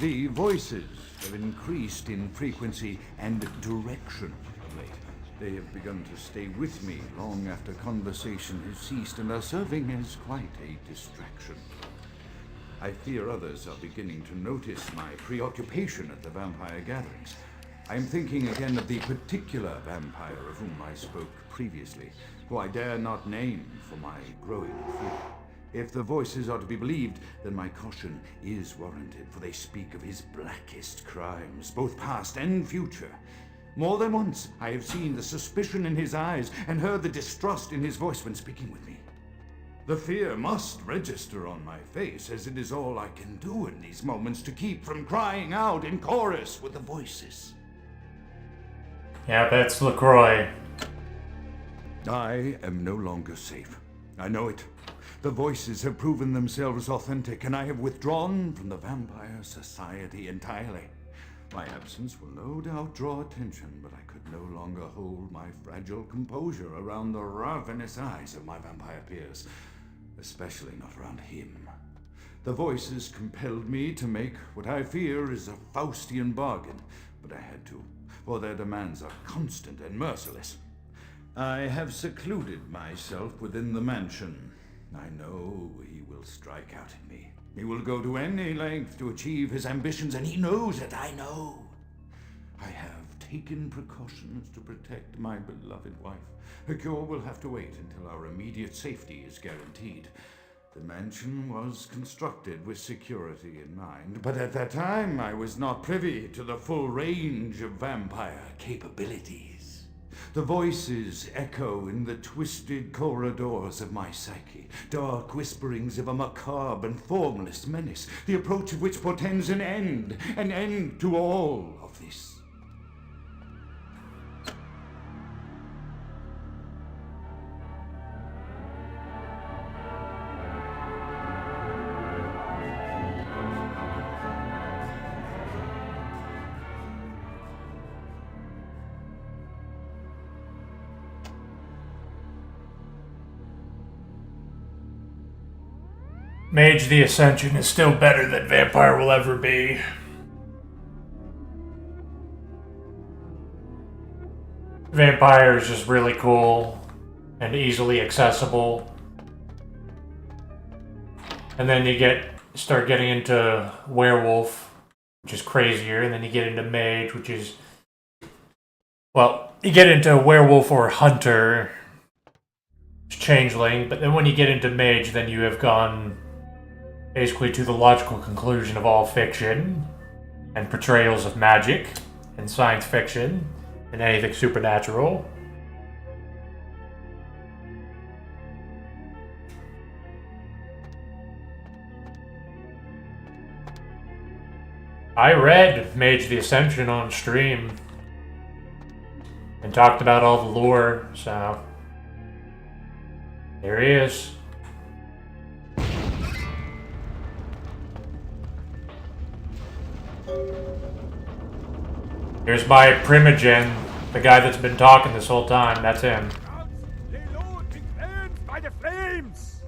The voices have increased in frequency and direction of late. They have begun to stay with me long after conversation has ceased and are serving as quite a distraction. I fear others are beginning to notice my preoccupation at the vampire gatherings. I am thinking again of the particular vampire of whom I spoke previously, who I dare not name for my growing fear. If the voices are to be believed, then my caution is warranted, for they speak of his blackest crimes, both past and future. More than once, I have seen the suspicion in his eyes and heard the distrust in his voice when speaking with me. The fear must register on my face, as it is all I can do in these moments to keep from crying out in chorus with the voices. Yeah, that's LaCroix. I am no longer safe. I know it. The voices have proven themselves authentic, and I have withdrawn from the Vampire Society entirely. My absence will no doubt draw attention, but I could no longer hold my fragile composure around the ravenous eyes of my vampire peers, especially not around him. The voices compelled me to make what I fear is a Faustian bargain, but I had to, for their demands are constant and merciless. I have secluded myself within the mansion. I know he will strike out at me. He will go to any length to achieve his ambitions, and he knows it, I know. I have taken precautions to protect my beloved wife. Her cure will have to wait until our immediate safety is guaranteed. The mansion was constructed with security in mind, but at that time I was not privy to the full range of vampire capabilities. The voices echo in the twisted corridors of my psyche, dark whisperings of a macabre and formless menace, the approach of which portends an end to all of this. Mage the Ascension is still better than Vampire will ever be. Vampire is just really cool and easily accessible. And then you start getting into Werewolf, which is crazier, and then you get into Mage, which is... Well, you get into Werewolf or Hunter, Changeling, but then when you get into Mage, then you have gone basically to the logical conclusion of all fiction and portrayals of magic and science fiction and anything supernatural. I read Mage the Ascension on stream and talked about all the lore, so here he is. Here's my Primogen, the guy that's been talking this whole time. That's him. By the flames!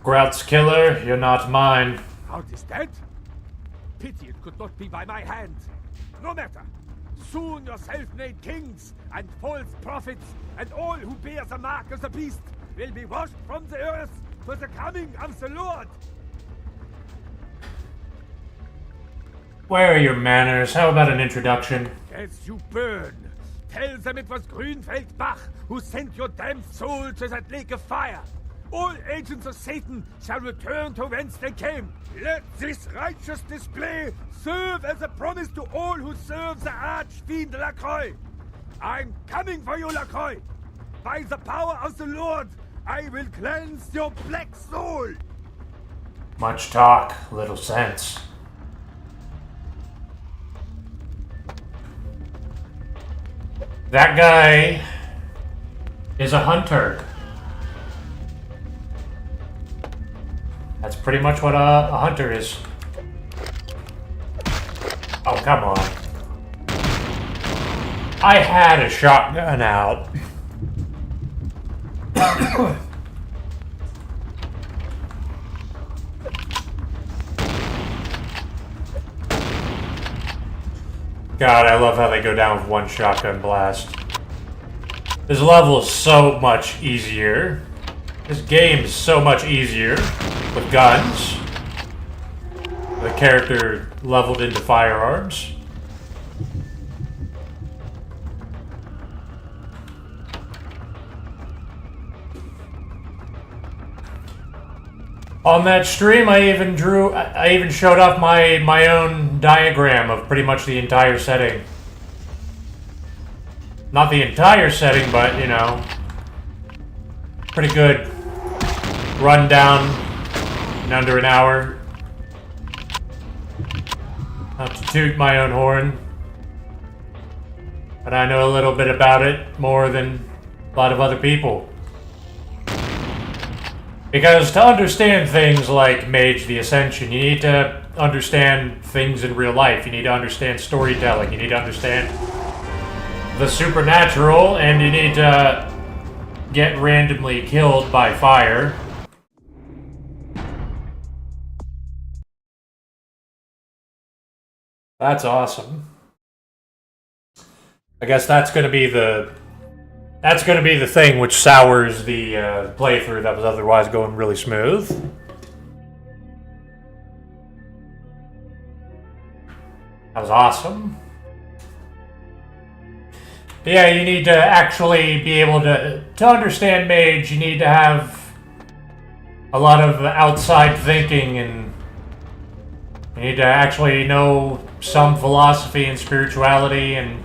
Grout's killer, you're not mine. Grout is dead? Pity it could not be by my hand. No matter. Soon your self-made kings and false prophets and all who bear the mark of the beast will be washed from the earth for the coming of the Lord. Where are your manners? How about an introduction? As you burn, tell them it was Grünfeld Bach who sent your damned soul to that lake of fire. All agents of Satan shall return to whence they came. Let this righteous display serve as a promise to all who serve the Archfiend LaCroix. I'm coming for you, LaCroix. By the power of the Lord, I will cleanse your black soul. Much talk, little sense. That guy is a hunter. That's pretty much what a hunter is. Oh, come on. I had a shotgun out. God, I love how they go down with one shotgun blast. This level is so much easier. This game is so much easier with guns. The character leveled into firearms. On that stream, I even showed off my own diagram of pretty much the entire setting. Not the entire setting, but, you know, pretty good rundown in under an hour. Not to toot my own horn, but I know a little bit about it more than a lot of other people. Because to understand things like Mage the Ascension, you need to understand things in real life. You need to understand storytelling. You need to understand the supernatural, and you need to get randomly killed by fire. That's awesome. I guess that's gonna be the thing which sours the playthrough that was otherwise going really smooth. That was awesome. Yeah, you need to actually be able to understand Mage, you need to have a lot of outside thinking, and you need to actually know some philosophy and spirituality and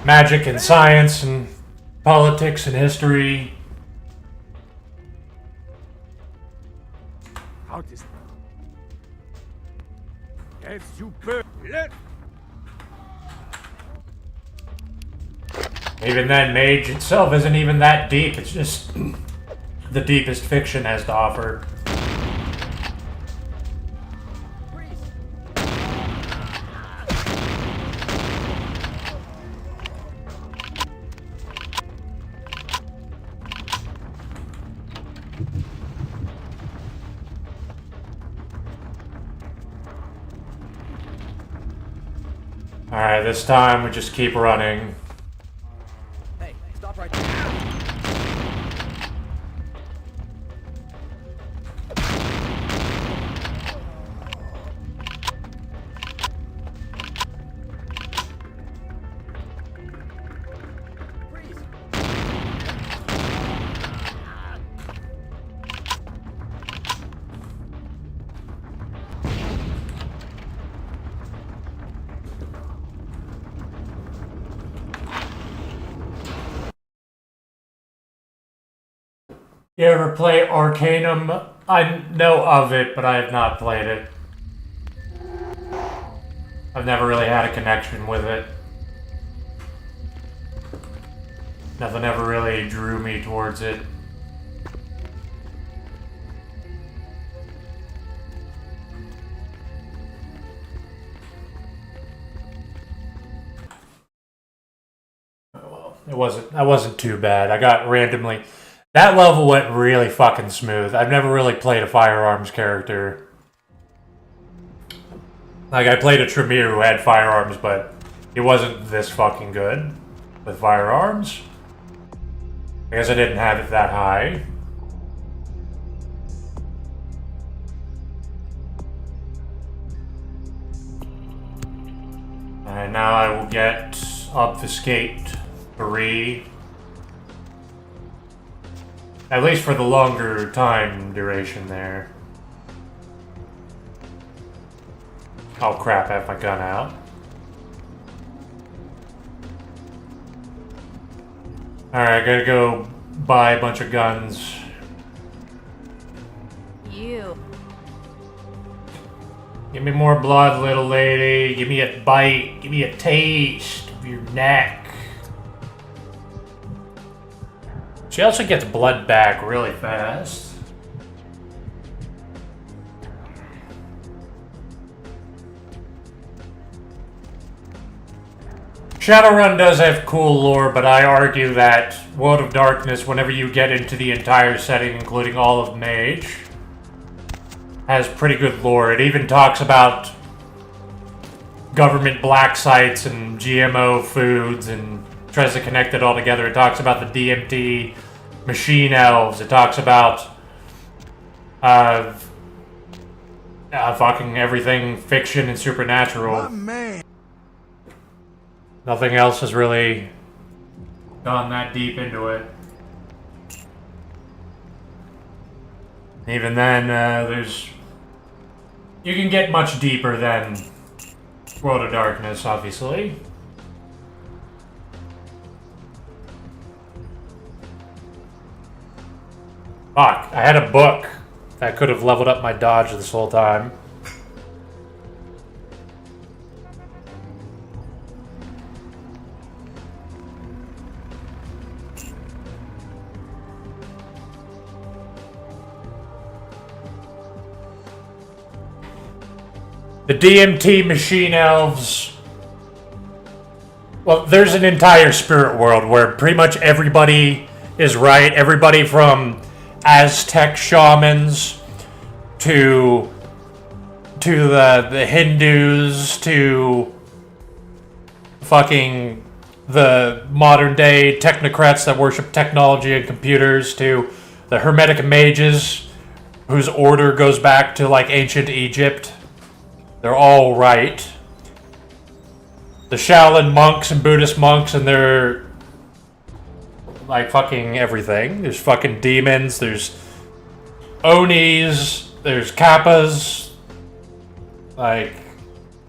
magic and science and politics and history. How is yes, you bird. Even then, Mage itself isn't even that deep. It's just the deepest fiction has to offer. Alright, this time we just keep running. Hey, stop right there. You ever play Arcanum? I know of it, but I have not played it. I've never really had a connection with it. Nothing ever really drew me towards it. Oh, well, that wasn't too bad. I got randomly... That level went really fucking smooth. I've never really played a firearms character. Like, I played a Tremere who had firearms, but he wasn't this fucking good with firearms. I guess I didn't have it that high. And now I will get Obfuscate 3. At least for the longer time duration there. Oh crap, I have my gun out. Alright, I gotta go buy a bunch of guns. You. Give me more blood, little lady. Give me a bite. Give me a taste of your neck. She also gets blood back really fast. Shadowrun does have cool lore, but I argue that World of Darkness, whenever you get into the entire setting, including all of Mage, has pretty good lore. It even talks about government black sites and GMO foods and tries to connect it all together. It talks about the DMT machine elves. It talks about fucking everything fiction and supernatural. My man. Nothing else has really gone that deep into it. Even then, you can get much deeper than World of Darkness, obviously. Fuck, I had a book that could have leveled up my dodge this whole time. The DMT machine elves. Well, there's an entire spirit world where pretty much everybody is right. Everybody from Aztec shamans to the Hindus to fucking the modern day technocrats that worship technology and computers to the Hermetic mages whose order goes back to like ancient Egypt. They're all right. The Shaolin monks and Buddhist monks and their like fucking everything. There's fucking demons, there's Onis, there's Kappas. Like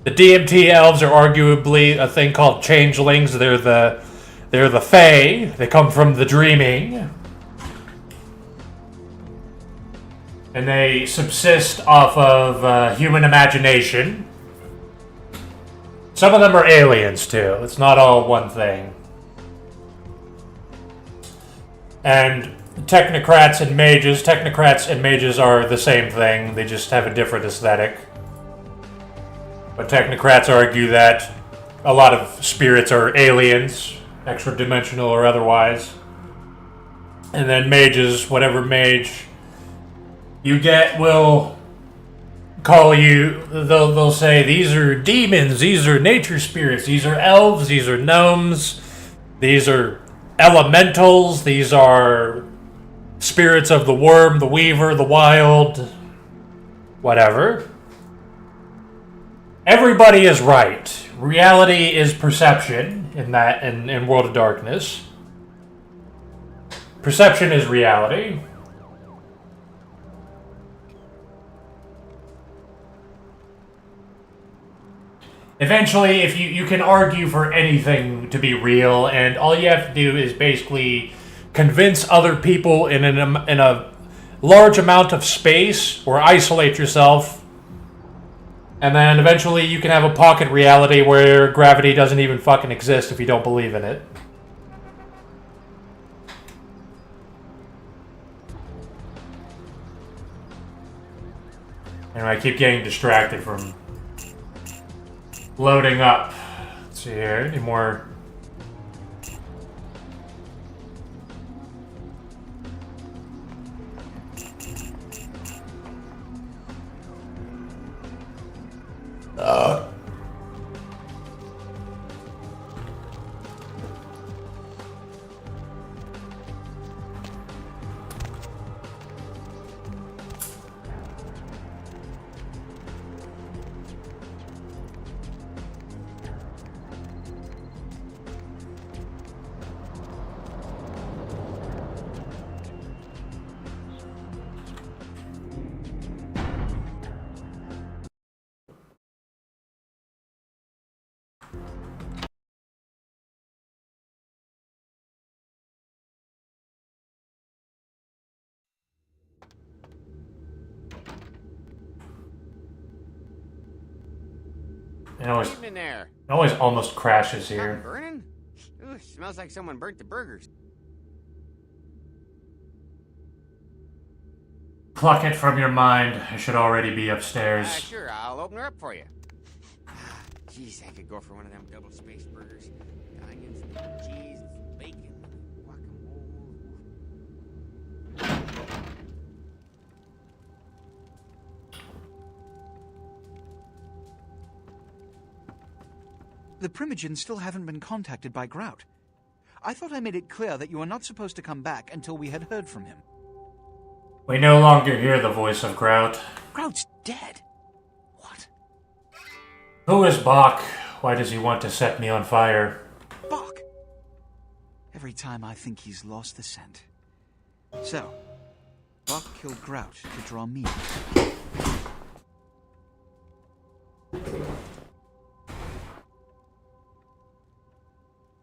the DMT elves are arguably a thing called changelings. They're the Fae. They come from the dreaming. And they subsist off of human imagination. Some of them are aliens too. It's not all one thing. And technocrats and mages are the same thing. They just have a different aesthetic. But technocrats argue that a lot of spirits are aliens, extra-dimensional or otherwise. And then mages, whatever mage you get will call you, they'll say, these are demons, these are nature spirits, these are elves, these are gnomes, these are elementals, these are spirits of the worm, the weaver, the wild, whatever. Everybody is right. Reality is perception in World of Darkness. Perception is reality. Eventually, if you can argue for anything to be real, and all you have to do is basically convince other people in a large amount of space, or isolate yourself, and then eventually you can have a pocket reality where gravity doesn't even fucking exist if you don't believe in it. Anyway, I keep getting distracted from loading up. Let's see here. Any more? It always almost crashes here. Burning? Ooh, smells like someone burnt the burgers. Pluck it from your mind. I should already be upstairs. Sure, I'll open her up for you. Jeez, I could go for one of them double spaced burgers. Onions, cheese, bacon, guacamole. The Primogens still haven't been contacted by Grout. I thought I made it clear that you were not supposed to come back until we had heard from him. We no longer hear the voice of Grout. Grout's dead. What? Who is Bach? Why does he want to set me on fire? Bach! Every time I think he's lost the scent. So, Bach killed Grout to draw me.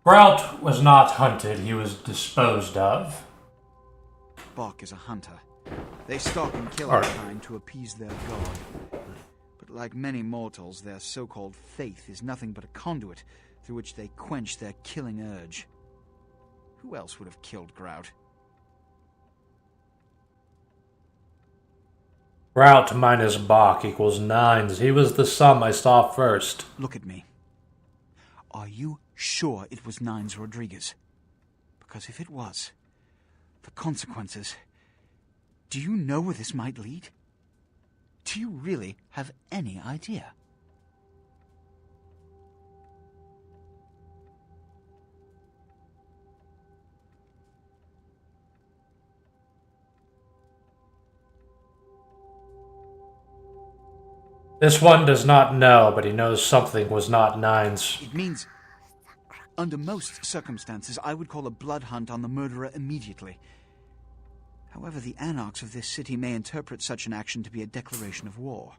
Grout was not hunted, he was disposed of. Bach is a hunter. They stalk and kill our kind to appease their god. But like many mortals, their so-called faith is nothing but a conduit through which they quench their killing urge. Who else would have killed Grout? Grout minus Bach equals 9s. He was the sum I saw first. Look at me. Are you sure it was Nines Rodriguez? Because if it was, the consequences... Do you know where this might lead? Do you really have any idea? This one does not know, but he knows something was not 9s. It means, under most circumstances, I would call a blood hunt on the murderer immediately. However, the anarchs of this city may interpret such an action to be a declaration of war.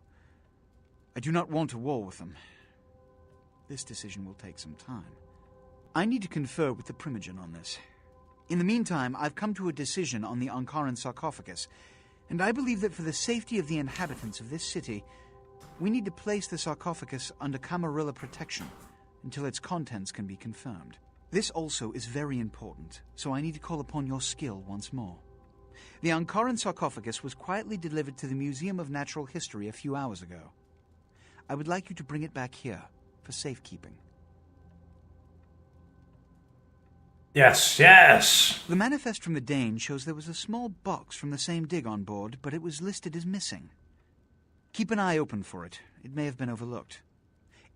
I do not want a war with them. This decision will take some time. I need to confer with the Primogen on this. In the meantime, I've come to a decision on the Ankaran sarcophagus, and I believe that for the safety of the inhabitants of this city, we need to place the sarcophagus under Camarilla protection until its contents can be confirmed. This also is very important, so I need to call upon your skill once more. The Ankaran sarcophagus was quietly delivered to the Museum of Natural History a few hours ago. I would like you to bring it back here for safekeeping. Yes, yes! The manifest from the Dane shows there was a small box from the same dig on board, but it was listed as missing. Keep an eye open for it. It may have been overlooked.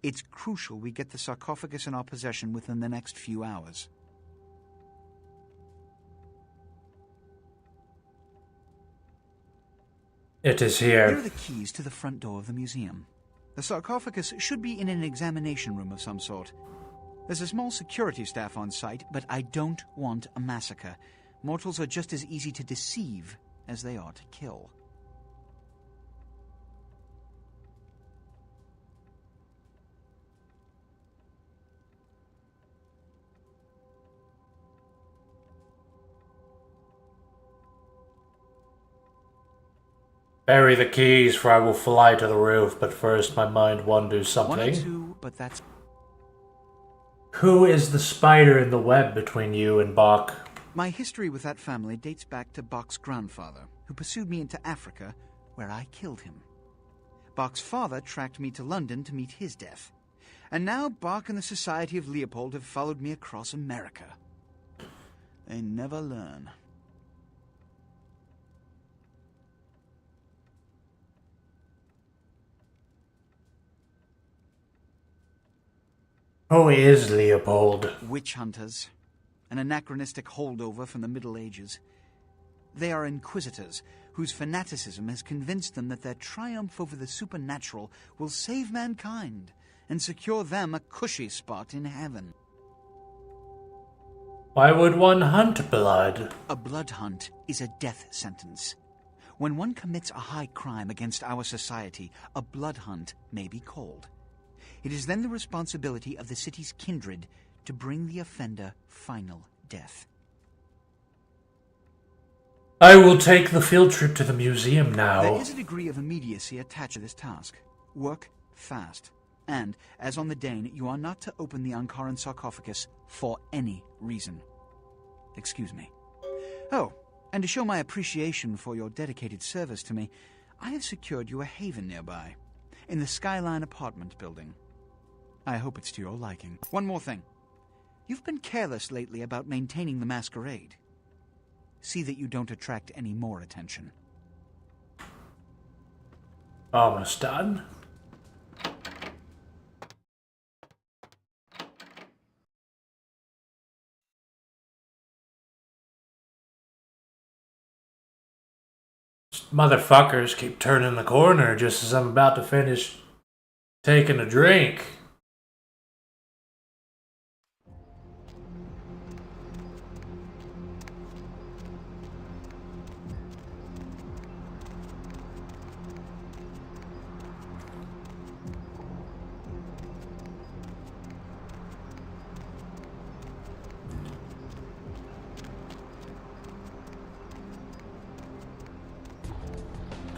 It's crucial we get the sarcophagus in our possession within the next few hours. It is here. Here are the keys to the front door of the museum. The sarcophagus should be in an examination room of some sort. There's a small security staff on site, but I don't want a massacre. Mortals are just as easy to deceive as they are to kill. Bury the keys, for I will fly to the roof, but first my mind wonders something. 1 or 2, but that's... Who is the spider in the web between you and Bach? My history with that family dates back to Bach's grandfather, who pursued me into Africa, where I killed him. Bach's father tracked me to London to meet his death. And now Bach and the Society of Leopold have followed me across America. They never learn. Who is Leopold? Witch hunters. An anachronistic holdover from the Middle Ages. They are inquisitors, whose fanaticism has convinced them that their triumph over the supernatural will save mankind and secure them a cushy spot in heaven. Why would one hunt blood? A blood hunt is a death sentence. When one commits a high crime against our society, a blood hunt may be called. It is then the responsibility of the city's kindred to bring the offender final death. I will take the field trip to the museum now. There is a degree of immediacy attached to this task. Work fast. And, as on the Dane, you are not to open the Ankaran sarcophagus for any reason. Excuse me. Oh, and to show my appreciation for your dedicated service to me, I have secured you a haven nearby, in the Skyline apartment building. I hope it's to your liking. One more thing. You've been careless lately about maintaining the Masquerade. See that you don't attract any more attention. Almost done. Motherfuckers keep turning the corner just as I'm about to finish taking a drink.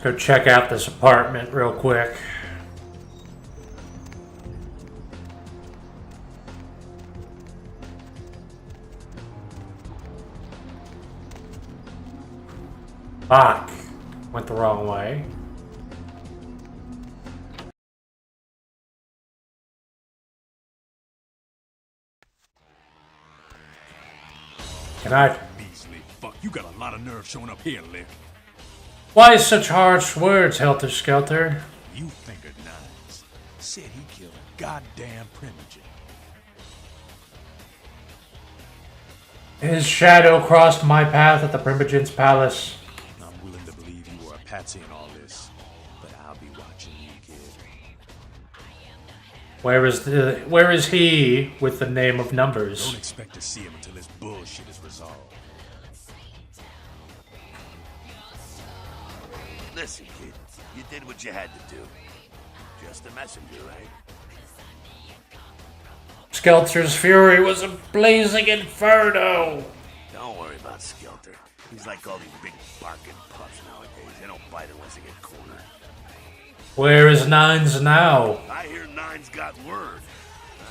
Go check out this apartment real quick. Fuck. Went the wrong way. Can I? Beastly fuck, you got a lot of nerve showing up here, Lick. Why such harsh words, Helter Skelter? You fingered Nines. Said he killed a goddamn primogen. His shadow crossed my path at the Primogen's palace. I'm willing to believe you were a patsy in all this, but I'll be watching you, kid. Where is he with the name of numbers? Don't expect to see him until this bullshit is resolved. Listen, kid, you did what you had to do. Just a messenger, right? Skelter's fury was a blazing inferno. Don't worry about Skelter. He's like all these big barking pups nowadays. They don't bite unless they get cornered. Where is Nines now? I hear Nine's got word.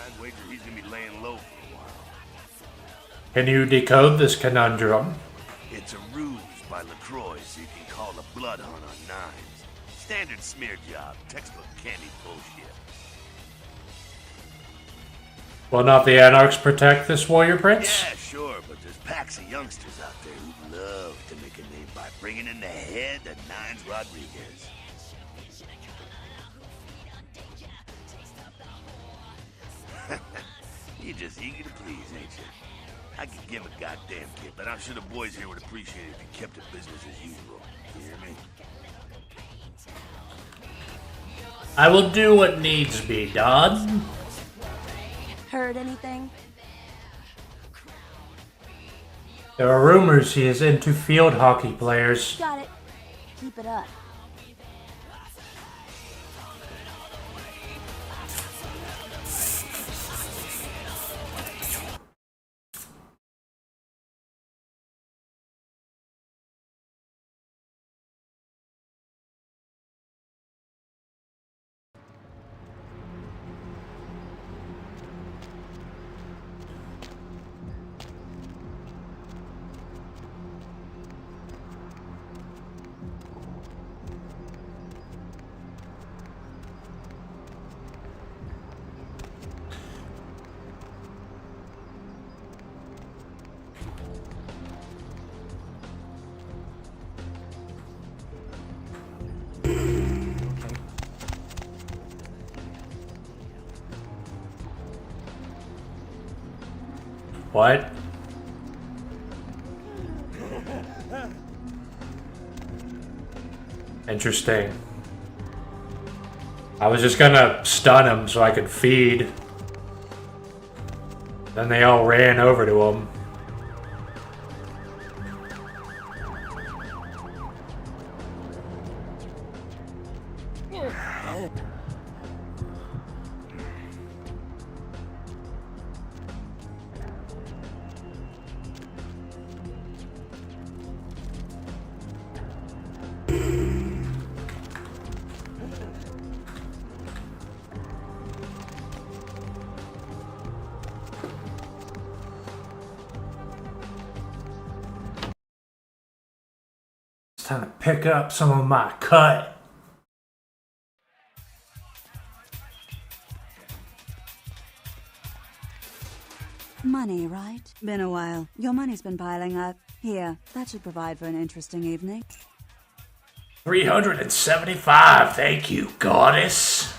I'd wager he's gonna be laying low for a while. Can you decode this conundrum? It's a ruse by LaCroix so you can call the blood hunt on Nines. Standard smear job, textbook candy bullshit. Will not the Anarchs protect this warrior prince? Yeah, sure, but there's packs of youngsters out there who'd love to make a name by bringing in the head of Nines Rodriguez. You're just eager to please, ain't you? I could give a goddamn kid, but I'm sure the boys here would appreciate it if you kept it business as usual. You hear me? I will do what needs be done. Heard anything? There are rumors he is into field hockey players. Got it. Keep it up. What? Interesting. I was just gonna stun him so I could feed. Then they all ran over to him. Time to pick up some of my cut. Money, right? Been a while. Your money's been piling up. Here, that should provide for an interesting evening. 375, thank you, goddess.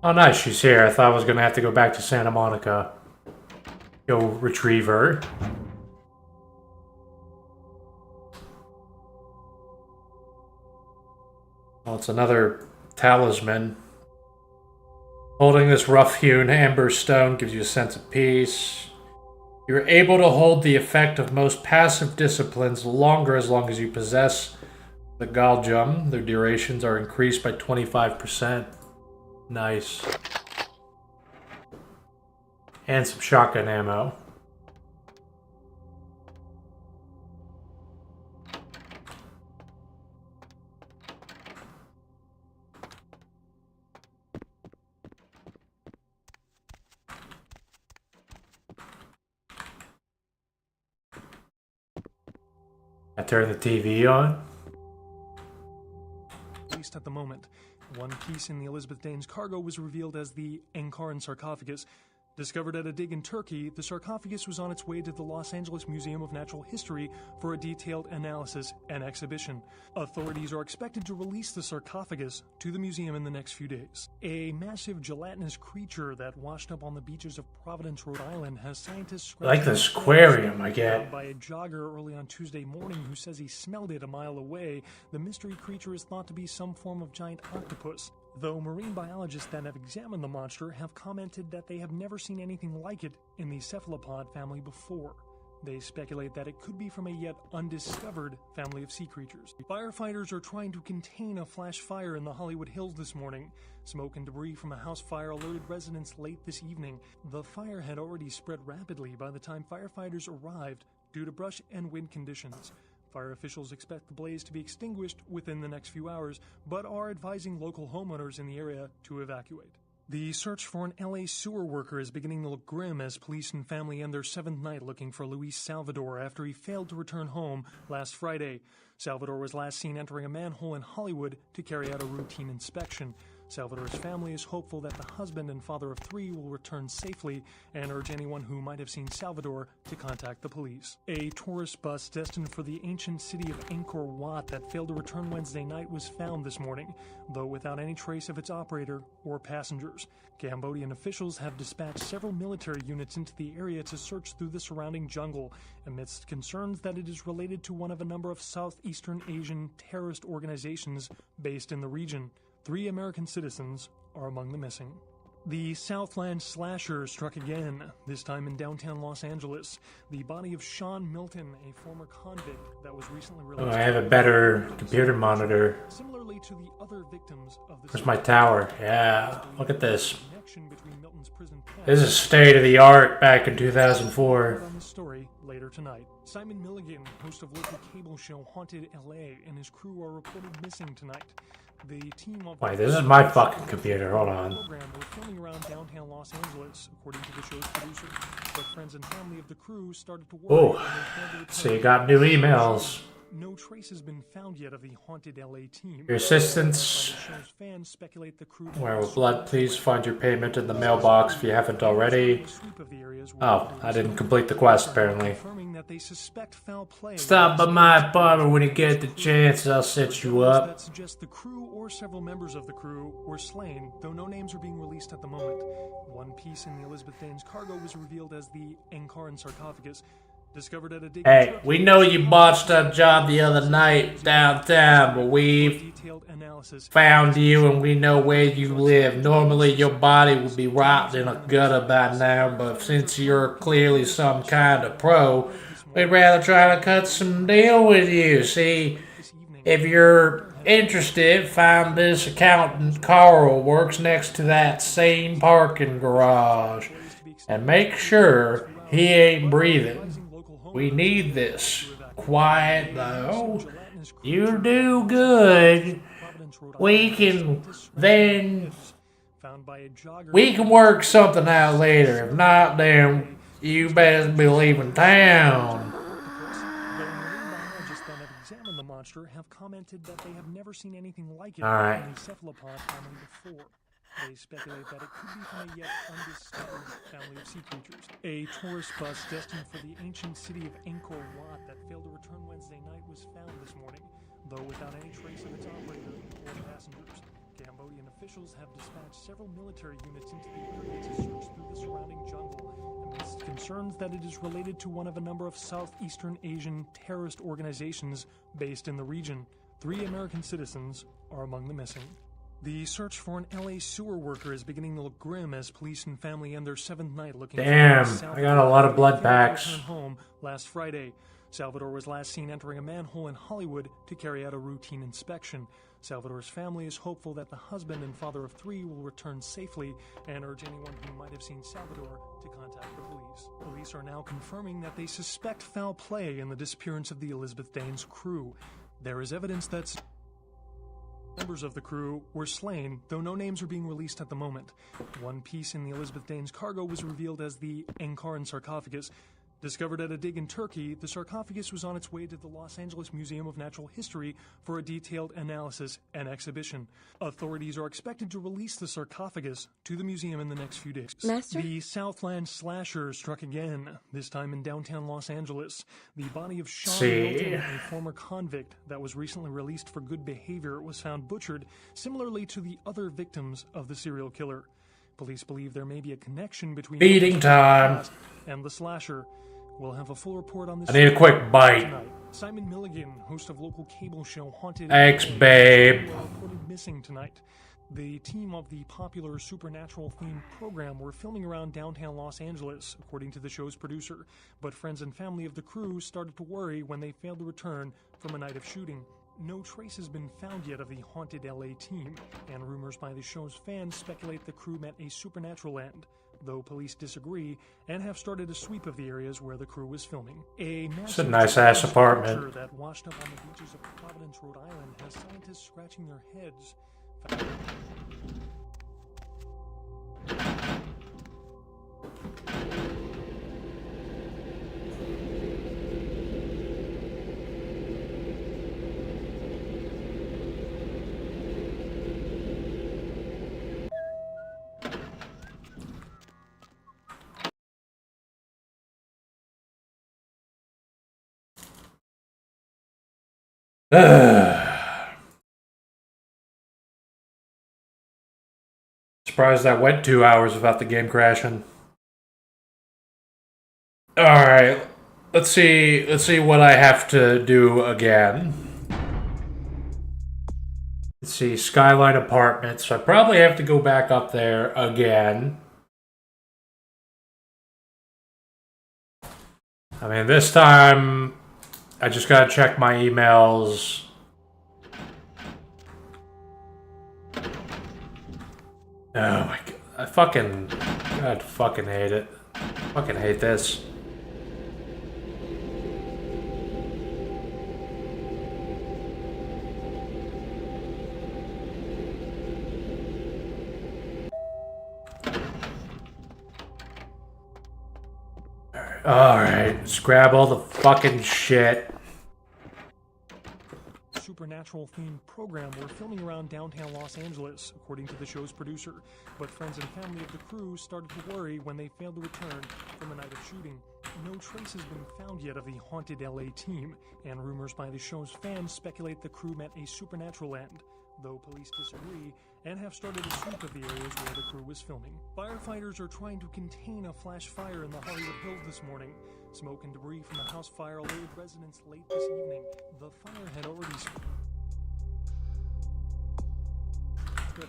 Oh, nice, she's here. I thought I was gonna have to go back to Santa Monica. Go retrieve her. Well, it's another talisman. Holding this rough-hewn amber stone gives you a sense of peace. You're able to hold the effect of most passive disciplines longer as long as you possess the Galjum. Their durations are increased by 25%. Nice. And some shotgun ammo. I turn the TV on. At least at the moment. One piece in the Elizabeth Dane's cargo was revealed as the Ankaran sarcophagus. Discovered at a dig in Turkey, the sarcophagus was on its way to the Los Angeles Museum of Natural History for a detailed analysis and exhibition. Authorities are expected to release the sarcophagus to the museum in the next few days. A massive gelatinous creature that washed up on the beaches of Providence, Rhode Island, has scientists I like this aquarium I get. by a jogger early on Tuesday morning who says he smelled it a mile away. The mystery creature is thought to be some form of giant octopus. Though marine biologists that have examined the monster have commented that they have never seen anything like it in the cephalopod family before. They speculate that it could be from a yet undiscovered family of sea creatures. Firefighters are trying to contain a flash fire in the Hollywood Hills this morning. Smoke and debris from a house fire alerted residents late this evening. The fire had already spread rapidly by the time firefighters arrived due to brush and wind conditions. Fire officials expect the blaze to be extinguished within the next few hours, but are advising local homeowners in the area to evacuate. The search for an LA sewer worker is beginning to look grim as police and family end their seventh night looking for Luis Salvador after he failed to return home last Friday. Salvador was last seen entering a manhole in Hollywood to carry out a routine inspection. Salvador's family is hopeful that the husband and father of three will return safely and urge anyone who might have seen Salvador to contact the police. A tourist bus destined for the ancient city of Angkor Wat that failed to return Wednesday night was found this morning, though without any trace of its operator or passengers. Cambodian officials have dispatched several military units into the area to search through the surrounding jungle, amidst concerns that it is related to one of a number of Southeastern Asian terrorist organizations based in the region. 3 American citizens are among the missing. The Southland slasher struck again, this time in downtown Los Angeles. The body of Sean Milton, a former convict that was recently released. Oh, I have a better computer monitor. Similarly to the other victims of the Where's my tower? Yeah, look at this. This is state of the art back in 2004. On this story later tonight. Simon Milligan, host of local cable show Haunted LA, and his crew are reported missing tonight. The team of Wait, this is my fucking computer. Hold on. Program were filming around downtown Los Angeles, according to the show's producer. But friends and family of the crew started to worry. Oh, so you got new emails. No trace has been found yet of the Haunted LA team. Your assistants. Fans speculate the crew. Where with blood, please find your payment in the mailbox if you haven't already. Oh, I didn't complete the quest apparently. Stop by my apartment when you get the chance. I'll set you up. That suggests the crew or several members of the crew were slain, though no names are being released at the moment. One piece in the Elizabeth Dane's cargo was revealed as the Ankaran sarcophagus. Discovered at a dig. Hey, we know you botched our job the other night downtown, but we've found you and we know where you live. Normally your body would be rotting in a gutter by now, but since you're clearly some kind of pro, we'd rather try to cut some deal with you. See, if you're interested, find this accountant Carl works next to that same parking garage. And make sure he ain't breathing. We need this. Quiet though. You do good. We can work something out later. If not, then you better be leaving town. Examined the monster have commented that they have never seen anything like it in the cephalopod family before. They speculate that it could be from a yet undiscovered family of sea creatures. A tourist bus destined for the ancient city of Angkor Wat that failed to return Wednesday night was found this morning, though without any trace of its operator or passengers. Cambodian officials have dispatched several military units into the area to search through the surrounding jungle, amidst concerns that it is related to one of a number of Southeastern Asian terrorist organizations based in the region. 3 American citizens are among the missing. The search for an LA sewer worker is beginning to look grim as police and family end their 7th night looking Damn, for I got a lot of blood packs. Return home last Friday. Salvador was last seen entering a manhole in Hollywood to carry out a routine inspection. Salvador's family is hopeful that the husband and father of 3 will return safely and urge anyone who might have seen Salvador to contact the police. Police are now confirming that they suspect foul play in the disappearance of the Elizabeth Dane's crew. There is evidence that members of the crew were slain, though no names are being released at the moment. One piece in the Elizabeth Dane's cargo was revealed as the Enkaran sarcophagus. Discovered at a dig in Turkey, the sarcophagus was on its way to the Los Angeles Museum of Natural History for a detailed analysis and exhibition. Authorities are expected to release the sarcophagus to the museum in the next few days. Master? The Southland slasher struck again, this time in downtown Los Angeles. The body of Sean Milton, a former convict that was recently released for good behavior, was found butchered, similarly to the other victims of the serial killer. Police believe there may be a connection between Feeding time and the slasher. We'll have a full report on this. I need a quick bite. Tonight. Simon Milligan, host of local cable show Haunted, Thanks, babe. reported missing tonight. The team of the popular supernatural themed program were filming around downtown Los Angeles, according to the show's producer. But friends and family of the crew started to worry when they failed to return from a night of shooting. No trace has been found yet of the haunted LA team, and rumors by the show's fans speculate the crew met a supernatural end, though police disagree and have started a sweep of the areas where the crew was filming. It's a nice-ass apartment. That washed up on the beaches of Providence, Rhode Island, has scientists scratching their heads. Surprised that went 2 hours without the game crashing. Alright, let's see what I have to do again. Let's see, Skyline Apartments. So I probably have to go back up there again. I mean, this time I just gotta check my emails. Oh my god, I fucking hate it. Fucking hate this. Alright, let's grab all the fucking shit. Supernatural themed program were filming around downtown Los Angeles, according to the show's producer. But friends and family of the crew started to worry when they failed to return from a night of shooting. No trace has been found yet of the haunted LA team, and rumors by the show's fans speculate the crew met a supernatural end, though police disagree and have started a sweep of the areas where the crew was filming. Firefighters are trying to contain a flash fire in the Hollywood Hills this morning. Smoke and debris from the house fire alerted residents late this evening. The fire had already spread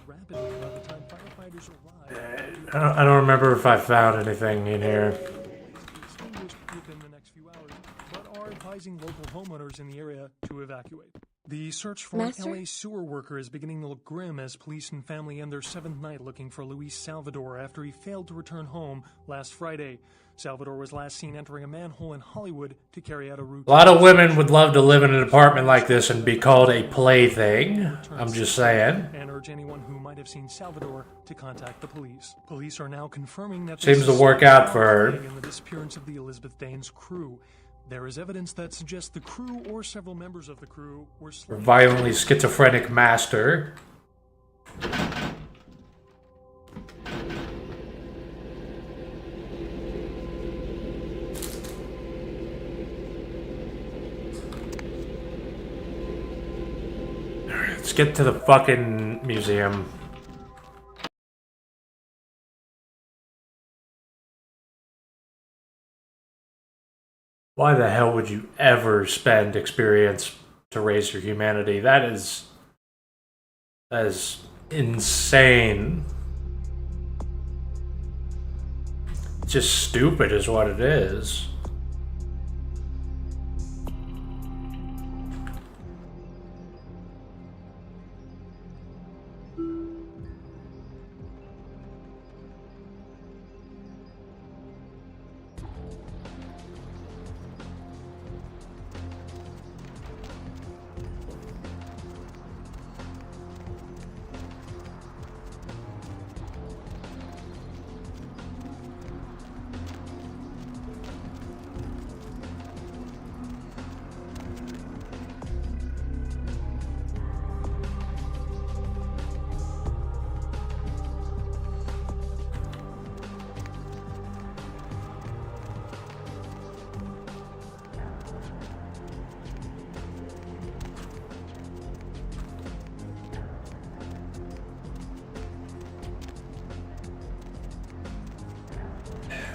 rapidly by the time firefighters arrived. I don't remember if I found anything in here. Extinguished within the next few hours, but are advising local homeowners in the area to evacuate. The search for an LA sewer worker is beginning to look grim as police and family end their 7th night looking for Luis Salvador after he failed to return home last Friday. Salvador was last seen entering a manhole in Hollywood to carry out a routine. A lot of women would love to live in an apartment like this and be called a plaything. I'm just saying. And urge anyone who might have seen Salvador to contact the police. Police are now confirming that Seems to work out for her. In the disappearance of the Elizabeth Dane's crew. There is evidence that suggests the crew or several members of the crew were slain. Violently schizophrenic master. Let's get to the fucking museum. Why the hell would you ever spend experience to raise your humanity? That is insane. Just stupid is what it is.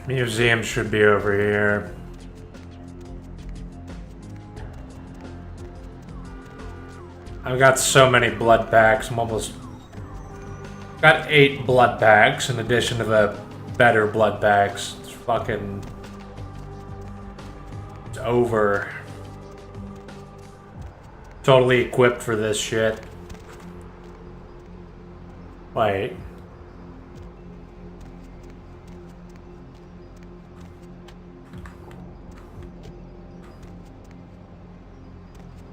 Museum should be over here. I've got so many blood packs. I'm almost got 8 blood packs in addition to the better blood packs. It's fucking... It's over. Totally equipped for this shit. Wait.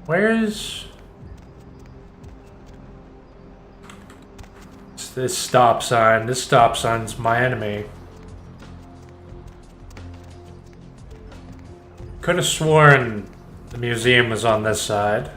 Where's this stop sign? This stop sign's my enemy. Could have sworn the museum was on this side.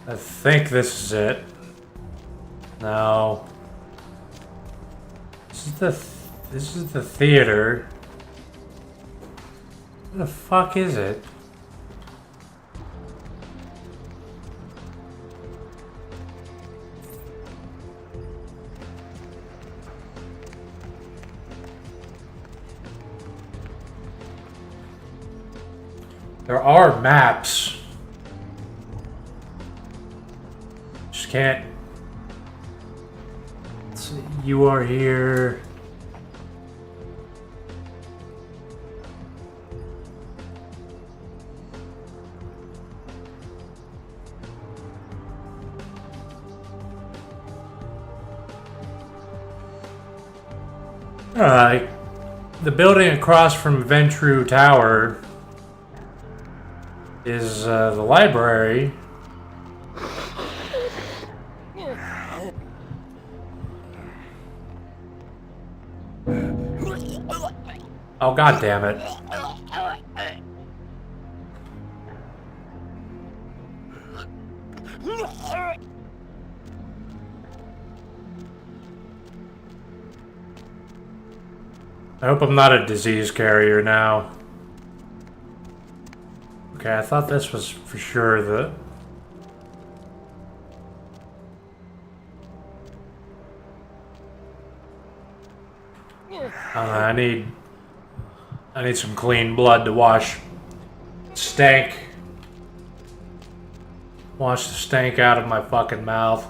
I think this is it. No. This is the theater. What the fuck is it? There are maps. Just can't. You are here. The building across from Ventru Tower is the library. Oh, god damn it. I hope I'm not a disease carrier now. Okay, I thought this was for sure the... I need some clean blood to wash stank. Wash the stank out of my fucking mouth.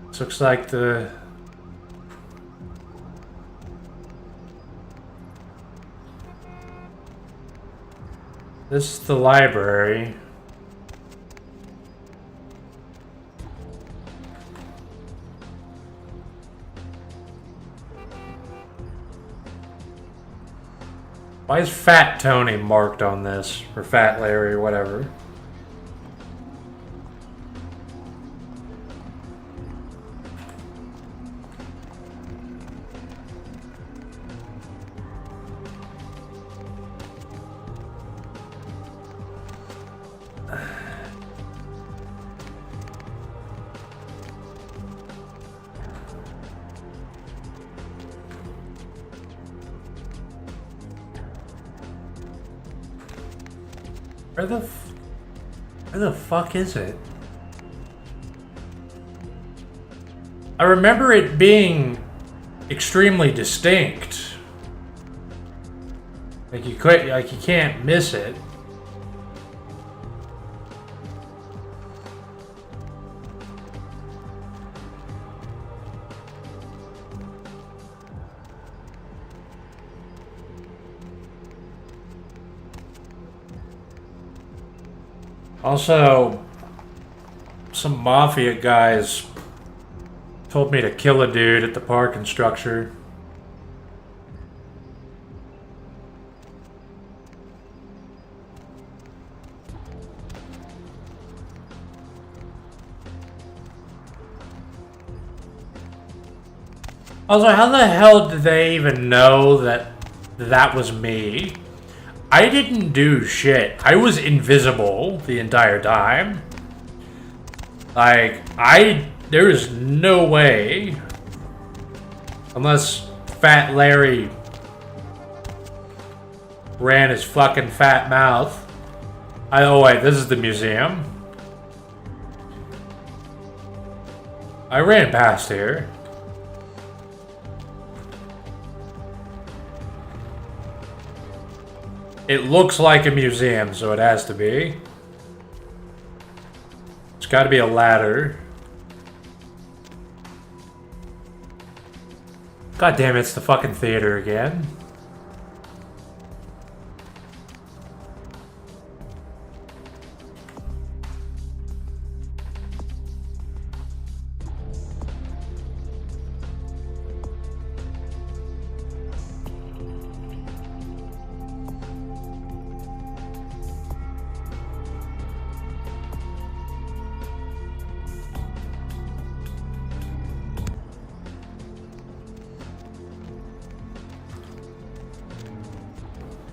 This looks like the... This is the library. Why is Fat Tony marked on this? Or Fat Larry or whatever? Where the fuck is it? I remember it being extremely distinct. Like you can't miss it. Also, some mafia guys told me to kill a dude at the parking structure. Also, how the hell did they even know that that was me? I didn't do shit. I was invisible the entire time. Like, there is no way, unless Fat Larry ran his fucking fat mouth. Oh wait, this is the museum. I ran past here. It looks like a museum, so it has to be. It's got to be a ladder. God damn it, it's the fucking theater again.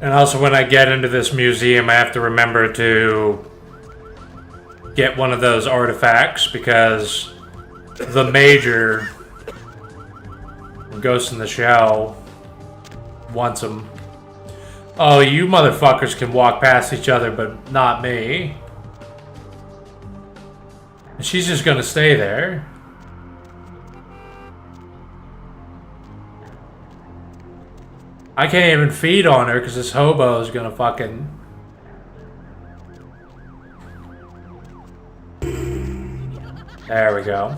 And also when I get into this museum, I have to remember to get one of those artifacts because the Major, Ghost in the Shell, wants them. Oh, you motherfuckers can walk past each other, but not me. And she's just gonna stay there. I can't even feed on her because this hobo is gonna fucking... There we go.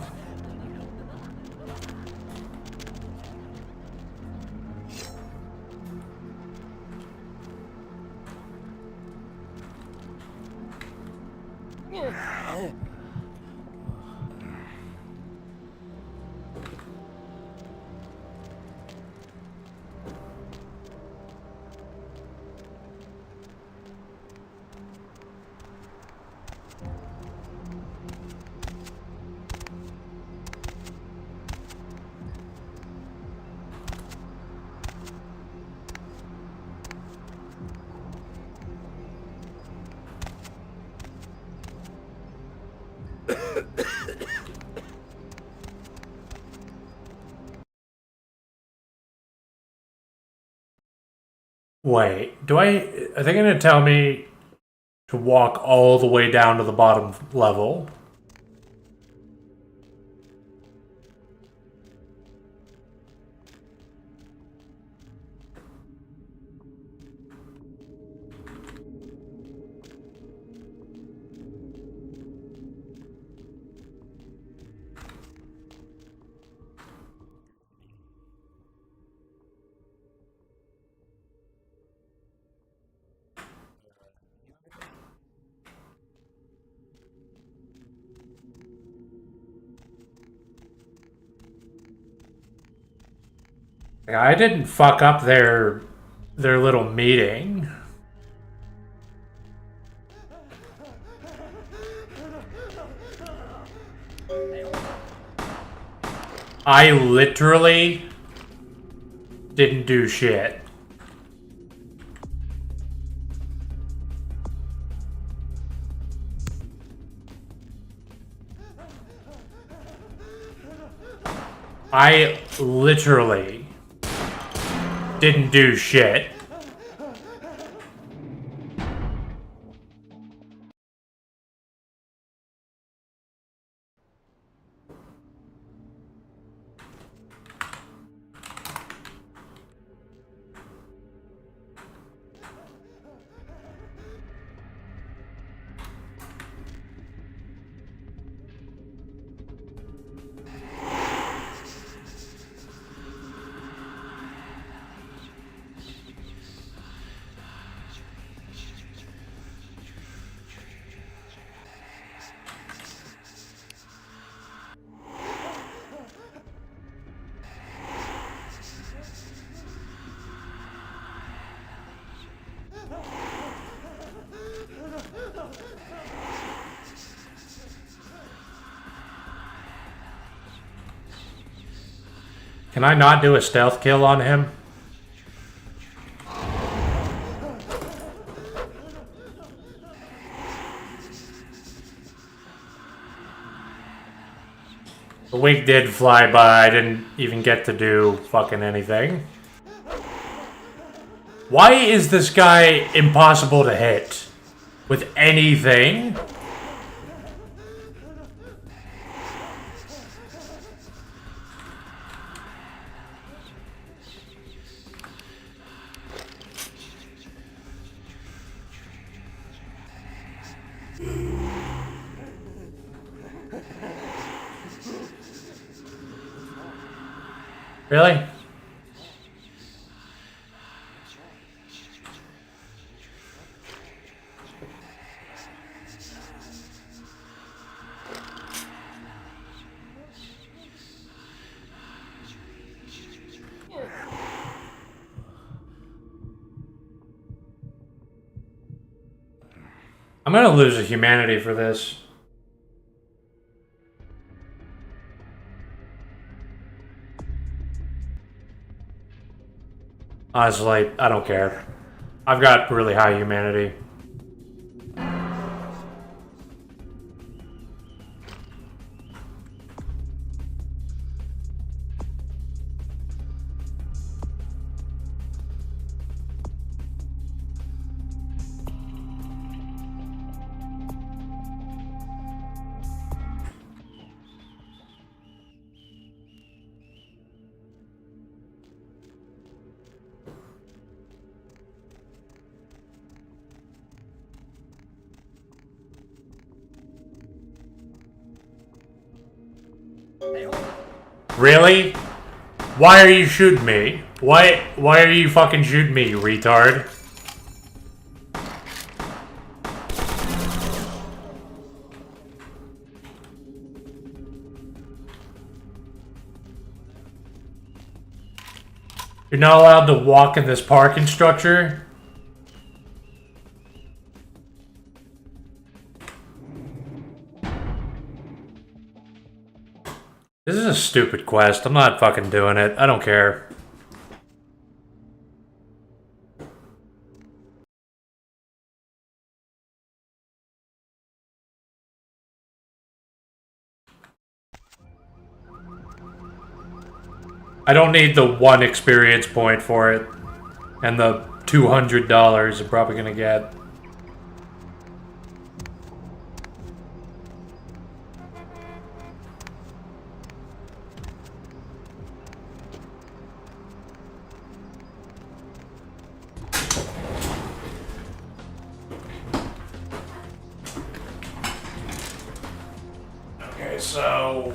Wait, are they gonna tell me to walk all the way down to the bottom level? I didn't fuck up their their little meeting. I literally didn't do shit. I literally didn't do shit. Can I not do a stealth kill on him? The week did fly by. I didn't even get to do fucking anything. Why is this guy impossible to hit with anything? Really? I'm gonna lose a humanity for this. Honestly, I don't care. I've got really high humanity. Really? Why are you shooting me? Why are you fucking shooting me, you retard? You're not allowed to walk in this parking structure? This is a stupid quest. I'm not fucking doing it. I don't care. I don't need the 1 experience point for it. And the $200 I'm probably gonna get. Okay, so...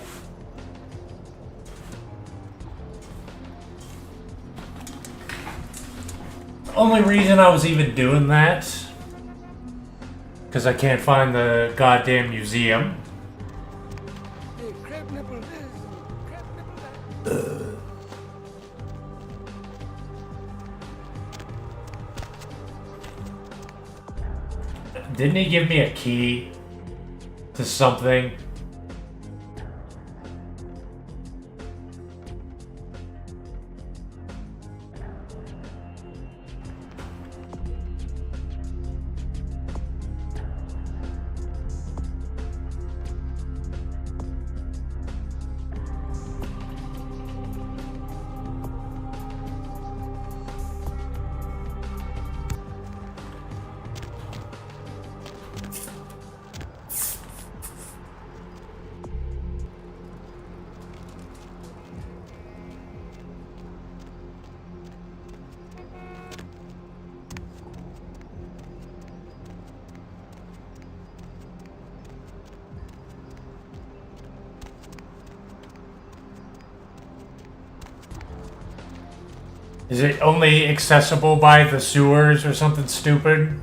the only reason I was even doing that, because I can't find the goddamn museum. Didn't he give me a key to something? Is it only accessible by the sewers or something stupid?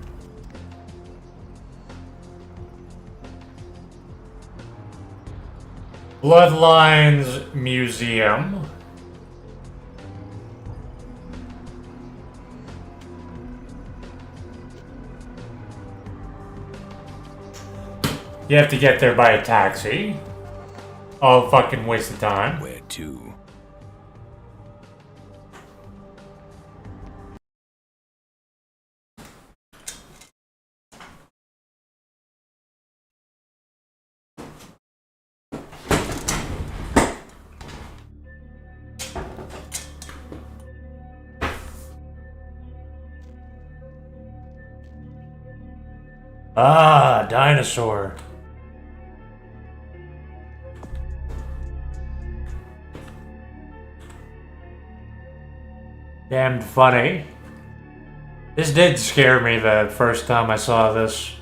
Bloodlines Museum. You have to get there by a taxi. Oh, fucking waste of time. Where to? Ah, dinosaur. Damned funny. This did scare me the first time I saw this.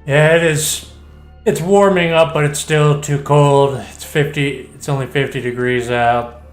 Yeah, it is. It's warming up, but it's still too cold. It's 50. It's only 50 degrees out.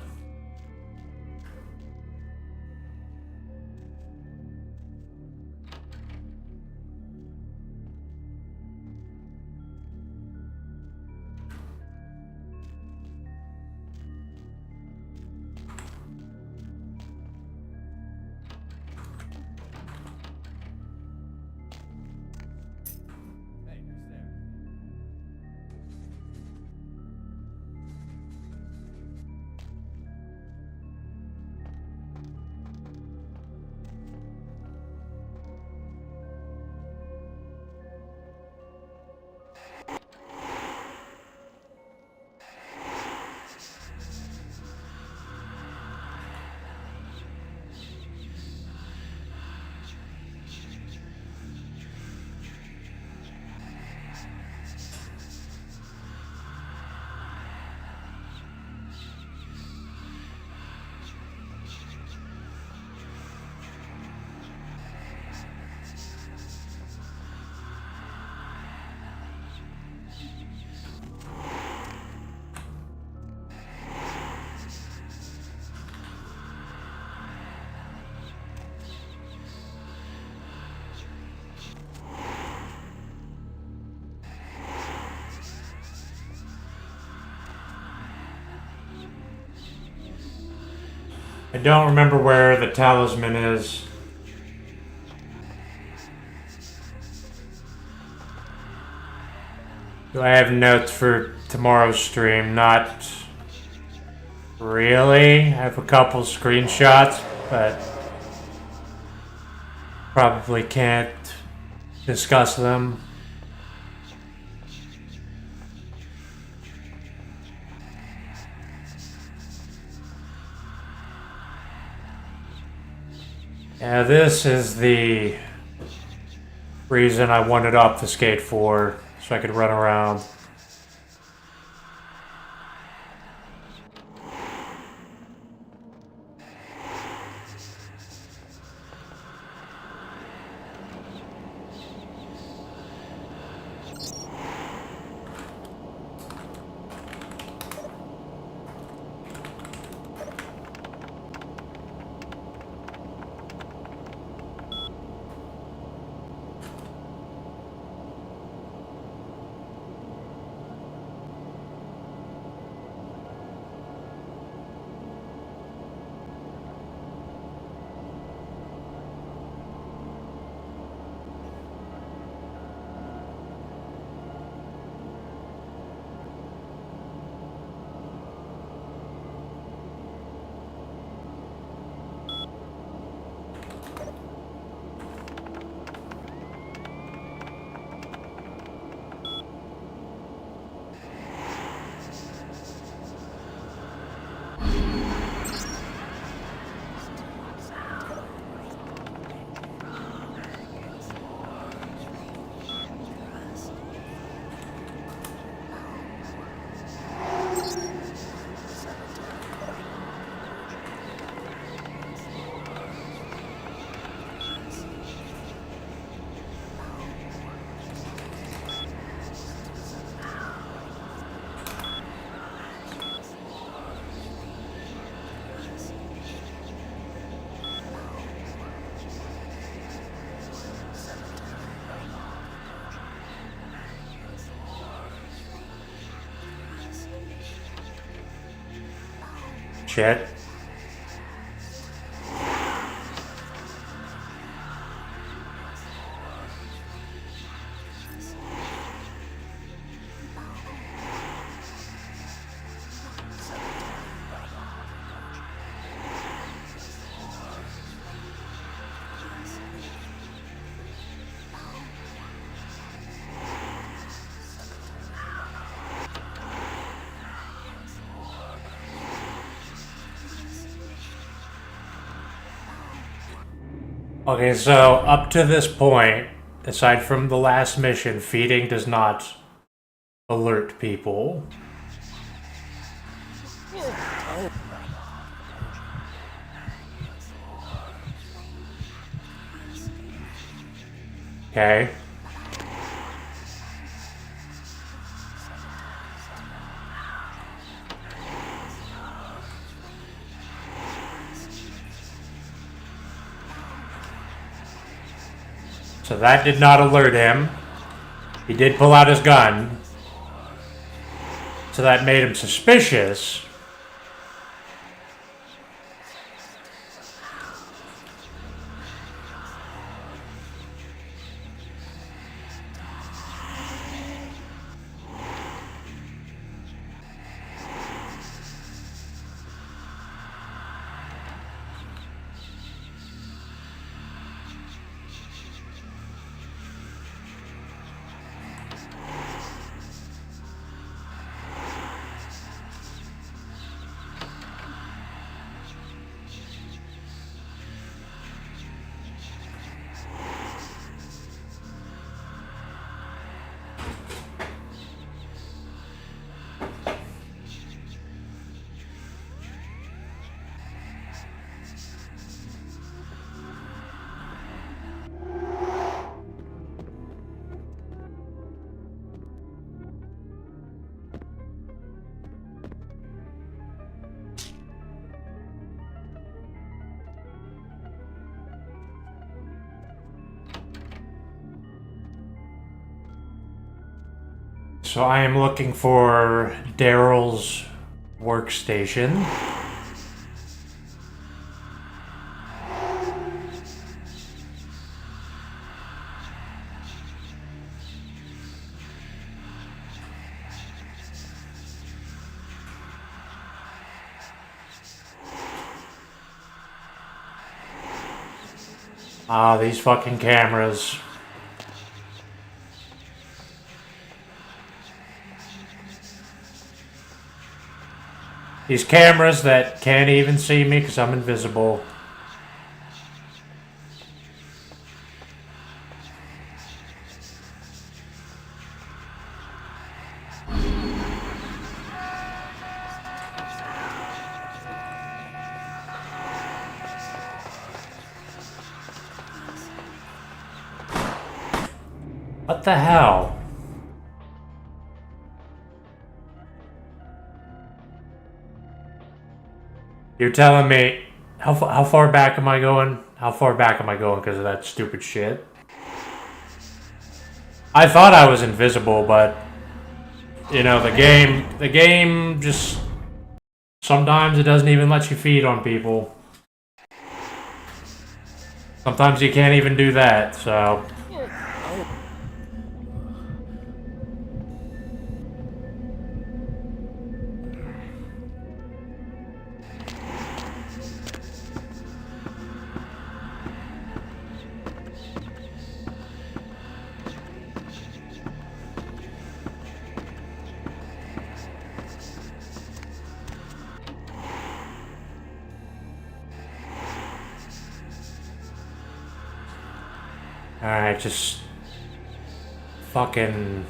I don't remember where the talisman is. Do I have notes for tomorrow's stream? Not really. I have a couple screenshots, but probably can't discuss them. Yeah, this is the reason I wanted to obfuscate for, so I could run around. Shit. Okay, so up to this point, aside from the last mission, feeding does not alert people. Okay. So that did not alert him. He did pull out his gun. So that made him suspicious. So I am looking for Daryl's workstation. Ah, these fucking cameras. These cameras that can't even see me because I'm invisible. What the hell? You're telling me how far back am I going? How far back am I going because of that stupid shit? I thought I was invisible, but you know, the game just sometimes it doesn't even let you feed on people. Sometimes you can't even do that, so alright, just fucking...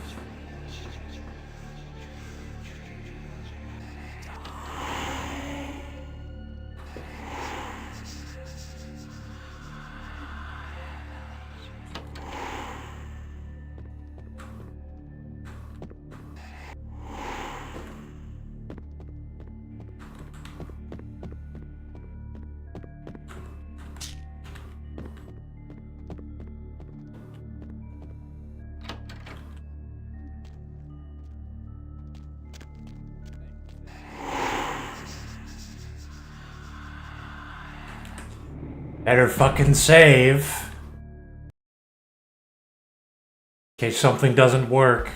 Better fucking save. In case something doesn't work.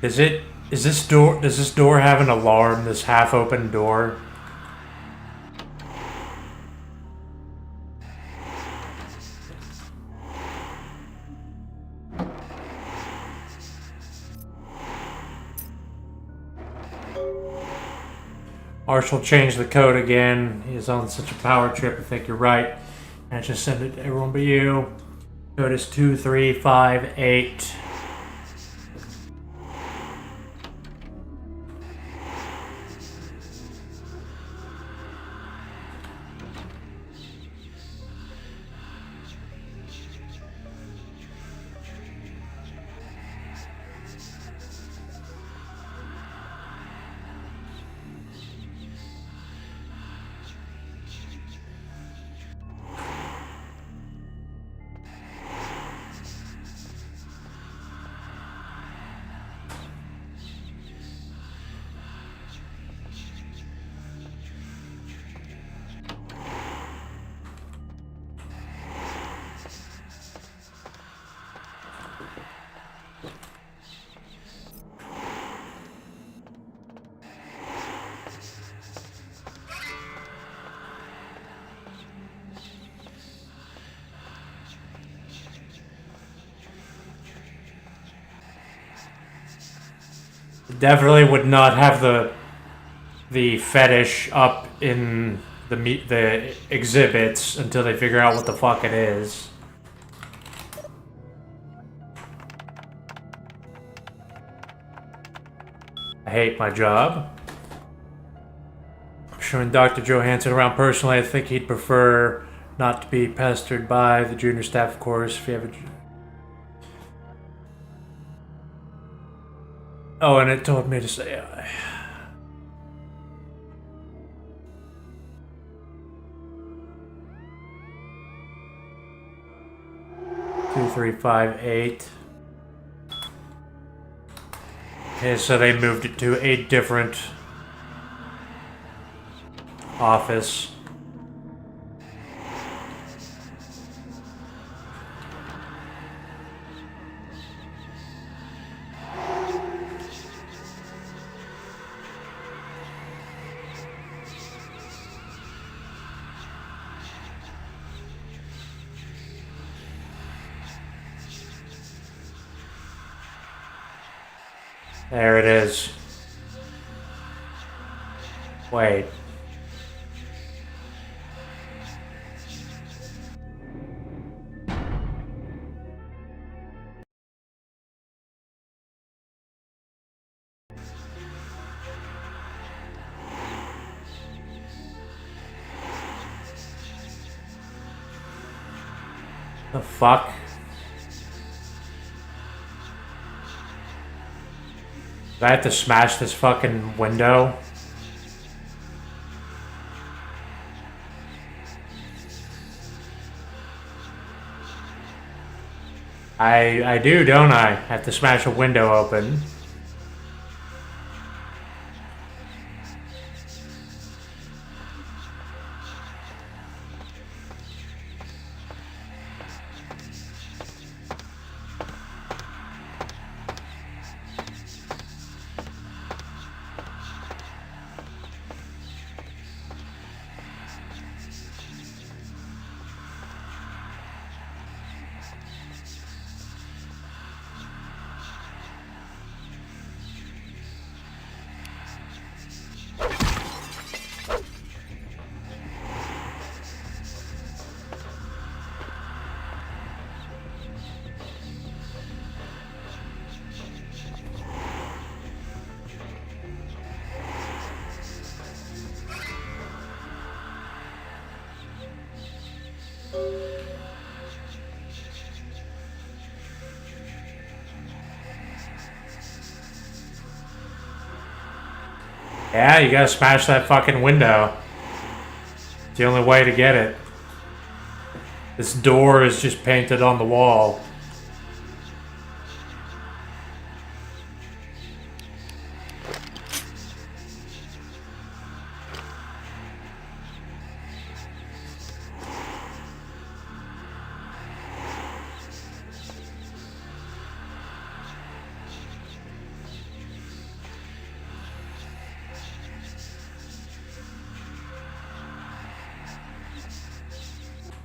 Does this door have an alarm, this half-open door? Marshall changed the code again. He's on such a power trip, I think you're right. I just send it to everyone but you. Code is 2358. Definitely would not have the fetish up in the exhibits until they figure out what the fuck it is. I hate my job. I'm showing Dr. Johansson around personally. I think he'd prefer not to be pestered by the junior staff, of course, if you have a... Oh, and it told me to say... 2358. Okay, so they moved it to a different office. There it is. Wait. The fuck? Do I have to smash this fucking window? I do, don't I? Have to smash a window open. Yeah, you gotta smash that fucking window. It's the only way to get it. This door is just painted on the wall.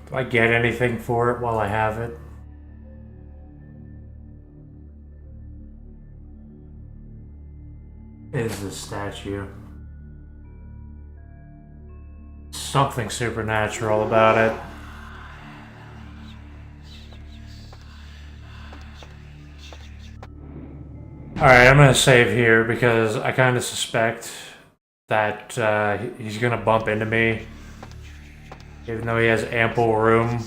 Do I get anything for it while I have it? Is this statue? Something supernatural about it. Alright, I'm gonna save here because I kind of suspect that he's gonna bump into me. Even though he has ample room.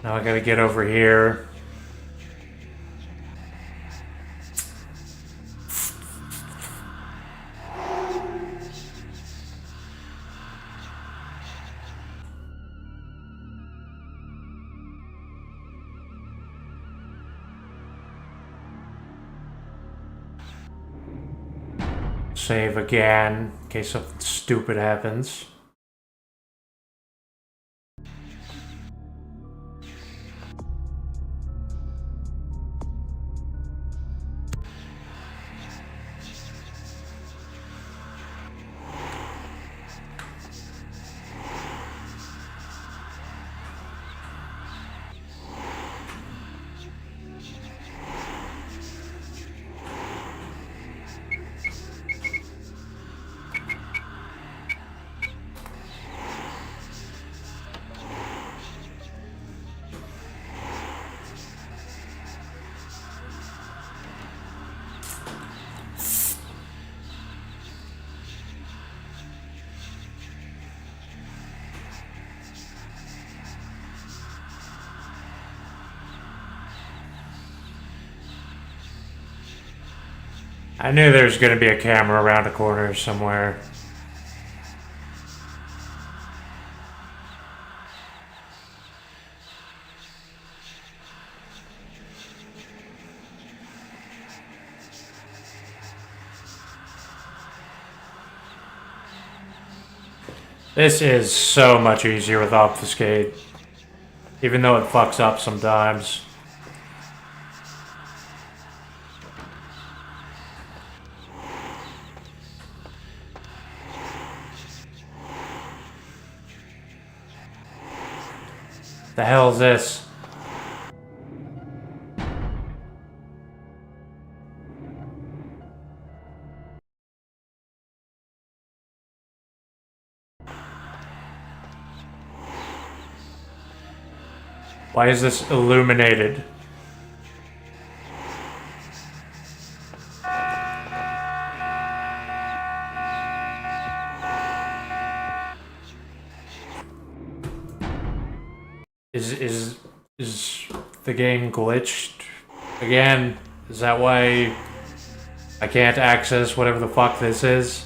Now I gotta get over here. Save again, in case something stupid happens. I knew there was going to be a camera around a corner somewhere. This is so much easier with Obfuscate, even though it fucks up sometimes. The hell is this? Why is this illuminated? Is the game glitched again? Is that why I can't access whatever the fuck this is?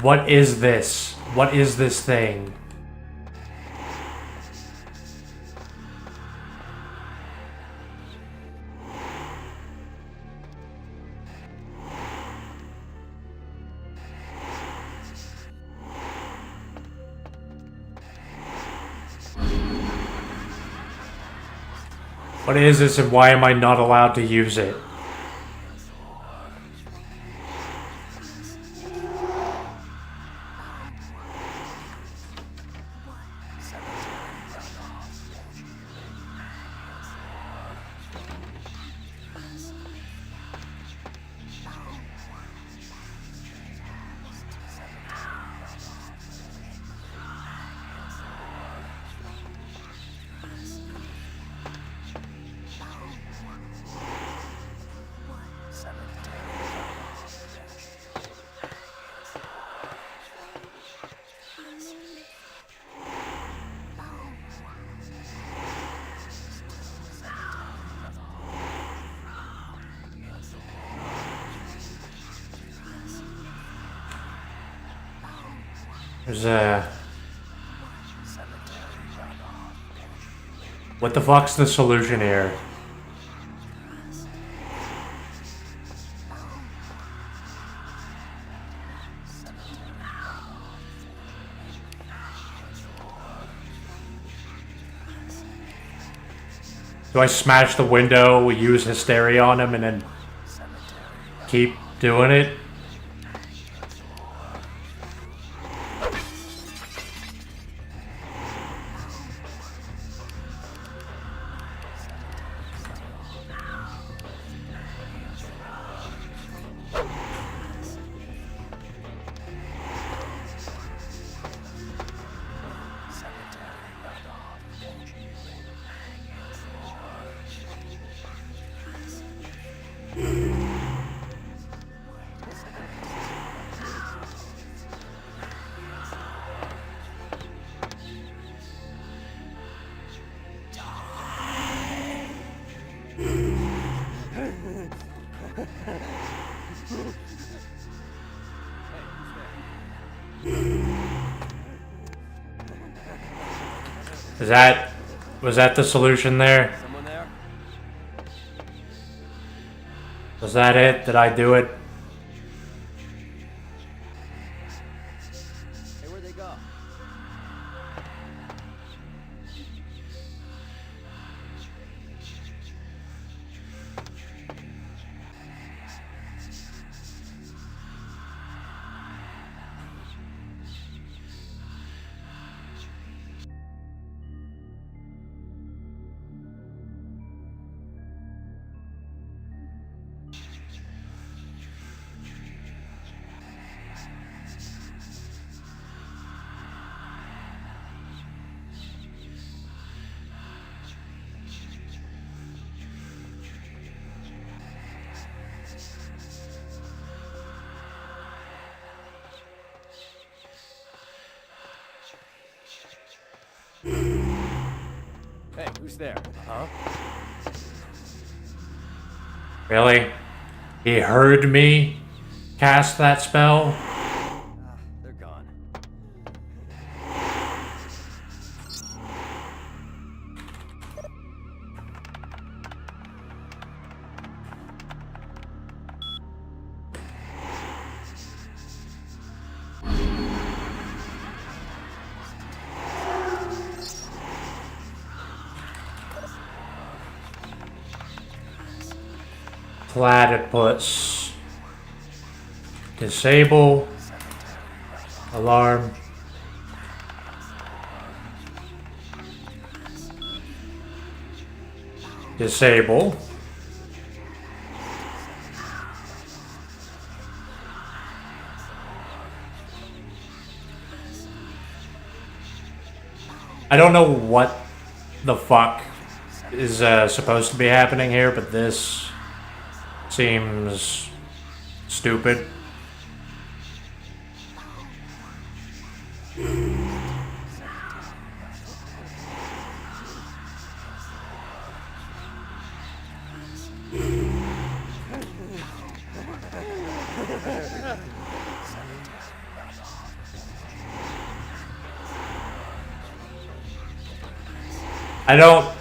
What is this? What is this thing? What is this and why am I not allowed to use it? There's what the fuck's the solution here? Do I smash the window, we use hysteria on him, and then keep doing it? Was that the solution there? Someone there? Was that it? Did I do it? Hey, where'd they go? Hey, who's there? Huh? Really? He heard me cast that spell? They're gone. Platypus. Disable. Alarm. Disable. I don't know what the fuck is supposed to be happening here, but this seems stupid.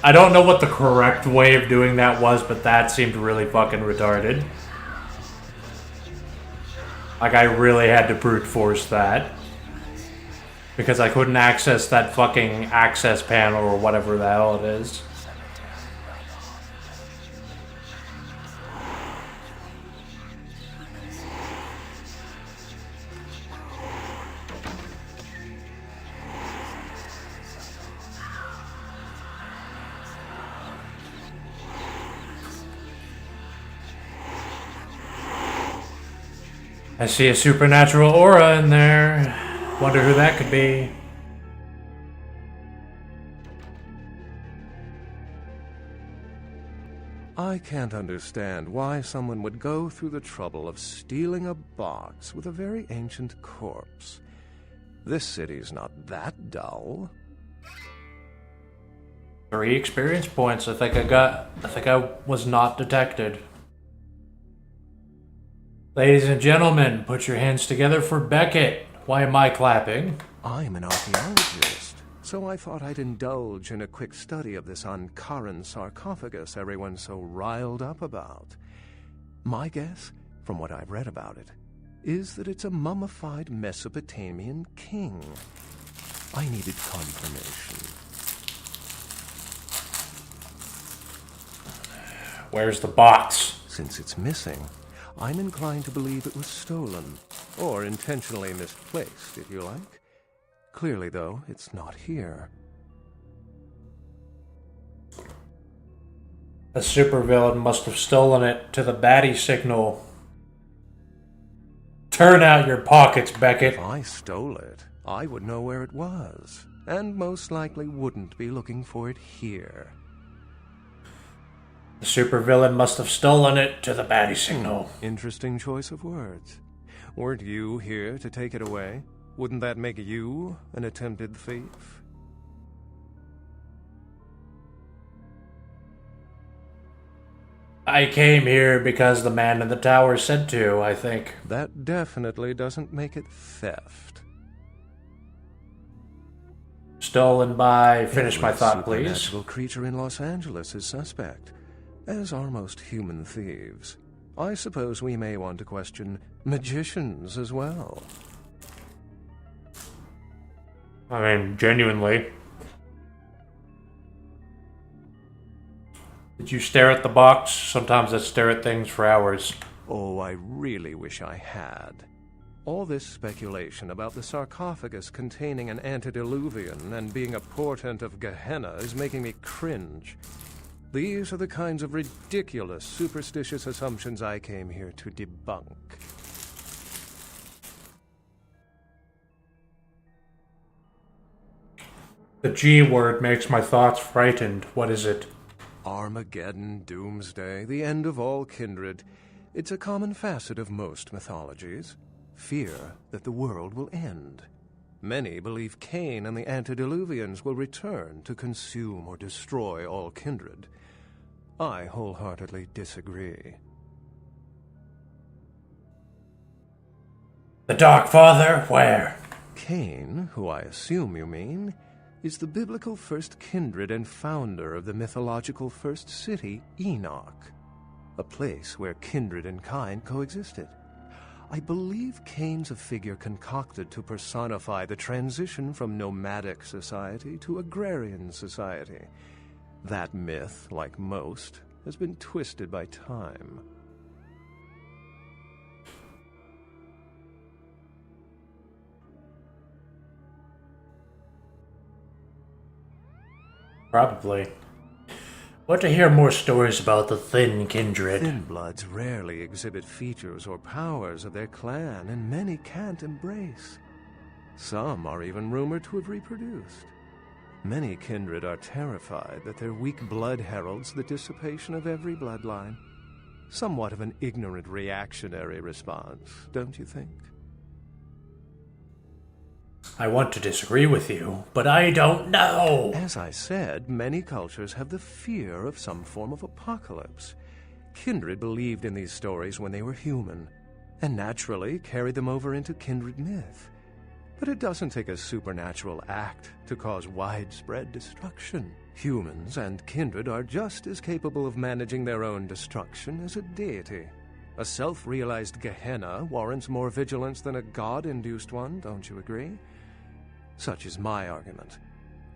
I don't know what the correct way of doing that was, but that seemed really fucking retarded. Like, I really had to brute force that. Because I couldn't access that fucking access panel or whatever the hell it is. I see a supernatural aura in there. Wonder who that could be. I can't understand why someone would go through the trouble of stealing a box with a very ancient corpse. This city's not that dull. 3 experience points. I think I was not detected. Ladies and gentlemen, put your hands together for Beckett. Why am I clapping? I'm an archaeologist, so I thought I'd indulge in a quick study of this Ankaran sarcophagus everyone's so riled up about. My guess, from what I've read about it, is that it's a mummified Mesopotamian king. I needed confirmation. Where's the box? Since it's missing, I'm inclined to believe it was stolen, or intentionally misplaced, if you like. Clearly, though, it's not here. The supervillain must have stolen it to the baddie signal. Turn out your pockets, Beckett. If I stole it, I would know where it was, and most likely wouldn't be looking for it here. The supervillain must have stolen it to the baddie signal. Interesting choice of words. Weren't you here to take it away? Wouldn't that make you an attempted thief? I came here because the man in the tower said to, I think. That definitely doesn't make it theft. Stolen by... Finish my thought, please. A supernatural creature in Los Angeles is suspect, as are most human thieves. I suppose we may want to question magicians as well. I mean, genuinely. Did you stare at the box? Sometimes I stare at things for hours. Oh, I really wish I had. All this speculation about the sarcophagus containing an antediluvian and being a portent of Gehenna is making me cringe. These are the kinds of ridiculous, superstitious assumptions I came here to debunk. The G word makes my thoughts frightened. What is it? Armageddon, doomsday, the end of all kindred. It's a common facet of most mythologies. Fear that the world will end. Many believe Cain and the antediluvians will return to consume or destroy all kindred. I wholeheartedly disagree. The Dark Father? Where? Cain, who I assume you mean, is the biblical first kindred and founder of the mythological first city, Enoch, a place where kindred and kind coexisted. I believe Cain's a figure concocted to personify the transition from nomadic society to agrarian society. That myth, like most, has been twisted by time. Probably. Want to hear more stories about the Thin Kindred. Thin Bloods rarely exhibit features or powers of their clan, and many can't embrace. Some are even rumored to have reproduced. Many kindred are terrified that their weak blood heralds the dissipation of every bloodline. Somewhat of an ignorant reactionary response, don't you think? I want to disagree with you, but I don't know. As I said, many cultures have the fear of some form of apocalypse. Kindred believed in these stories when they were human, and naturally carried them over into kindred myth. But it doesn't take a supernatural act to cause widespread destruction. Humans and kindred are just as capable of managing their own destruction as a deity. A self-realized Gehenna warrants more vigilance than a god-induced one, don't you agree? Such is my argument,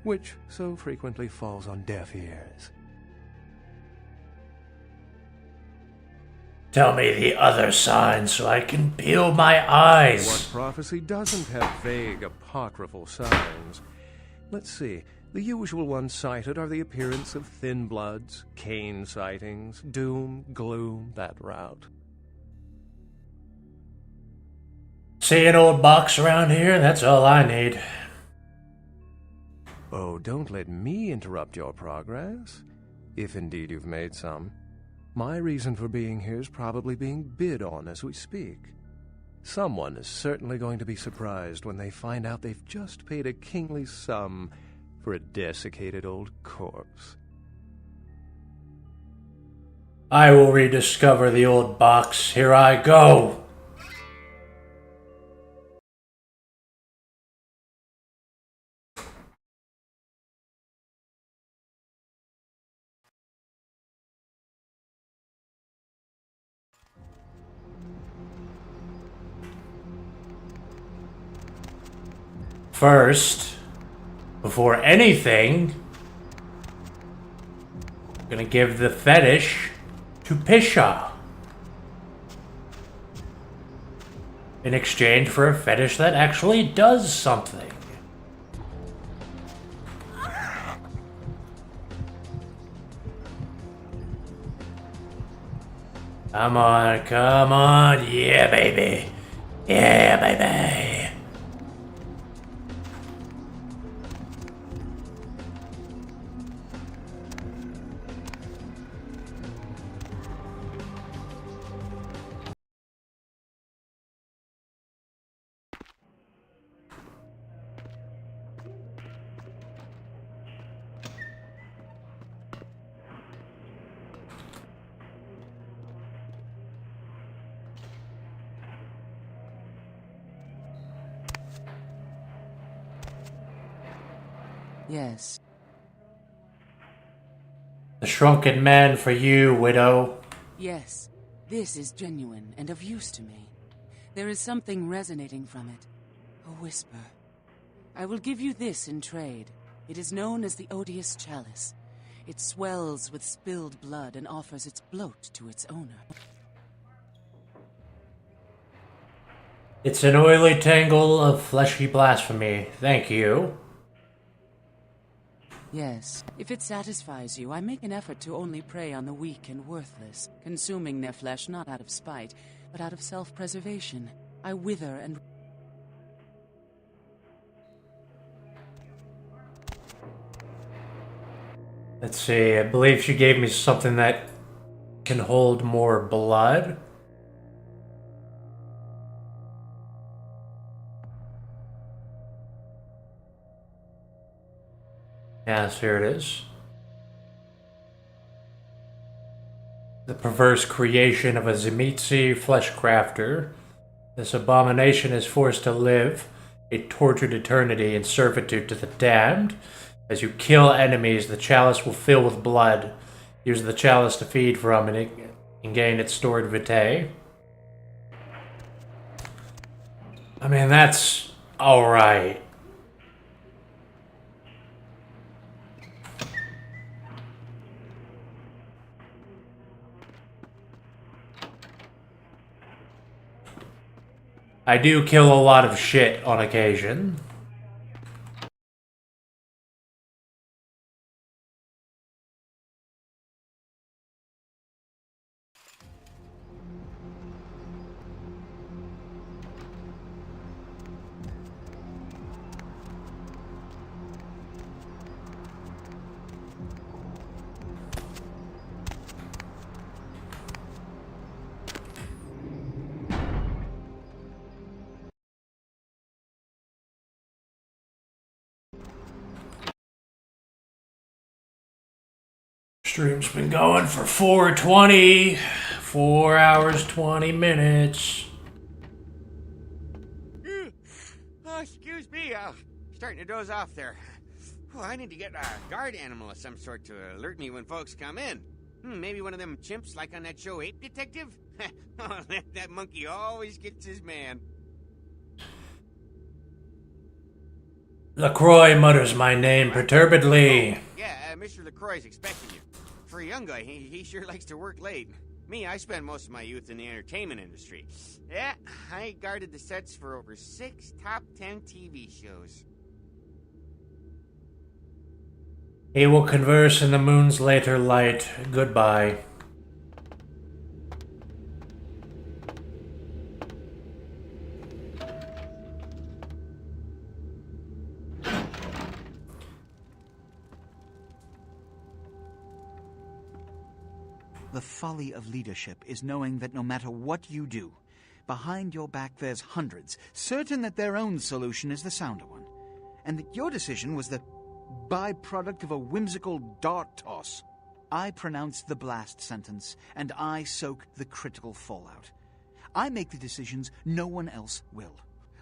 which so frequently falls on deaf ears. Tell me the other signs so I can peel my eyes. What prophecy doesn't have vague apocryphal signs? Let's see. The usual ones cited are the appearance of Thin Bloods, Cain sightings, doom, gloom, that route. See an old box around here? That's all I need. Oh, don't let me interrupt your progress, if indeed you've made some. My reason for being here is probably being bid on as we speak. Someone is certainly going to be surprised when they find out they've just paid a kingly sum for a desiccated old corpse. I will rediscover the old box. Here I go. first, before anything, I'm gonna give the fetish to Pisha. In exchange for a fetish that actually does something. Come on, come on. Yeah, baby. Yeah, baby. Yes. The shrunken man for you, widow. Yes. This is genuine and of use to me. There is something resonating from it. A whisper. I will give you this in trade. It is known as the Odious Chalice. It swells with spilled blood and offers its bloat to its owner. It's an oily tangle of fleshy blasphemy. Thank you. Yes. If it satisfies you, I make an effort to only prey on the weak and worthless, consuming their flesh not out of spite, but out of self-preservation. I wither and... Let's see, I believe she gave me something that can hold more blood. Yes, here it is. The perverse creation of a Zemitzi fleshcrafter. This abomination is forced to live a tortured eternity in servitude to the damned. As you kill enemies, the chalice will fill with blood. Use the chalice to feed from and gain its stored vitae. I mean, that's alright. I do kill a lot of shit on occasion. Stream's been going for 4:20. 4 hours, 20 minutes. Oh, excuse me, starting to doze off there. Oh, I need to get a guard animal of some sort to alert me when folks come in. Maybe one of them chimps like on that show Ape Detective? Oh, that monkey always gets his man. LaCroix mutters my name perturbedly. Yeah, Mr. LaCroix's expecting you. For a young guy, he sure likes to work late. Me, I spent most of my youth in the entertainment industry. Yeah, I guarded the sets for over 6 top 10 TV shows. He will converse in the moon's later light. Goodbye. The folly of leadership is knowing that no matter what you do, behind your back there's hundreds, certain that their own solution is the sounder one, and that your decision was the byproduct of a whimsical dart toss. I pronounce the blast sentence, and I soak the critical fallout. I make the decisions no one else will.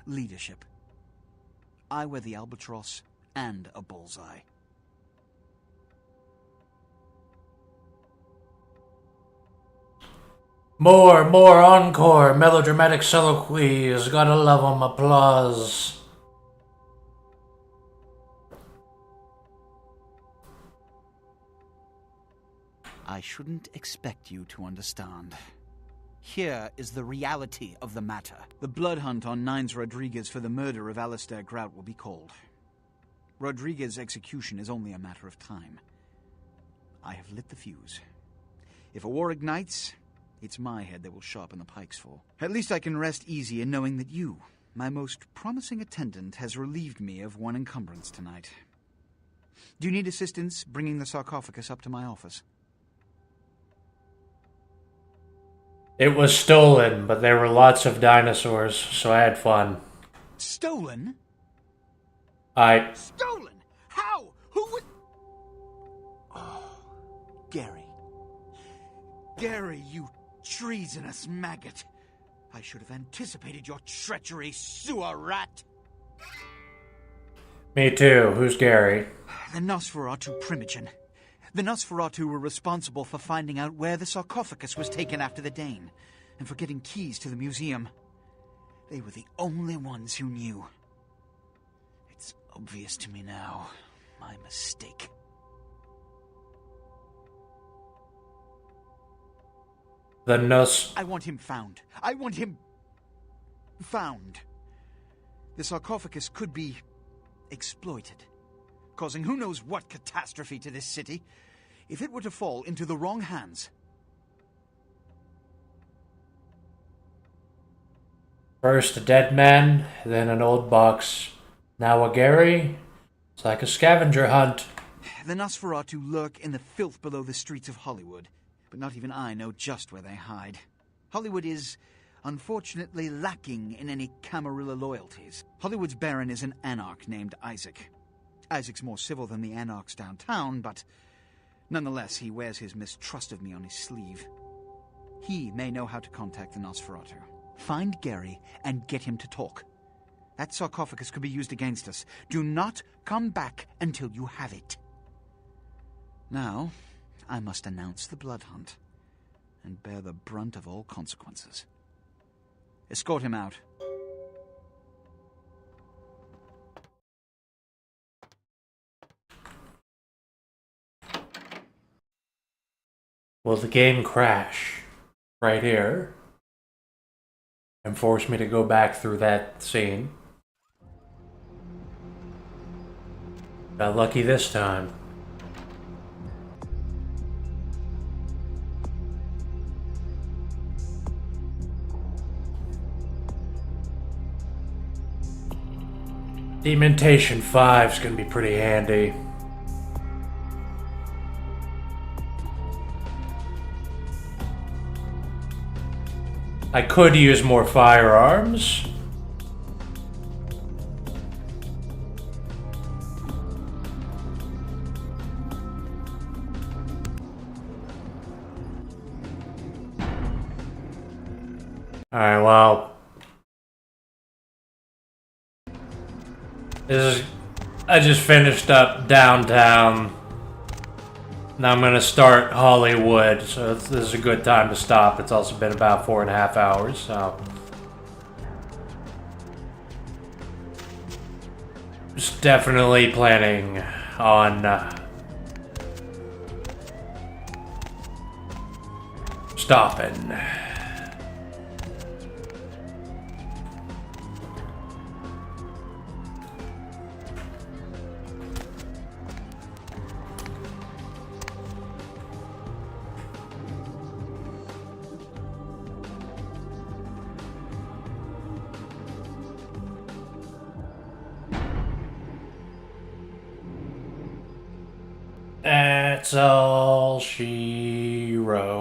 Leadership. I wear the albatross and a bullseye. More encore, melodramatic soliloquies, gotta love 'em, applause. I shouldn't expect you to understand. Here is the reality of the matter. The blood hunt on Nines Rodriguez for the murder of Alistair Grout will be called. Rodriguez's execution is only a matter of time. I have lit the fuse. If a war ignites, it's my head that will sharpen the pikes for. At least I can rest easy in knowing that you, my most promising attendant, has relieved me of one encumbrance tonight. Do you need assistance bringing the sarcophagus up to my office? It was stolen, but there were lots of dinosaurs, so I had fun. Stolen? Stolen? How? Who would... Oh, Gary. Gary, you treasonous maggot. I should have anticipated your treachery, sewer rat. Me too. Who's Gary? The Nosferatu Primogen. The Nosferatu were responsible for finding out where the sarcophagus was taken after the Dane, and for getting keys to the museum. They were the only ones who knew. It's obvious to me now. My mistake. I want him found. I want him... found. The sarcophagus could be exploited, causing who knows what catastrophe to this city, if it were to fall into the wrong hands. First a dead man, then an old box. Now a Gary? It's like a scavenger hunt. The Nosferatu lurk in the filth below the streets of Hollywood, but not even I know just where they hide. Hollywood is, unfortunately, lacking in any Camarilla loyalties. Hollywood's baron is an anarch named Isaac. Isaac's more civil than the anarchs downtown, but nonetheless, he wears his mistrust of me on his sleeve. He may know how to contact the Nosferatu. Find Gary and get him to talk. That sarcophagus could be used against us. Do not come back until you have it. Now, I must announce the blood hunt and bear the brunt of all consequences. Escort him out. Will the game crash right here and force me to go back through that scene? Got lucky this time. Dementation 5's gonna be pretty handy. I could use more firearms. Alright, well. I just finished up downtown. Now I'm gonna start Hollywood, so this is a good time to stop. It's also been about 4.5 hours, so. Just definitely planning on stopping. That's all she wrote.